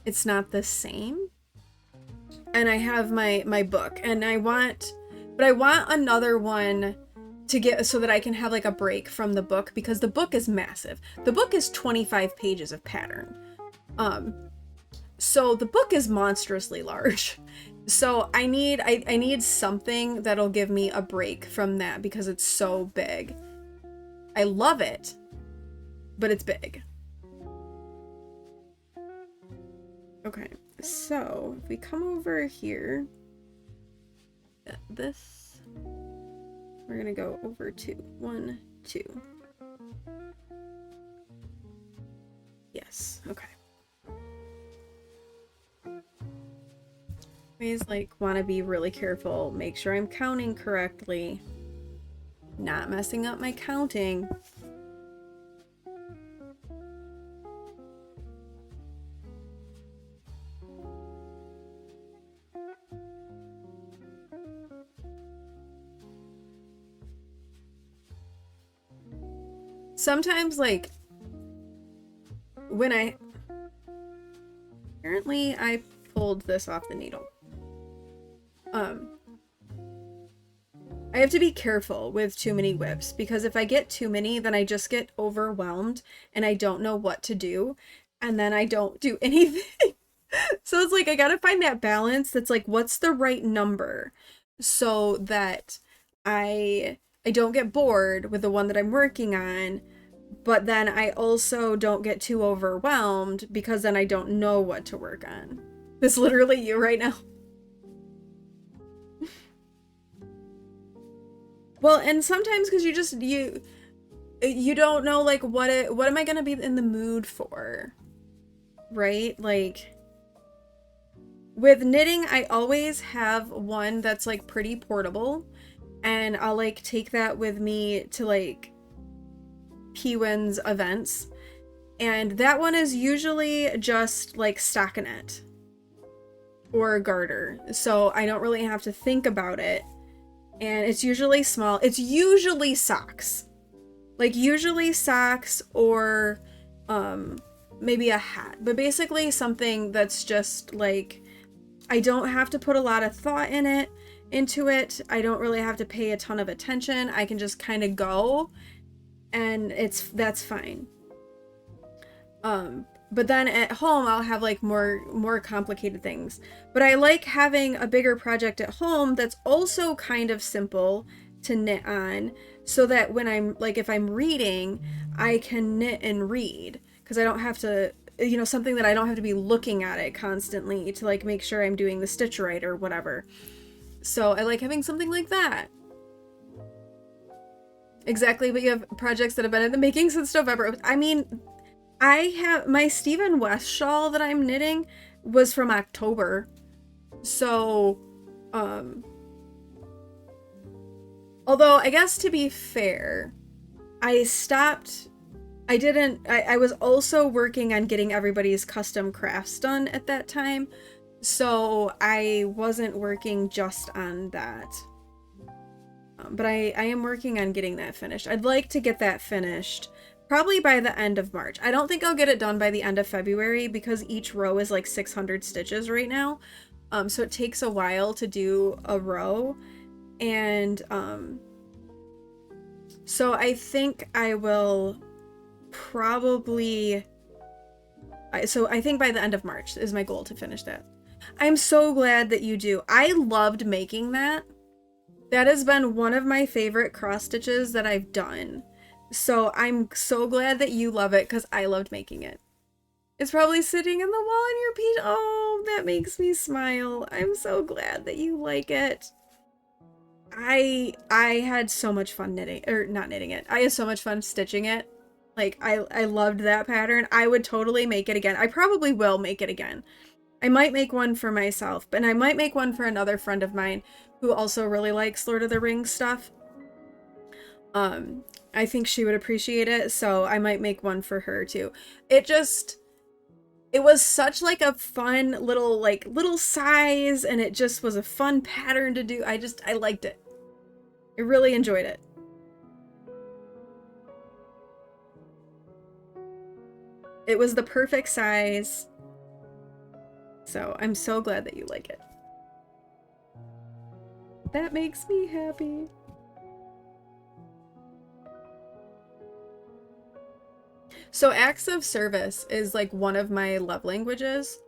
it's not the same. And I have my book, and I want another one to get so that I can have like a break from the book, because the book is massive. The book is 25 pages of pattern. So the book is monstrously large. So I need something that'll give me a break from that, because it's so big. I love it, but it's big. Okay, so if we come over here, this, we're gonna go over 2, 1, 2. Yes, okay. Always like want to be really careful, make sure I'm counting correctly, not messing up my counting. Sometimes, like, when apparently I pulled this off the needle. I have to be careful with too many whips, because if I get too many, then I just get overwhelmed and I don't know what to do, and then I don't do anything. So it's like I gotta find that balance that's like, what's the right number so that I don't get bored with the one that I'm working on, but then I also don't get too overwhelmed, because then I don't know what to work on. This is literally you right now. Well, and sometimes because you don't know, like, what am I gonna be in the mood for, right? Like, with knitting, I always have one that's like pretty portable, and I'll like take that with me to like Pewin's events, and that one is usually just like stockinette or a garter, so I don't really have to think about it. And it's usually small. It's usually socks. Like, usually socks or maybe a hat. But basically something that's just like, I don't have to put a lot of thought into it. I don't really have to pay a ton of attention. I can just kind of go, and that's fine. but then at home I'll have like more complicated things. But I like having a bigger project at home that's also kind of simple to knit on, so that when I'm like, if I'm reading, I can knit and read, because I don't have to, you know, something that I don't have to be looking at it constantly to like make sure I'm doing the stitch right or whatever. So I like having something like that. Exactly, but you have projects that have been in the making since November. I mean, I have my Stephen West shawl that I'm knitting was from October. So, although I guess to be fair, I was also working on getting everybody's custom crafts done at that time. So I wasn't working just on that. But I am working on getting that finished. I'd like to get that finished probably by the end of March. I don't think I'll get it done by the end of February because each row is like 600 stitches right now. So it takes a while to do a row. And so I think I will probably... So I think by the end of March is my goal to finish that. I'm so glad that you do. I loved making that. That has been one of my favorite cross stitches that I've done. So I'm so glad that you love it because I loved making it. It's probably sitting in the wall in your page. Oh, that makes me smile. I'm so glad that you like it. I had so much fun knitting, or not knitting it. I had so much fun stitching it. Like, I loved that pattern. I would totally make it again. I probably will make it again. I might make one for myself, but I might make one for another friend of mine who also really likes Lord of the Rings stuff. I think she would appreciate it, so I might make one for her too. It was such like a fun little size, and it just was a fun pattern to do. I liked it. I really enjoyed it. It was the perfect size. So I'm so glad that you like it. That makes me happy. So acts of service is like one of my love languages.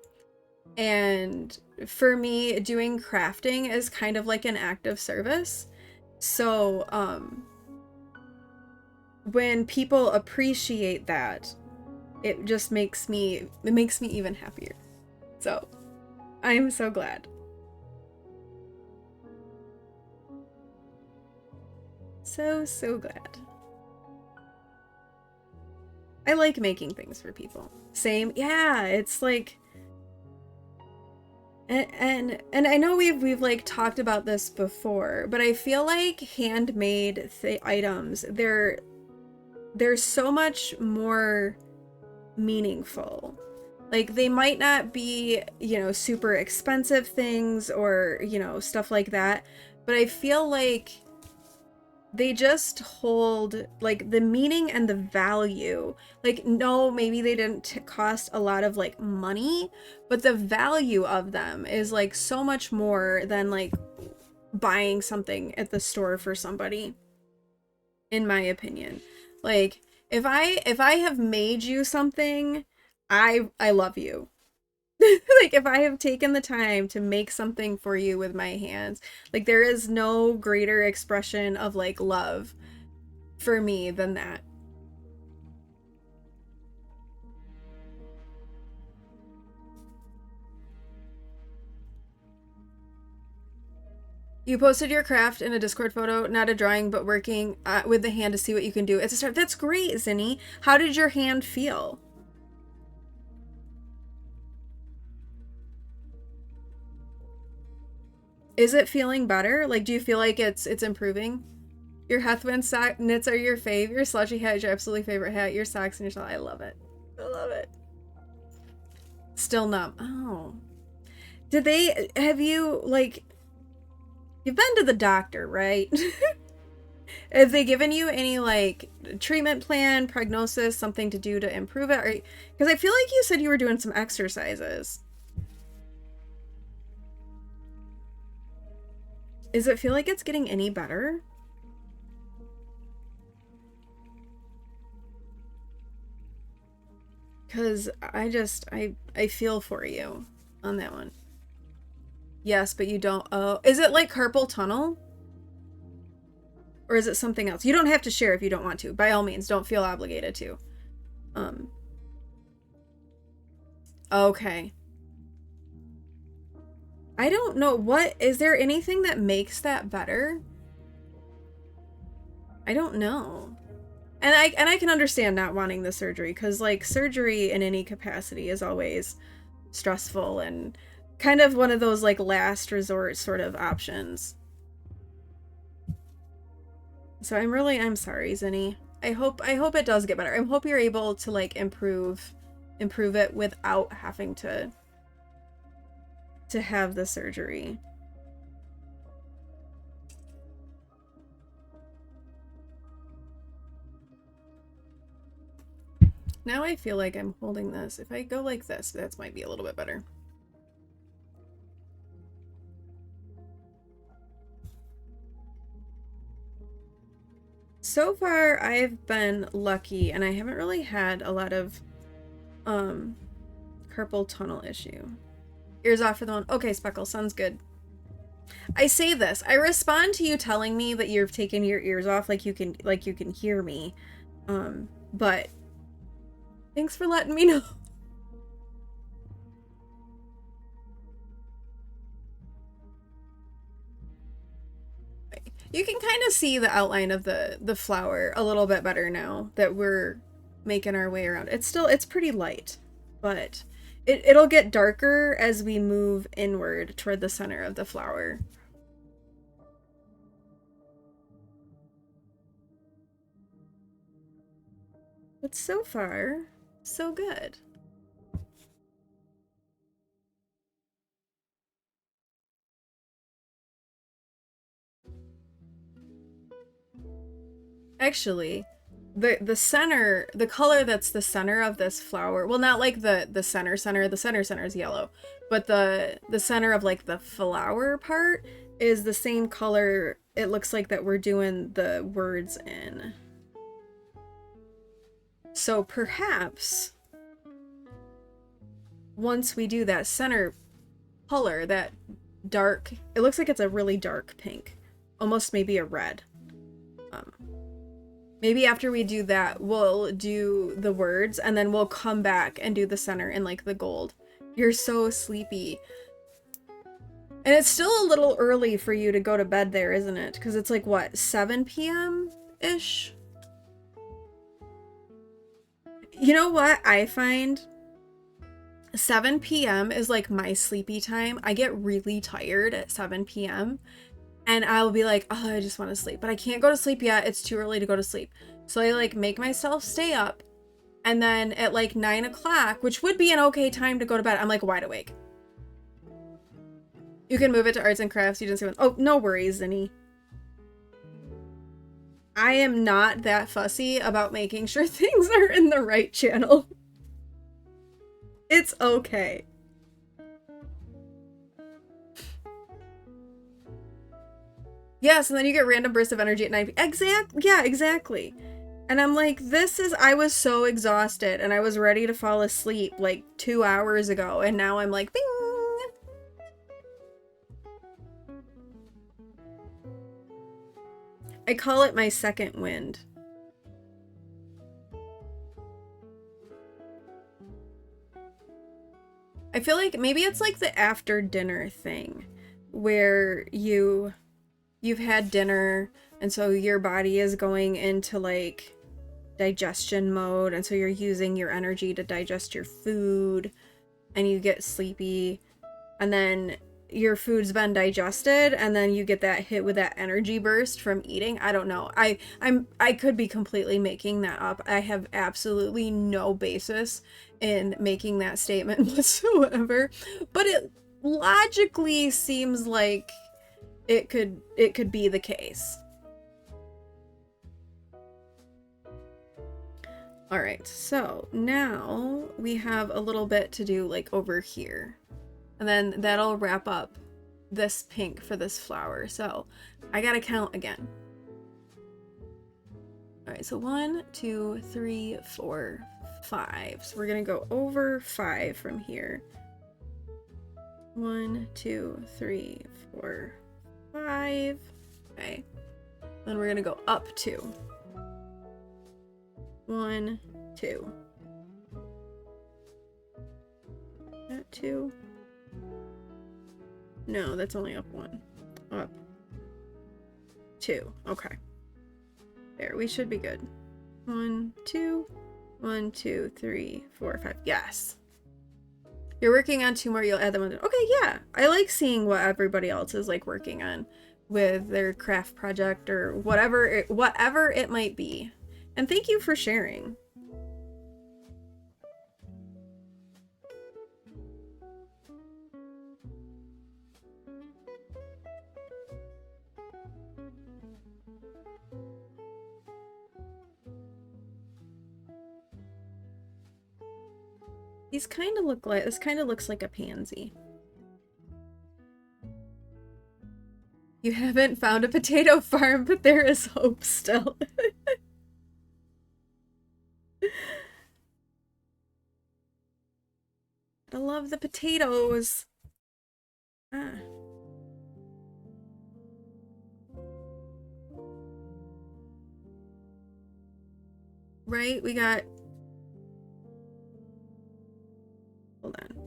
And for me, doing crafting is kind of like an act of service. So when people appreciate that, it just makes me even happier. So I'm so glad. So glad. I like making things for people. Same. Yeah, it's like, and I know we've like talked about this before, but I feel like handmade items, they're so much more meaningful. Like, they might not be, you know, super expensive things or, you know, stuff like that, but I feel like they just hold like the meaning and the value. Like, no, maybe they didn't cost a lot of like money, but the value of them is like so much more than like buying something at the store for somebody, in my opinion. Like, if I have made you something, I love you. Like, if I have taken the time to make something for you with my hands, like, there is no greater expression of like love for me than that. You posted your craft in a Discord photo, not a drawing, but working with the hand to see what you can do. It's a start. That's great, Zinni. How did your hand feel? Is it feeling better? Like, do you feel like it's improving? Your Hethwin sock knits are your fave. Your slouchy hat is your absolutely favorite hat. Your socks and your shawl. I love it. I love it. Still numb. Oh. Did they, have you, like, you've been to the doctor, right? Have they given you any, like, treatment plan, prognosis, something to do to improve it? Because I feel like you said you were doing some exercises. Does it feel like it's getting any better? Because I feel for you on that one. Yes, but you don't. Oh, is it like carpal tunnel? Or is it something else? You don't have to share if you don't want to. By all means, don't feel obligated to. Okay. I don't know is there anything that makes that better? I don't know. And I can understand not wanting the surgery, because like surgery in any capacity is always stressful and kind of one of those like last resort sort of options. So I'm sorry, Zinni. I hope it does get better. I hope you're able to like improve it without having to have the surgery. Now I feel like I'm holding this. If I go like this, that might be a little bit better. So far, I've been lucky, and I haven't really had a lot of carpal tunnel issue. Ears off for the one. Okay, Speckle, sounds good. I say this. I respond to you telling me that you've taken your ears off, like you can hear me. But thanks for letting me know. You can kind of see the outline of the flower a little bit better now that we're making our way around. It's pretty light, but it'll get darker as we move inward toward the center of the flower. But so far, so good. Actually, the center, the color that's the center of this flower, well, not like the center, the center is yellow, but the center of like the flower part is the same color it looks like that we're doing the words in. So perhaps once we do that center color, that dark, it looks like it's a really dark pink, almost maybe a red. Maybe after we do that, we'll do the words, and then we'll come back and do the center in like the gold. You're so sleepy. And it's still a little early for you to go to bed there, isn't it? Because it's like, what, 7 p.m.-ish? You know what I find? 7 p.m. is like my sleepy time. I get really tired at 7 p.m. and I'll be like, oh, I just want to sleep. But I can't go to sleep yet. It's too early to go to sleep. So I like make myself stay up. And then at like 9 o'clock, which would be an okay time to go to bed, I'm like wide awake. You can move it to arts and crafts. You didn't say one. Oh, no worries, Zinni. I am not that fussy about making sure things are in the right channel. It's okay. Yes, and then you get random bursts of energy at 9 p.m. Yeah, exactly. And I'm like, I was so exhausted and I was ready to fall asleep like 2 hours ago. And now I'm like, bing. I call it my second wind. I feel like maybe it's like the after dinner thing where you've had dinner and so your body is going into like digestion mode, and so you're using your energy to digest your food and you get sleepy, and then your food's been digested and then you get that hit with that energy burst from eating. I don't know. I could be completely making that up. I have absolutely no basis in making that statement whatsoever, but it logically seems like it could be the case. All right, so now we have a little bit to do like over here. And then that'll wrap up this pink for this flower. So I gotta count again. All right, so 1, 2, 3, 4, 5. So we're gonna go over 5 from here. 1, 2, 3, 4, 5. Okay. Then we're gonna go up 2. 1, 2. That 2. No, that's only up 1. Up 2. Okay. There, we should be good. 1, 2. 1, 2, 3, 4, 5. Yes. You're working on 2 more, you'll add them on. Okay, yeah. I like seeing what everybody else is like working on with their craft project or whatever it might be. And thank you for sharing. These kind of look like, this kind of looks like a pansy. You haven't found a potato farm, but there is hope still. I love the potatoes. Ah. Right, we got... Hold on.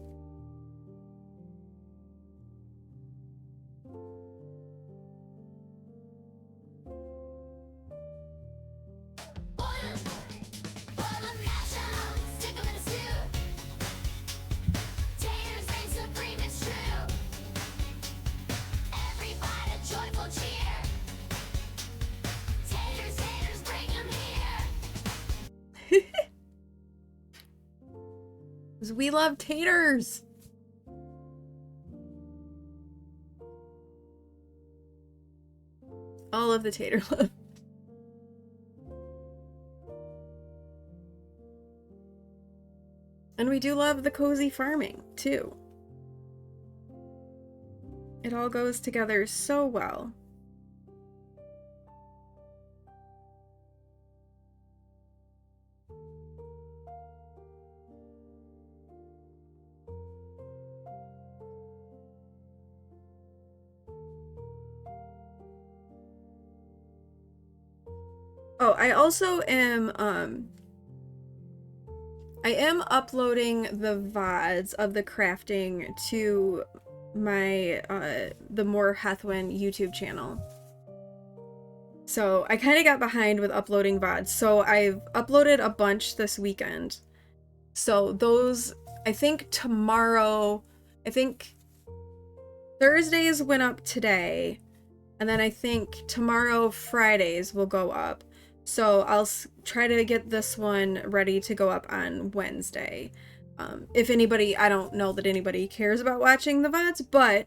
We love taters. All of the tater love. And we do love the cozy farming too. It all goes together so well. Oh, I also am, I am uploading the VODs of the crafting to my, the More Hethwin YouTube channel. So I kind of got behind with uploading VODs, so I've uploaded a bunch this weekend. So those, I think tomorrow, I think Thursdays went up today, and then I think tomorrow Fridays will go up. So I'll try to get this one ready to go up on Wednesday. If anybody, I don't know that anybody cares about watching the VODs, but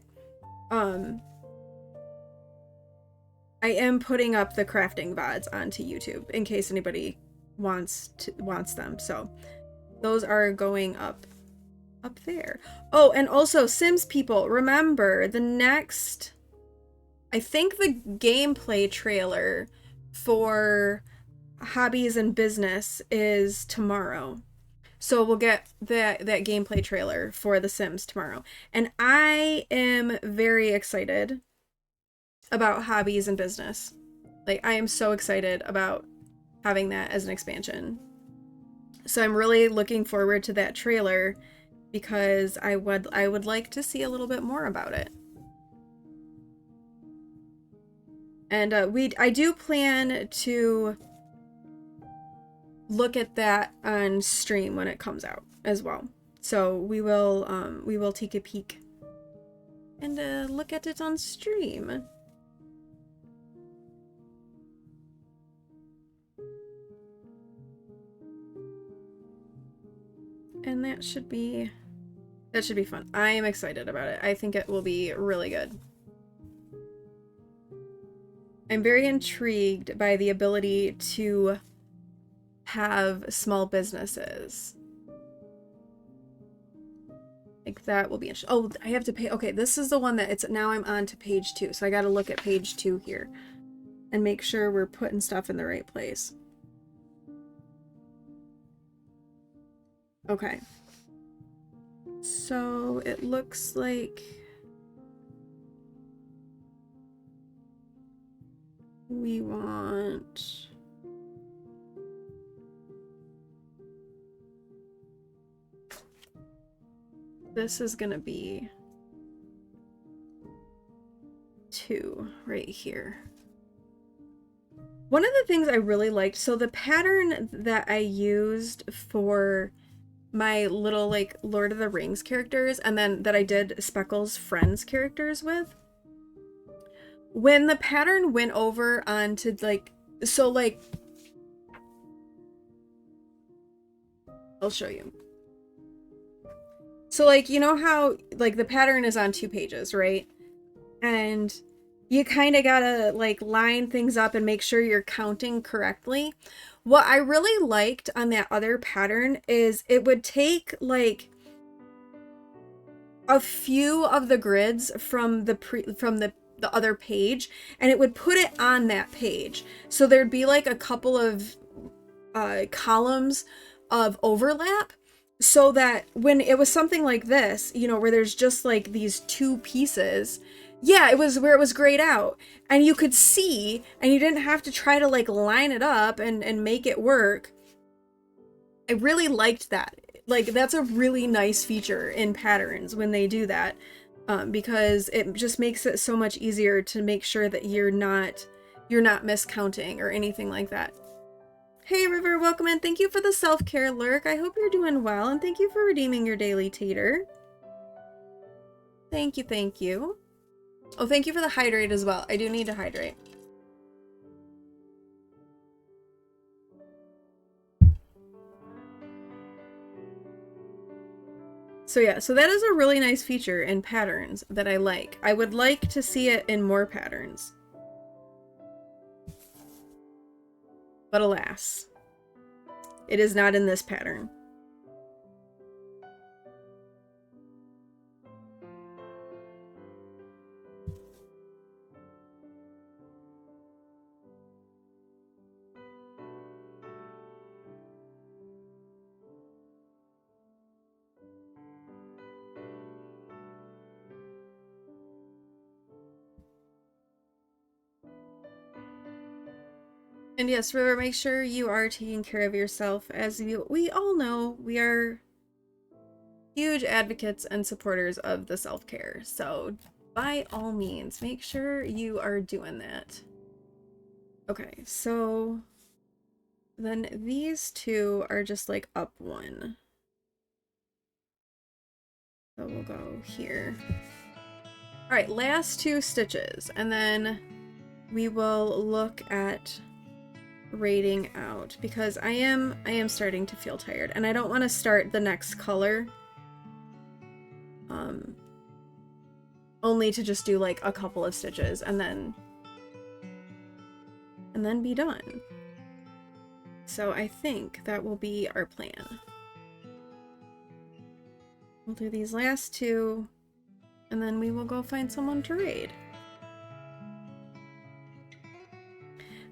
I am putting up the crafting VODs onto YouTube in case anybody wants them. So those are going up there. Oh, and also Sims people, remember the next, I think the gameplay trailer for Hobbies and Business is tomorrow. So we'll get that gameplay trailer for The Sims tomorrow. And I am very excited about Hobbies and Business. Like, I am so excited about having that as an expansion. So I'm really looking forward to that trailer because I would like to see a little bit more about it. And I do plan to look at that on stream when it comes out as well. So we will take a peek and look at it on stream. And that should be fun. I am excited about it. I think it will be really good. I'm very intrigued by the ability to have small businesses. Like, that will be interesting. Oh, I have to pay. Okay, this is the one that it's now I'm on to page 2. So I got to look at page 2 here and make sure we're putting stuff in the right place. Okay. So it looks like we want this is gonna be 2 right here. One of the things I really liked, so the pattern that I used for my little like Lord of the Rings characters and then that I did Speckles' friends characters with, when the pattern went over onto like, so like, I'll show you. So like, you know how like the pattern is on 2 pages, right? And you kind of gotta like line things up and make sure you're counting correctly. What I really liked on that other pattern is it would take like a few of the grids from the other page and it would put it on that page. So there'd be like a couple of columns of overlap so that when it was something like this, you know, where there's just like these 2 pieces, yeah, it was where it was grayed out and you could see and you didn't have to try to like line it up and make it work. I really liked that. Like that's a really nice feature in patterns when they do that, because it just makes it so much easier to make sure that you're not miscounting or anything like that. Hey River, welcome in. Thank you for the self-care lurk. I hope you're doing well and thank you for redeeming your daily tater. Thank you, thank you. Oh, thank you for the hydrate as well. I do need to hydrate. So yeah, so that is a really nice feature in patterns that I like. I would like to see it in more patterns. But alas, it is not in this pattern. And yes, River, make sure you are taking care of yourself. As we all know, we are huge advocates and supporters of the self-care. So by all means, make sure you are doing that. Okay, so then these 2 are just like up 1. So we'll go here. All right, last 2 stitches, and then we will look at rating out because I am starting to feel tired and I don't want to start the next color only to just do like a couple of stitches and then be done. So I think that will be our plan. We'll do these last 2 and then we will go find someone to raid.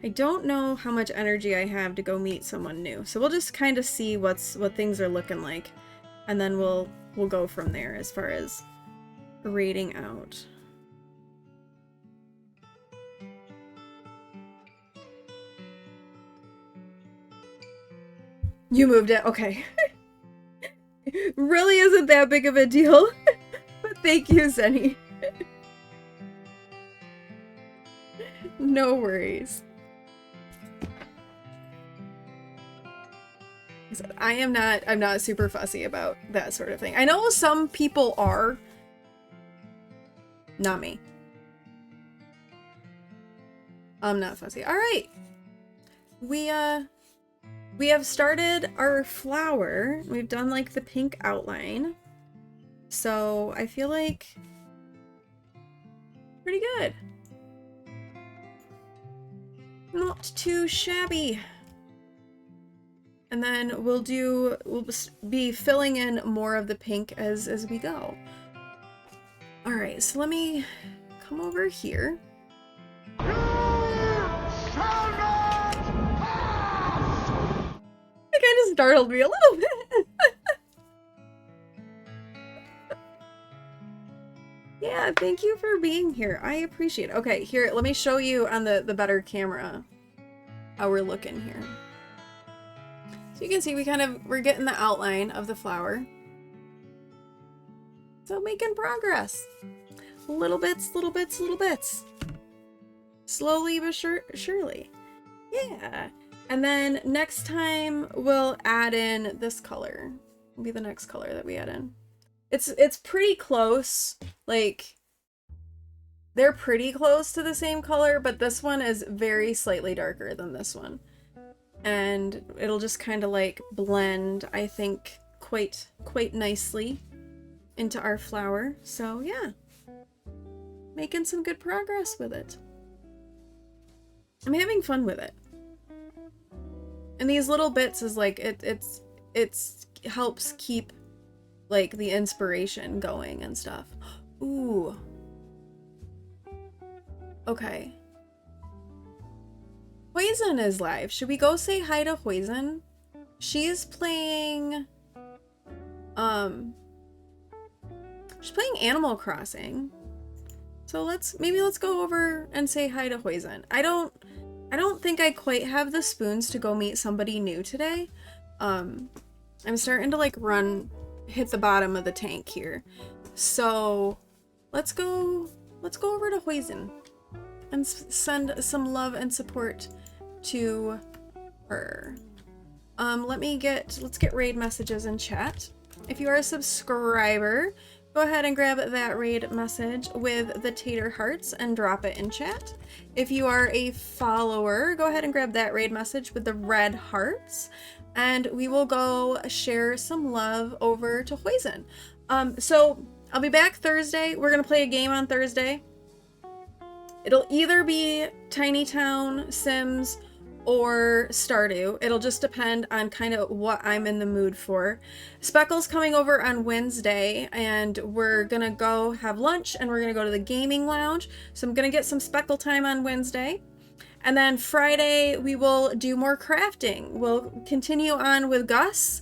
I don't know how much energy I have to go meet someone new, so we'll just kind of see what things are looking like, and then we'll go from there as far as rating out. You moved it, okay. Really isn't that big of a deal, but thank you, Zenny. No worries. I'm not super fussy about that sort of thing. I know some people are. Not me. I'm not fussy. All right. We have started our flower. We've done like the pink outline. So I feel like pretty good. Not too shabby. And then we'll be filling in more of the pink as we go. All right, so let me come over here. It kind of startled me a little bit. Yeah, thank you for being here. I appreciate it. Okay, here, let me show you on the better camera how we're looking here. So you can see we're getting the outline of the flower. So making progress. Little bits, little bits, little bits. Slowly but surely. Yeah. And then next time we'll add in this color. Will be the next color that we add in. It's pretty close. Like, they're pretty close to the same color, but this one is very slightly darker than this one. And it'll just kind of like blend, I think, quite nicely into our flower. So yeah, making some good progress with it. I'm having fun with it. And these little bits is like, it's helps keep like the inspiration going and stuff. Ooh. Okay. Hoisin is live. Should we go say hi to Hoisin? She's playing she's playing Animal Crossing. So let's go over and say hi to Hoisin. I don't think I quite have the spoons to go meet somebody new today. I'm starting to like hit the bottom of the tank here. So let's go over to Hoisin and send some love and support to her. Let's get raid messages in chat. If you are a subscriber, go ahead and grab that raid message with the tater hearts and drop it in chat. If you are a follower, go ahead and grab that raid message with the red hearts, and we will go share some love over to Hoisin. So I'll be back Thursday. We're gonna play a game on Thursday. It'll either be Tiny Town, Sims, or Stardew. It'll just depend on kind of what I'm in the mood for. Speckle's coming over on Wednesday, and we're gonna go have lunch, and we're gonna go to the gaming lounge. So I'm gonna get some Speckle time on Wednesday. And then Friday, we will do more crafting. We'll continue on with Gus,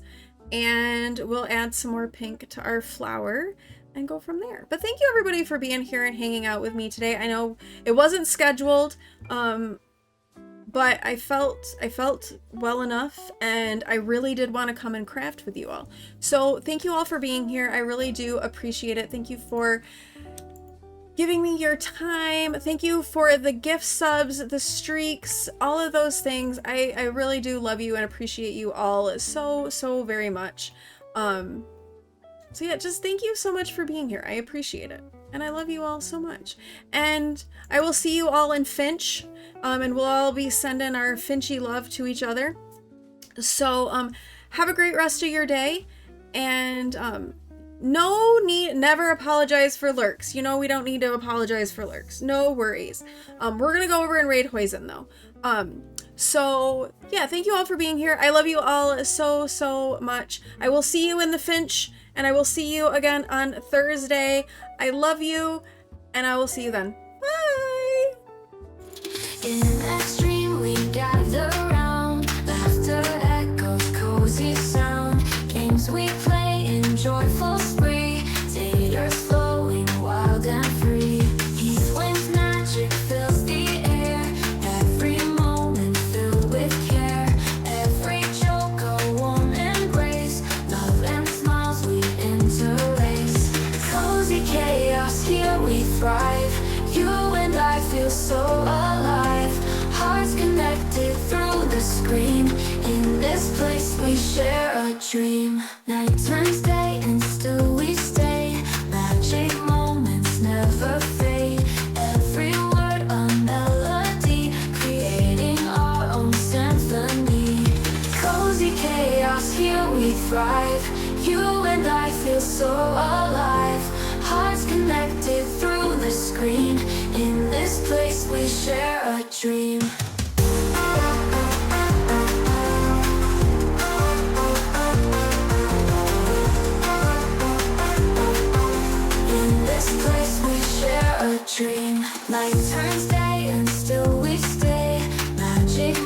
and we'll add some more pink to our flower and go from there. But thank you everybody for being here and hanging out with me today. I know it wasn't scheduled, but I felt well enough, and I really did want to come and craft with you all. So thank you all for being here. I really do appreciate it. Thank you for giving me your time. Thank you for the gift subs, the streaks, all of those things. I really do love you and appreciate you all so very much. So yeah, just thank you so much for being here. I appreciate it. And I love you all so much. And I will see you all in Finch. And we'll all be sending our Finchy love to each other. So have a great rest of your day. And never apologize for lurks. You know, we don't need to apologize for lurks. No worries. We're gonna go over and raid Hoisin though. So yeah, thank you all for being here. I love you all so much. I will see you in the Finch, and I will see you again on Thursday. I love you, and I will see you then. Bye! In extreme, we gather round. Laughter echoes, cozy sound. Games we play in joyful spree. Taters flowing wild and free. Heat wind magic fills the air. Every moment filled with care. Every joke a warm embrace. Love and smiles we interlace. Cozy chaos, here we thrive. You and I feel so alive. Hearts connected through the screen. In this place we share a dream. Night turns day and still we stay. Magic moments never fade. Every word a melody, creating our own symphony. Cozy chaos, here we thrive. You and I feel so alive. Hearts connected through the screen. In this place we share a dream. In this place we share a dream. Night turns day and still we stay. Magic